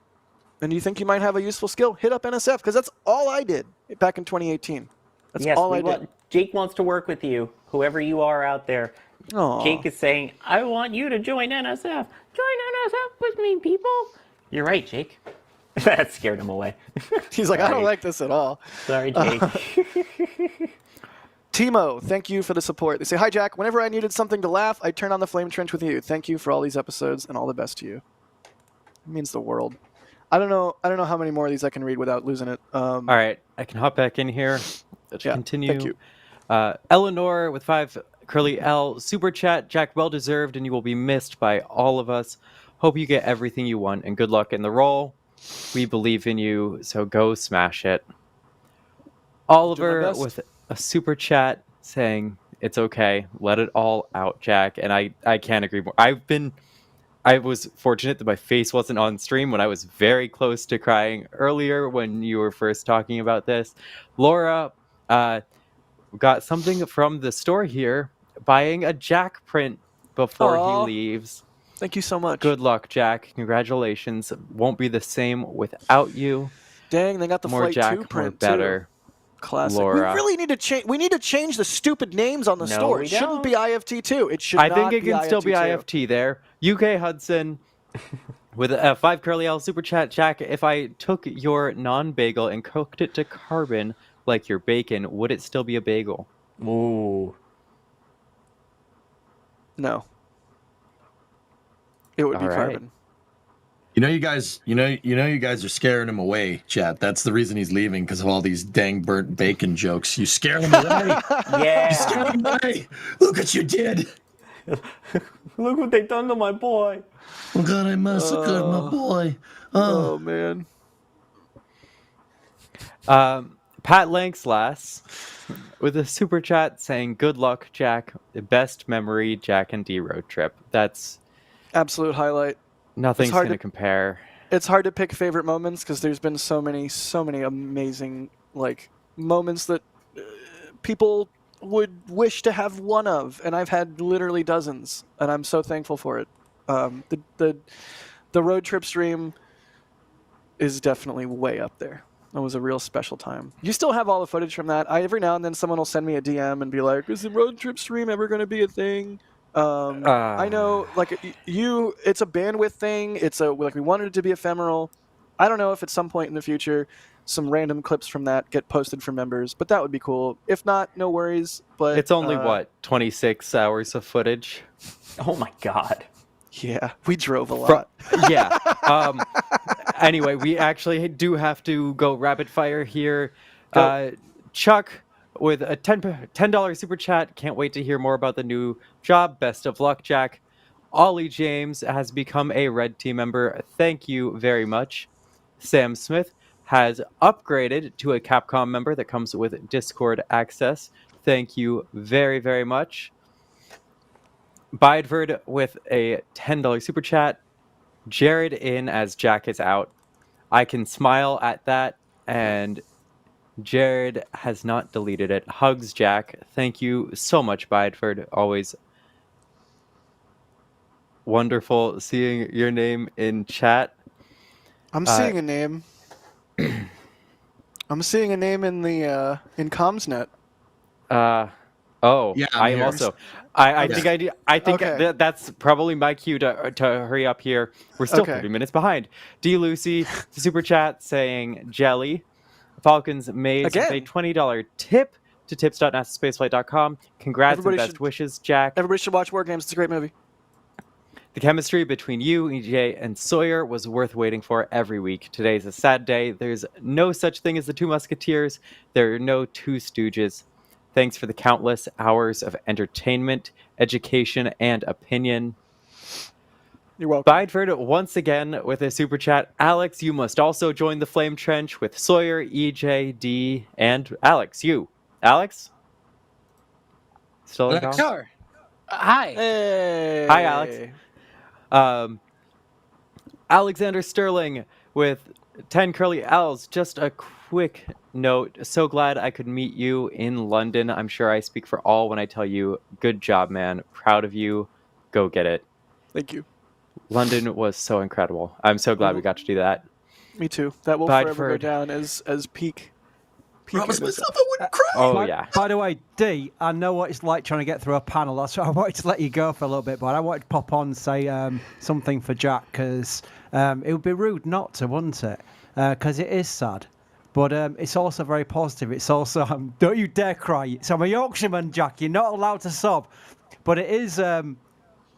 and you think you might have a useful skill, hit up NSF, because that's all I did back in 2018. That's all I did. Jake wants to work with you, whoever you are out there. Aww. Jake is saying, I want you to join NSF. Join NSF with me, people. You're right, Jake. That scared him away. He's like, I don't like this at all. Sorry, Jake. Timo, thank you for the support. They say, hi, Jack. Whenever I needed something to laugh, I'd turn on the Flame Trench with you. Thank you for all these episodes, and all the best to you. It means the world. I don't know how many more of these I can read without losing it. All right, I can hop back in here. Let's continue. Thank you. Eleanor with 5 curly L super chat. Jack, well deserved, and you will be missed by all of us. Hope you get everything you want, and good luck in the role. We believe in you, so go smash it. Oliver with a super chat saying, it's okay, let it all out, Jack. And I can't agree more. I was fortunate that my face wasn't on stream when I was very close to crying earlier when you were first talking about this. Laura got something from the store here, buying a Jack print before he leaves. Thank you so much. Good luck, Jack. Congratulations. Won't be the same without you. Dang, they got the more Flight Jack, 2 print more better. too. Classic. Laura. We really need to change. We need to change the stupid names on the store. It shouldn't be IFT2. It should. I think it can still be IFT there. UK Hudson with a 5 curly L super chat. Jack, if I took your non-bagel and cooked it to carbon like your bacon, would it still be a bagel? Ooh. No. It would be carbon. You know, you guys are scaring him away, chat. That's the reason he's leaving, because of all these dang burnt bacon jokes. You scare him away. Yeah. You scared him away. Look what you did. Look what they done to my boy. Oh God, I massacred my boy. Oh man. Pat Lankslas with a super chat saying, good luck, Jack. The best memory, Jack and D road trip. That's absolute highlight. Nothing's going to compare. It's hard to pick favorite moments because there's been so many amazing moments that people would wish to have one of, and I've had literally dozens, and I'm so thankful for it. The road trip stream is definitely way up there. That was a real special time. You still have all the footage from that. Every now and then someone will send me a DM and be like, is the road trip stream ever going to be a thing? I know, it's a bandwidth thing. We wanted it to be ephemeral. I don't know if at some point in the future some random clips from that get posted for members, but that would be cool. If not, no worries. But it's only 26 hours of footage. Oh my God. Yeah, we drove a lot. Yeah. Anyway, we actually do have to go rapid fire here. Chuck with a $10 super chat. Can't wait to hear more about the new job. Best of luck, Jack. Ollie James has become a Red Team member. Thank you very much. Sam Smith has upgraded to a Capcom member that comes with Discord access. Thank you very, very much. Bideford with a $10 super chat. Jared in as Jack is out. I can smile at that, and Jared has not deleted it. Hugs, Jack. Thank you so much, Bideford. Always wonderful seeing your name in chat. I'm seeing a name. I'm seeing a name in the in CommsNet. Oh, yeah, I am also. I think Okay. that's probably my cue to hurry up here. We're still 30 minutes behind. D Lucy, super chat saying jelly. Falcons made a $20 tip to tips.nasaspaceflight.com. Congrats and best wishes, Jack. Everybody should watch War Games. It's a great movie. The chemistry between you, EJ, and Sawyer was worth waiting for every week. Today's a sad day. There's no such thing as the Two Musketeers. There are no Two Stooges. Thanks for the countless hours of entertainment, education, and opinion. You're welcome. Bideford once again with a super chat. Alex, you must also join the Flame Trench with Sawyer, EJ, D, and Alex. You. Alex? Still in call? Sure. Hi. Hey. Hi, Alex. Alexander Sterling with 10 curly L's. Just a quick note. So glad I could meet you in London. I'm sure I speak for all when I tell you, good job, man. Proud of you. Go get it. Thank you. London was so incredible. I'm so glad we got to do that. Me too. That will forever go down as peak. Promise myself I wouldn't cry. Oh, yeah. By the way, D, I know what it's like trying to get through a panel. That's why I wanted to let you go for a little bit, but I wanted to pop on and say something for Jack, because it would be rude not to, wouldn't it? Because it is sad. But it's also very positive. It's also, don't you dare cry. So I'm a Yorkshireman, Jack. You're not allowed to sob. But it is a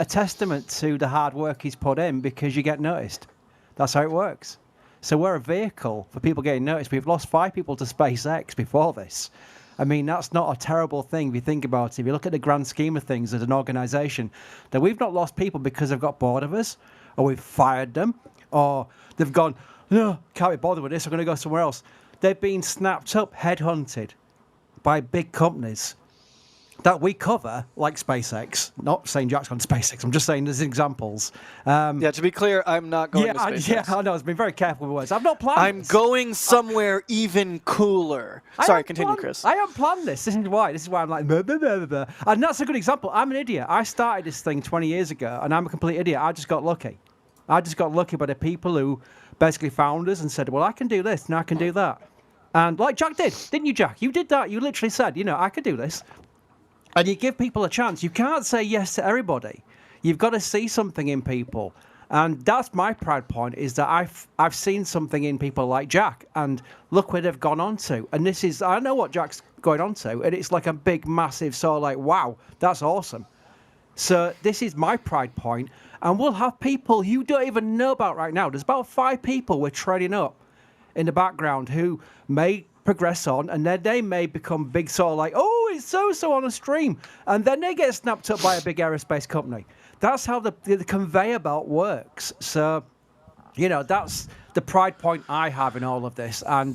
testament to the hard work he's put in, because you get noticed. That's how it works. So we're a vehicle for people getting noticed. We've lost 5 people to SpaceX before this. I mean, that's not a terrible thing if you think about it. If you look at the grand scheme of things as an organization, that we've not lost people because they've got bored of us, or we've fired them, or they've gone, no, can't be bothered with this, I'm going to go somewhere else. They've been snapped up, headhunted by big companies that we cover, like SpaceX. Not saying Jack's on SpaceX, I'm just saying there's examples. Yeah, to be clear, I'm not going to SpaceX. I know, I've been very careful with words. I've not planned I'm this. going somewhere even cooler. Sorry, continue, Chris. I haven't planned this. This is why I'm like, blah, blah, blah, blah. And that's a good example. I'm an idiot. I started this thing 20 years ago, and I'm a complete idiot. I just got lucky. I just got lucky by the people who basically found us and said, well, I can do this, and I can do that. And like Jack did, didn't you, Jack? You did that. You literally said, I can do this. And you give people a chance. You can't say yes to everybody. You've got to see something in people. And that's my proud point, is that I've seen something in people like Jack, and look where they've gone on to. And this is, I know what Jack's going on to, and it's like a big, massive sort of like, wow, that's awesome. So this is my pride point, and we'll have people you don't even know about right now. There's about 5 people we're training up in the background who may progress on, and then they may become big sort of like, oh, it's so on a stream, and then they get snapped up by a big aerospace company. That's how the conveyor belt works. So, that's the pride point I have in all of this. And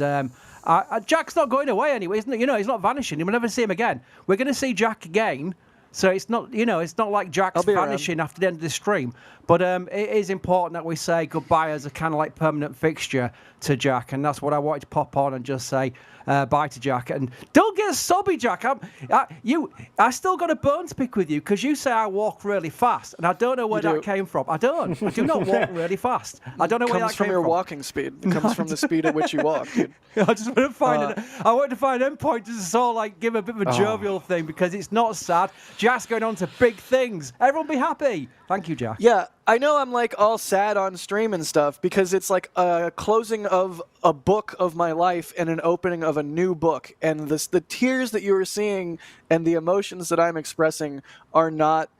Jack's not going away anyway, isn't it? He's not vanishing. You'll never see him again. We're going to see Jack again. So it's not, it's not like Jack's vanishing after the end of the stream. But it is important that we say goodbye as a kind of like permanent fixture to Jack. And that's what I wanted to pop on and just say bye to Jack. And don't get sobby, Jack. I still got a bone to pick with you, because you say I walk really fast. And I don't know where that came from. I don't. I do not walk really fast. I don't know where that came from. It comes from your walking speed. It comes from the speed at which you walk, dude. I just want to find I want to find endpoint to sort of like give a bit of a jovial thing, because it's not sad. Jack's going on to big things. Everyone be happy. Thank you, Jack. Yeah, I know I'm like all sad on stream and stuff, because it's like a closing of a book of my life and an opening of a new book. And the tears that you are seeing and the emotions that I'm expressing are not,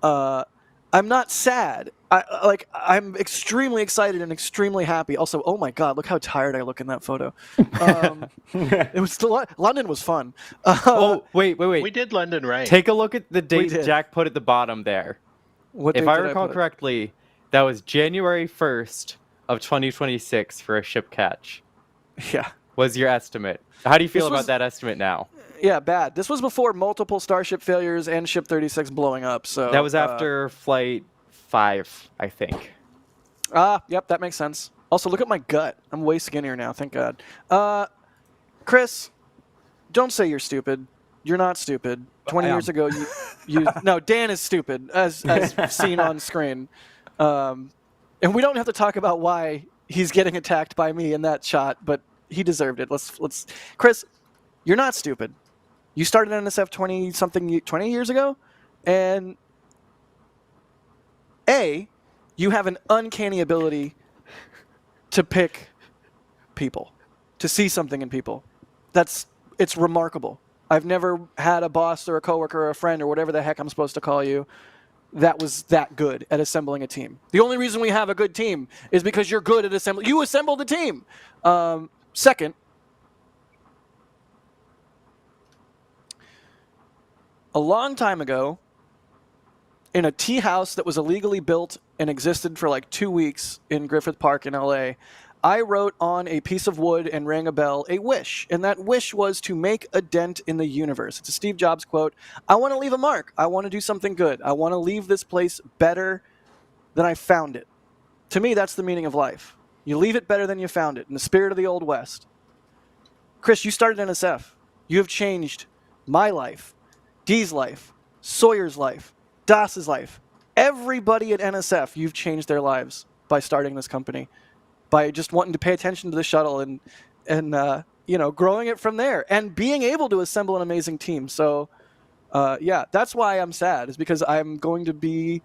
I'm not sad. I'm extremely excited and extremely happy. Also, oh my God, look how tired I look in that photo. It was London was fun. Wait. We did London right. Take a look at the date Jack put at the bottom there. If I recall correctly, that was January 1st of 2026 for a ship catch. Yeah. Was your estimate. How do you feel about that estimate now? Yeah, bad. This was before multiple Starship failures and Ship 36 blowing up. So that was after Flight 5, I think. Yep, that makes sense. Also, look at my gut. I'm way skinnier now, thank God. Chris, don't say you're stupid. You're not stupid. 20 years ago, no, Dan is stupid, as seen on screen. And we don't have to talk about why he's getting attacked by me in that shot, but he deserved it. Let's. Chris, you're not stupid. You started NSF 20 years ago, and you have an uncanny ability to pick people, to see something in people. It's remarkable. I've never had a boss or a coworker or a friend or whatever the heck I'm supposed to call you that was that good at assembling a team. The only reason we have a good team is because you're good at assembling. You assembled the team. Second, a long time ago, in a tea house that was illegally built and existed for like 2 weeks in Griffith Park in LA, I wrote on a piece of wood and rang a bell a wish, and that wish was to make a dent in the universe. It's a Steve Jobs quote. I want to leave a mark. I want to do something good. I want to leave this place better than I found it. To me, that's the meaning of life. You leave it better than you found it, in the spirit of the Old West. Chris, you started NSF. You have changed my life, Dee's life, Sawyer's life, Das's life. Everybody at NSF, you've changed their lives by starting this company, by just wanting to pay attention to the shuttle and growing it from there and being able to assemble an amazing team. So, that's why I'm sad, is because I'm going to be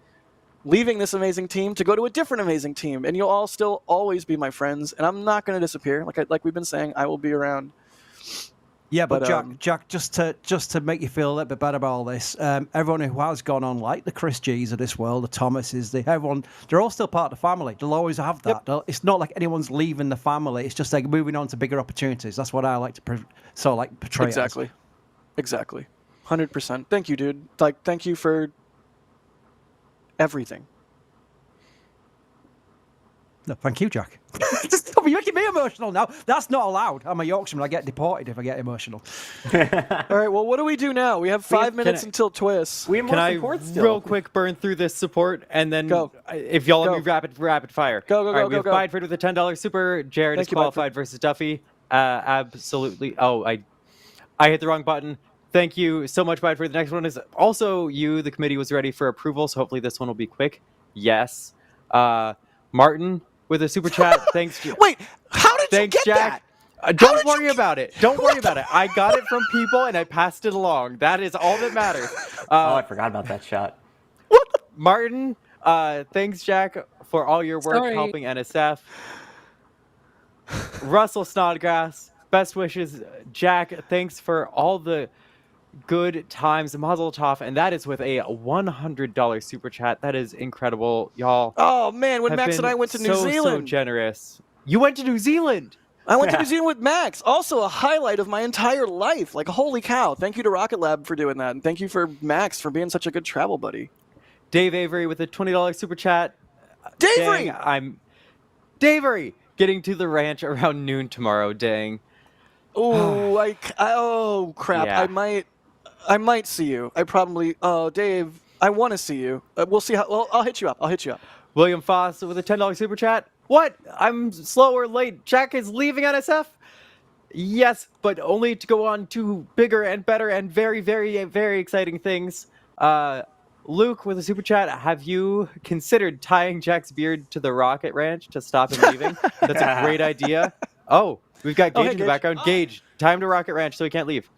leaving this amazing team to go to a different amazing team, and you'll all still always be my friends, and I'm not going to disappear. Like we've been saying, I will be around. Yeah, but Jack, just to make you feel a little bit better about all this, everyone who has gone on, like the Chris G's of this world, the Thomases, everyone, they're all still part of the family. They'll always have that. Yep. It's not like anyone's leaving the family. It's just like moving on to bigger opportunities. That's what I like to portray. Exactly. 100%. Thank you, dude. Thank you for everything. No, thank you, Jack. You're making me emotional now. That's not allowed. I'm a Yorkshireman. I get deported if I get emotional. All right, well, what do we do now? We have 5 minutes until TWIS. We have more support still. Real quick burn through this support, and then go. If y'all let me rapid fire. Go, All right, we have go. Bideford with a $10 super. Jared is qualified versus Duffy. Absolutely. Oh, I hit the wrong button. Thank you so much, Bideford. The next one is also you. The committee was ready for approval, so hopefully this one will be quick. Yes. Martin with a super chat. Thanks. Wait, how did Thanks, you get Jack. that? Don't worry about it. Don't worry about it. I got it from people and I passed it along. That is all that matters. I forgot about that shot. Martin, thanks, Jack, for all your work helping NSF. Russell Snodgrass, best wishes. Jack, thanks for all the good times. Mazel tov, and that is with a $100 super chat. That is incredible, y'all. Oh man, when Max and I went to New Zealand. So generous. You went to New Zealand. I went to New Zealand with Max. Also a highlight of my entire life. Like, holy cow. Thank you to Rocket Lab for doing that. And thank you for Max for being such a good travel buddy. Dave Avery with a $20 super chat. Davery! I'm Davery getting to the ranch around noon tomorrow. Dang. Oh, crap. Yeah. I might see you. Dave, I want to see you. We'll see how. Well, I'll hit you up. William Foss with a $10 super chat. What? I'm slow or late. Jack is leaving NSF? Yes, but only to go on to bigger and better and very, very, very exciting things. Luke with a super chat. Have you considered tying Jack's beard to the rocket ranch to stop him leaving? That's a great idea. Oh, we've got Gage in the background. Gage, tie him to rocket ranch so he can't leave.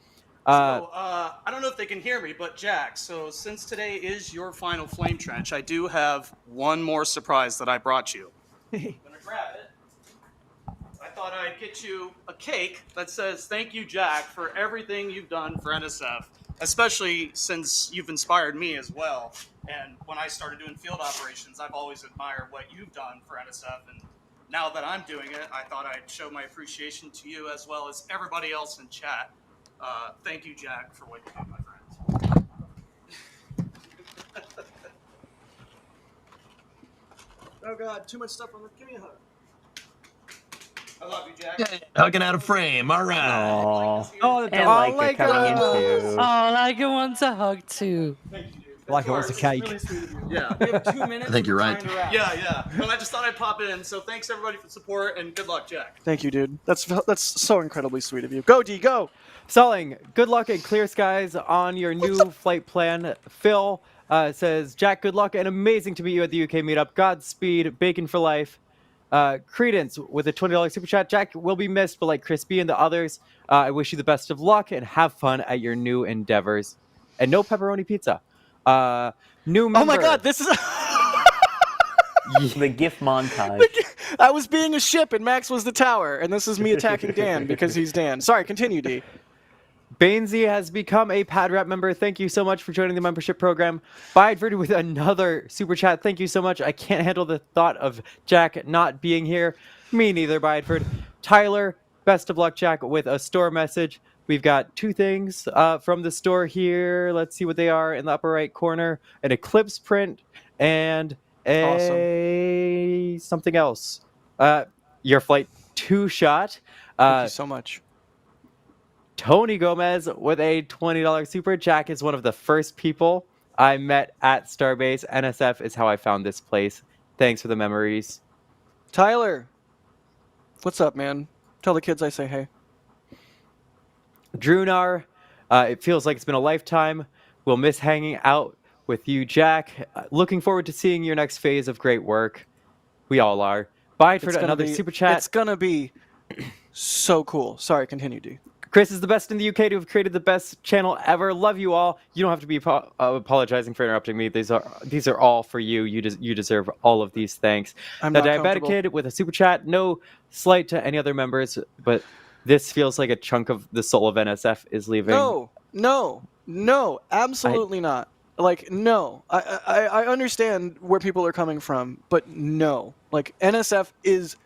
I don't know if they can hear me, but Jack, so since today is your final flame trench, I do have one more surprise that I brought you. I'm going to grab it. I thought I'd get you a cake that says, thank you, Jack, for everything you've done for NSF, especially since you've inspired me as well. And when I started doing field operations, I've always admired what you've done for NSF. And now that I'm doing it, I thought I'd show my appreciation to you as well as everybody else in chat. Thank you, Jack, for what you did, my friends. Oh, God, too much stuff on the... Give me a hug. I love you, Jack. Hugging out of frame. All right. And Leica coming in too. Oh, Leica wants a hug too. Thank you, dude. Like it was a cake. Really sweet of you. Yeah, we have 2 minutes. I think you're right. Yeah. Well, I just thought I'd pop in. So thanks, everybody, for the support, and good luck, Jack. Thank you, dude. That's so incredibly sweet of you. Go, D, go. Selling. Good luck and clear skies on your new flight plan. Phil says, Jack, good luck and amazing to meet you at the UK meetup. Godspeed. Bacon for life. Credence with a $20 super chat. Jack will be missed, but like Crispy and the others, I wish you the best of luck and have fun at your new endeavors. And no pepperoni pizza. New member. Oh my God, this is The GIF montage. I was being a ship and Max was the tower, and this is me attacking Dan because he's Dan. Sorry, continue, D. Bainsy has become a PadRap member. Thank you so much for joining the membership program. Bideford with another super chat. Thank you so much. I can't handle the thought of Jack not being here. Me neither, Bideford. Tyler, best of luck, Jack, with a store message. We've got two things from the store here. Let's see what they are in the upper right corner. An Eclipse print and something else. Your Flight 2 shot. Thank you so much. Tony Gomez with a $20 super. Jack is one of the first people I met at Starbase. NSF is how I found this place. Thanks for the memories. Tyler, what's up, man? Tell the kids I say hey. Drunar, it feels like it's been a lifetime. We'll miss hanging out with you, Jack. Looking forward to seeing your next phase of great work. We all are. Bye for another super chat. It's gonna be so cool. Sorry, continue, D. Chris is the best in the UK to have created the best channel ever. Love you all. You don't have to be apologizing for interrupting me. These are all for you. You deserve all of these thanks. I'm the not Diabetic Kid with a super chat. No slight to any other members, but this feels like a chunk of the soul of NSF is leaving. No, absolutely not. Like, no. I understand where people are coming from, but no. Like, NSF is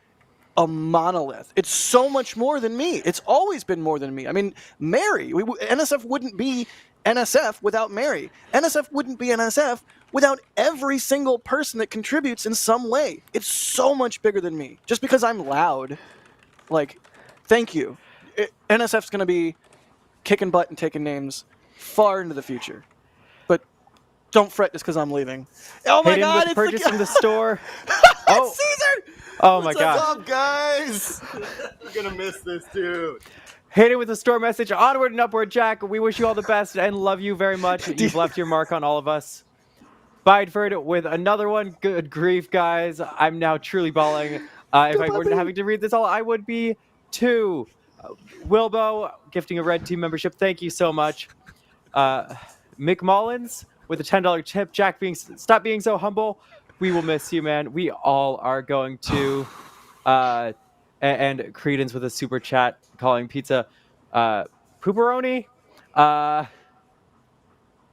a monolith. It's so much more than me. It's always been more than me. I mean, Mary, NSF wouldn't be NSF without Mary. NSF wouldn't be NSF without every single person that contributes in some way. It's so much bigger than me. Just because I'm loud, like, thank you. NSF's going to be kicking butt and taking names far into the future. But don't fret just because I'm leaving. Oh my God, it's purchase from the store. Oh, Caesar! Oh my gosh. What's up, guys? You're gonna miss this dude. Hit it with a store message. Onward and upward, Jack. We wish you all the best and love you very much. You've left your mark on all of us. Bideford with another one. Good grief, guys. I'm now truly bawling. If I weren't having to read this all, I would be too. Wilbo gifting a Red Team membership. Thank you so much. Mick Mullins with a $10 tip. Jack, stop being so humble. We will miss you, man. We all are going to. And Credence with a super chat calling pizza pooperoni.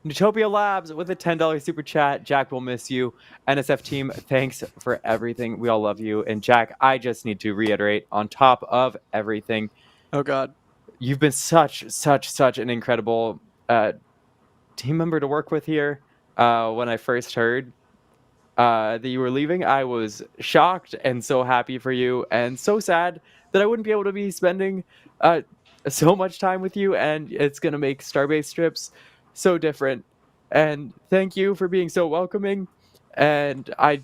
Nutopia Labs with a $10 super chat. Jack will miss you. NSF team, thanks for everything. We all love you. And Jack, I just need to reiterate, on top of everything. Oh God, you've been such an incredible team member to work with here. When I first heard that you were leaving, I was shocked and so happy for you, and so sad that I wouldn't be able to be spending so much time with you. And it's gonna make Starbase trips so different. And thank you for being so welcoming. And I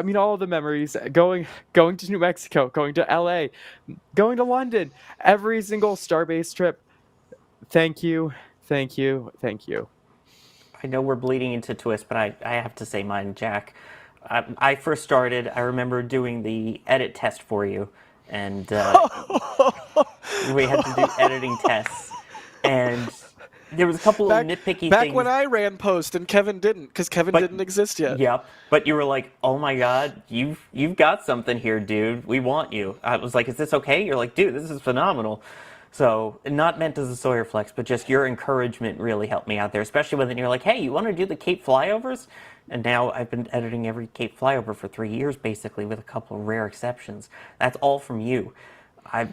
mean, all of the memories, going to New Mexico, going to LA, going to London, every single Starbase trip. Thank you. I know we're bleeding into Twist, but I have to say mine, Jack. I first started, I remember doing the edit test for you, and we had to do editing tests, and there was a couple of nitpicky things. Back when I ran post and Kevin didn't, because Kevin didn't exist yet. Yep, but you were like, oh my God, you've got something here, dude. We want you. I was like, is this okay? You're like, dude, this is phenomenal. So, not meant as a Sawyer flex, but just your encouragement really helped me out there, especially when you're like, hey, you want to do the Cape flyovers? And now I've been editing every Cape flyover for 3 years, basically, with a couple of rare exceptions. That's all from you.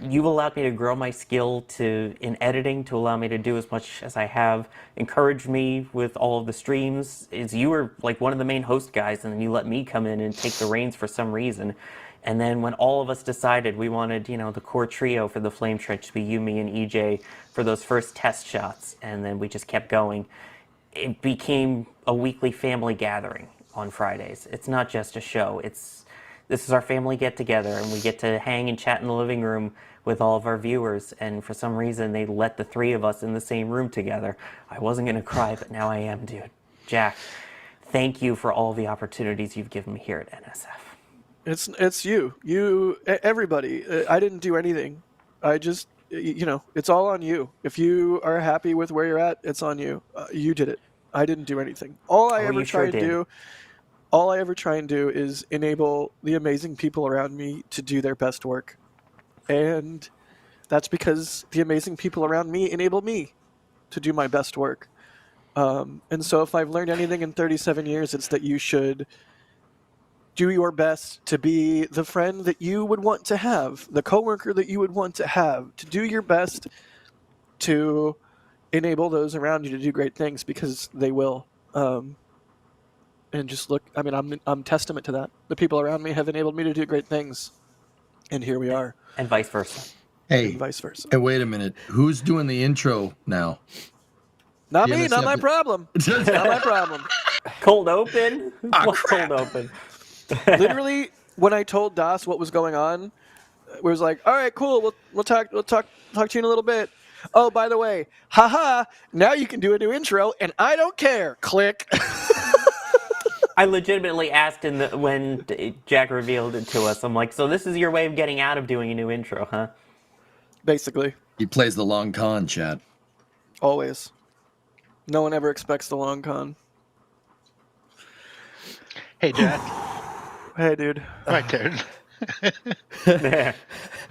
You've allowed me to grow my skill in editing, to allow me to do as much as I have, encouraged me with all of the streams. You were like one of the main host guys, and then you let me come in and take the reins for some reason. And then when all of us decided we wanted, the core trio for the Flame Trench to be you, me, and EJ for those first test shots, and then we just kept going, it became a weekly family gathering on Fridays. It's not just a show. This is our family get-together, and we get to hang and chat in the living room with all of our viewers, and for some reason they let the three of us in the same room together. I wasn't going to cry, but now I am, dude. Jack, thank you for all the opportunities you've given me here at NSF. It's you, everybody. I didn't do anything. I just, it's all on you. If you are happy with where you're at, it's on you. You did it. I didn't do anything. All I ever try and do is enable the amazing people around me to do their best work. And that's because the amazing people around me enable me to do my best work. And so if I've learned anything in 37 years, it's that you should do your best to be the friend that you would want to have, the coworker that you would want to have, to do your best to enable those around you to do great things, because they will. And just look, I mean, I'm testament to that. The people around me have enabled me to do great things, and here we are. And vice versa. Hey, And vice versa. Hey, wait a minute. Who's doing the intro now? Not The me, not my NSF problem. Not my problem. Cold open? What crap. cold open? Literally, when I told Das what was going on, it was like, all right, cool, we'll talk to you in a little bit. Oh, by the way, haha, now you can do a new intro, and I don't care. Click. I legitimately asked when Jack revealed it to us. I'm like, so this is your way of getting out of doing a new intro, huh? Basically. He plays the long con, chat. Always. No one ever expects the long con. Hey, Jack. Hey, dude. My turn.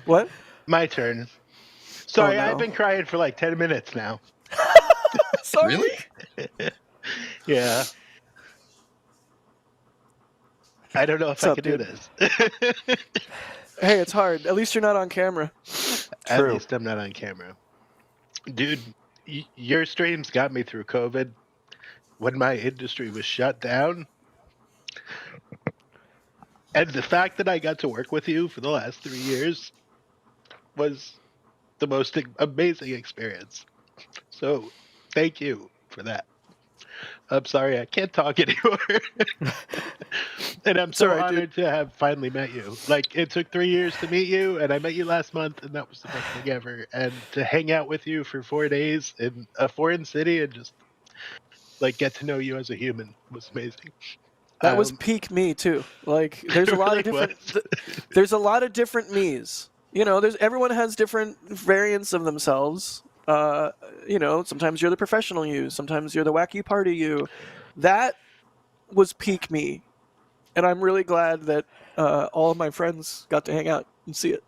What? My turn. Sorry, Oh, no. I've been crying for like 10 minutes now. Sorry? Really? Yeah. I don't know if What's I up, can do dude? this. Hey, it's hard. At least you're not on camera. At least I'm not on camera. Dude, your streams got me through COVID when my industry was shut down. And the fact that I got to work with you for the last 3 years was the most amazing experience. So thank you for that. I'm sorry, I can't talk anymore. And I'm so Sorry, honored to have finally met you. Like, it took 3 years to meet you, and I met you last month, and that was the best thing ever. And to hang out with you for 4 days in a foreign city and just, like, get to know you as a human was amazing. That was peak me too. Like, there's a It lot really of different. was. There's a lot of different me's. You know, everyone has different variants of themselves. You know, sometimes you're the professional you, sometimes you're the wacky party you. That was peak me, and I'm really glad that all of my friends got to hang out and see it.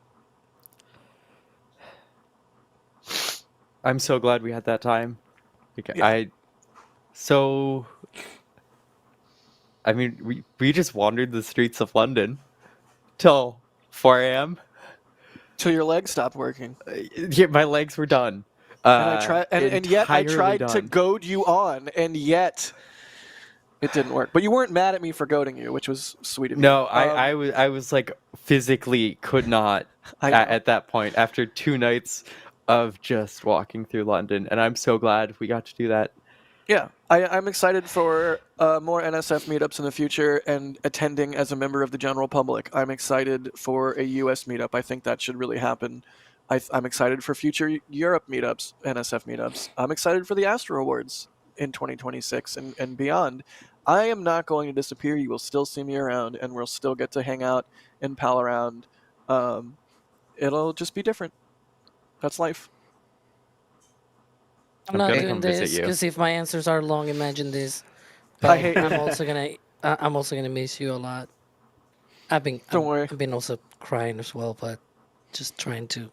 I'm so glad we had that time. Yeah. I mean, we just wandered the streets of London till 4 a.m. Till your legs stopped working. Yeah, my legs were done. And I tried, and yet I entirely tried to done. goad you on, and yet it didn't work. But you weren't mad at me for goading you, which was sweet of you. No, I was like physically could not at that point after 2 nights of just walking through London, and I'm so glad we got to do that. Yeah, I'm excited for more NSF meetups in the future and attending as a member of the general public. I'm excited for a US meetup. I think that should really happen. I'm excited for future Europe meetups, NSF meetups. I'm excited for the Astro Awards in 2026 and beyond. I am not going to disappear. You will still see me around, and we'll still get to hang out and pal around. It'll just be different. That's life. I'm not gonna doing come visit this you. because if my answers are long, imagine this. I But hate- I'm also gonna miss you a lot. Don't worry. I've been also crying as well, but just trying to,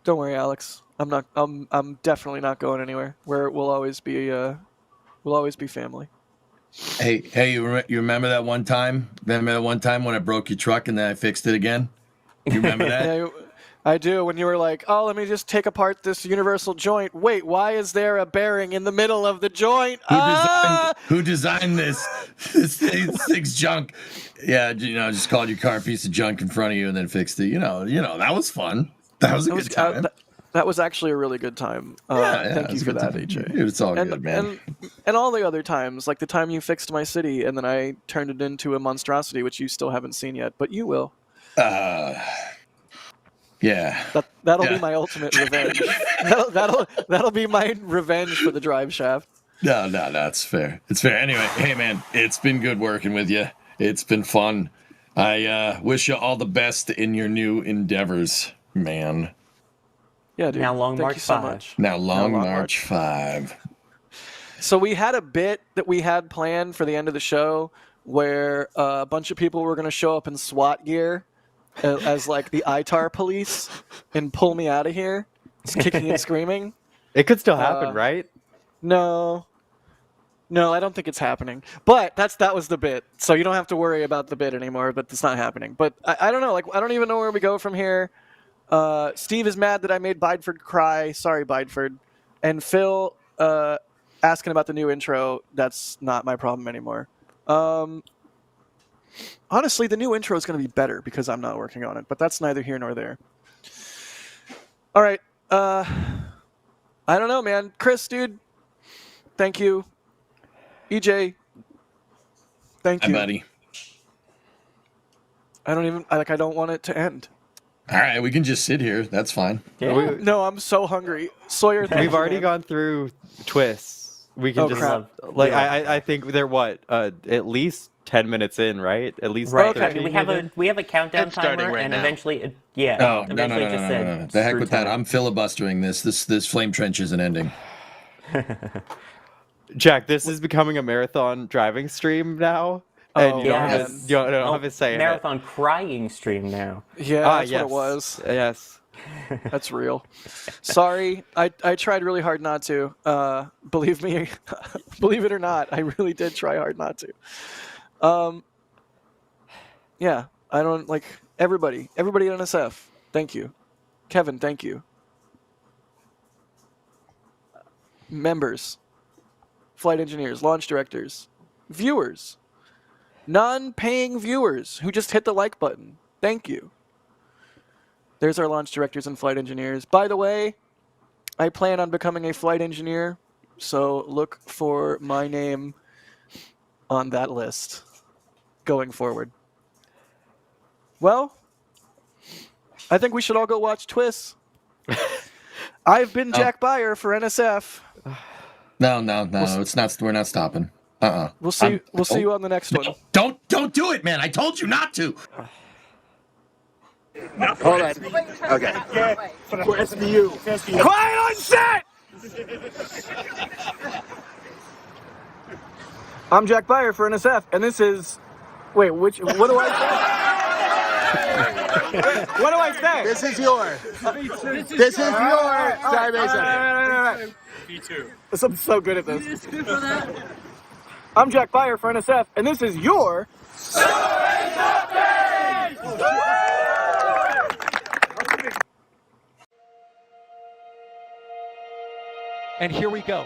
Don't worry, Alex. I'm definitely not going anywhere. We'll always be family. Hey, you remember that one time? Remember that one time when I broke your truck and then I fixed it again? You remember that? Yeah, I do. When you were like, "Oh, let me just take apart this universal joint." Wait, why is there a bearing in the middle of the joint? Who designed this? This thing's junk. Yeah, just called your car a piece of junk in front of you and then fixed it. You know, that was fun. That was a good time. That was actually a really good time. Thank you for that, AJ. Dude, it's all good, man. And all the other times, like the time you fixed my city and then I turned it into a monstrosity, which you still haven't seen yet, but you will. Yeah. That'll be my ultimate revenge. That'll be my revenge for the drive shaft. No, that's fair. It's fair. Anyway, hey man, it's been good working with you. It's been fun. I wish you all the best in your new endeavors, man. Yeah, dude. Now Long Thank March you so 5. much. Now Long March 5. So we had a bit that we had planned for the end of the show where a bunch of people were going to show up in SWAT gear as like the ITAR police and pull me out of here, kicking and screaming. It could still happen, right? No, I don't think it's happening. But that was the bit, so you don't have to worry about the bit anymore. But it's not happening. But I don't know. Like I don't even know where we go from here. Steve is mad that I made Bideford cry. Sorry, Bideford. And Phil asking about the new intro. That's not my problem anymore. Honestly, the new intro is going to be better because I'm not working on it. But that's neither here nor there. All right. I don't know, man. Chris, dude. Thank you. EJ. Thank you. Hi, buddy. I don't want it to end. All right, we can just sit here. That's fine. Yeah. No, I'm so hungry. Sawyer, thank We've you, already man. gone through twists. We can just crap. like I think they're at least 10 minutes in, right? At least Right. 13 We have a countdown It's starting timer, right and now. eventually, No, eventually just said no. The heck screw with that. time. I'm filibustering this. This flame trench isn't ending. Jack, this is becoming a marathon driving stream now. And you don't have a say in it. Marathon crying stream now. Yeah, that's what it was. Yes. That's real. Sorry, I tried really hard not to. Believe me, believe it or not, I really did try hard not to. Yeah, I don't like everybody at NSF. Thank you, Kevin. Thank you, members, flight engineers, launch directors, viewers, non-paying viewers who just hit the like button. Thank you. There's our launch directors and flight engineers. By the way, I plan on becoming a flight engineer, so look for my name on that list going forward. Well, I think we should all go watch Twists. I've been Jack Beyer for NSF. No, it's not. We're not stopping. We'll see you on the next one. Don't do it, man. I told you not to. Hold on. Okay. For SVU. Quiet on set! I'm Jack Beyer for NSF, and this is... Wait, what do I say? What do I say? This is your Starbase. V2. I'm so good at this. I'm Jack Beyer for NSF, and this is your... And here we go.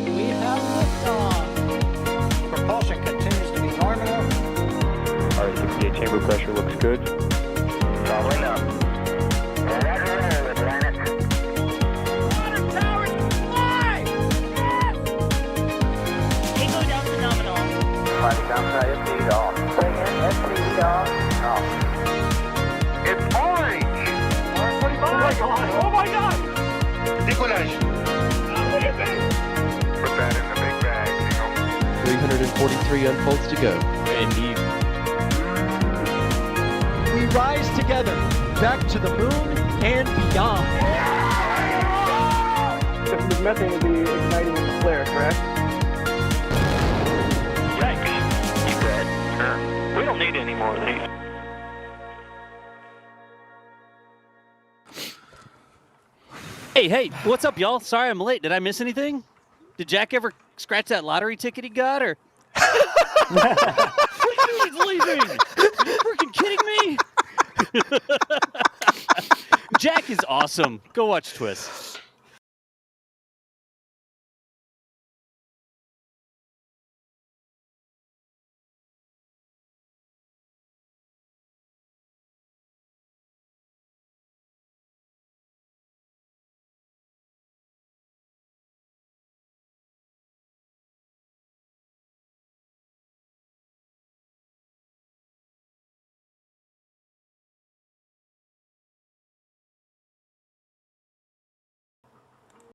We have liftoff. Propulsion continues to be normal. R68 chamber pressure looks good. Right up. It's orange! Oh my god! Decollage! Look at this! Put that in the big bag, 343 unfolds to go. Indeed. We rise together back to the moon and beyond. The methane would be igniting in the flare, correct? Yikes. You bet. Sure. We don't need any more of these. Hey, what's up, y'all? Sorry I'm late. Did I miss anything? Did Jack ever scratch that lottery ticket he got, or? He's leaving! Are you freaking kidding me? Jack is awesome. Go watch Twist.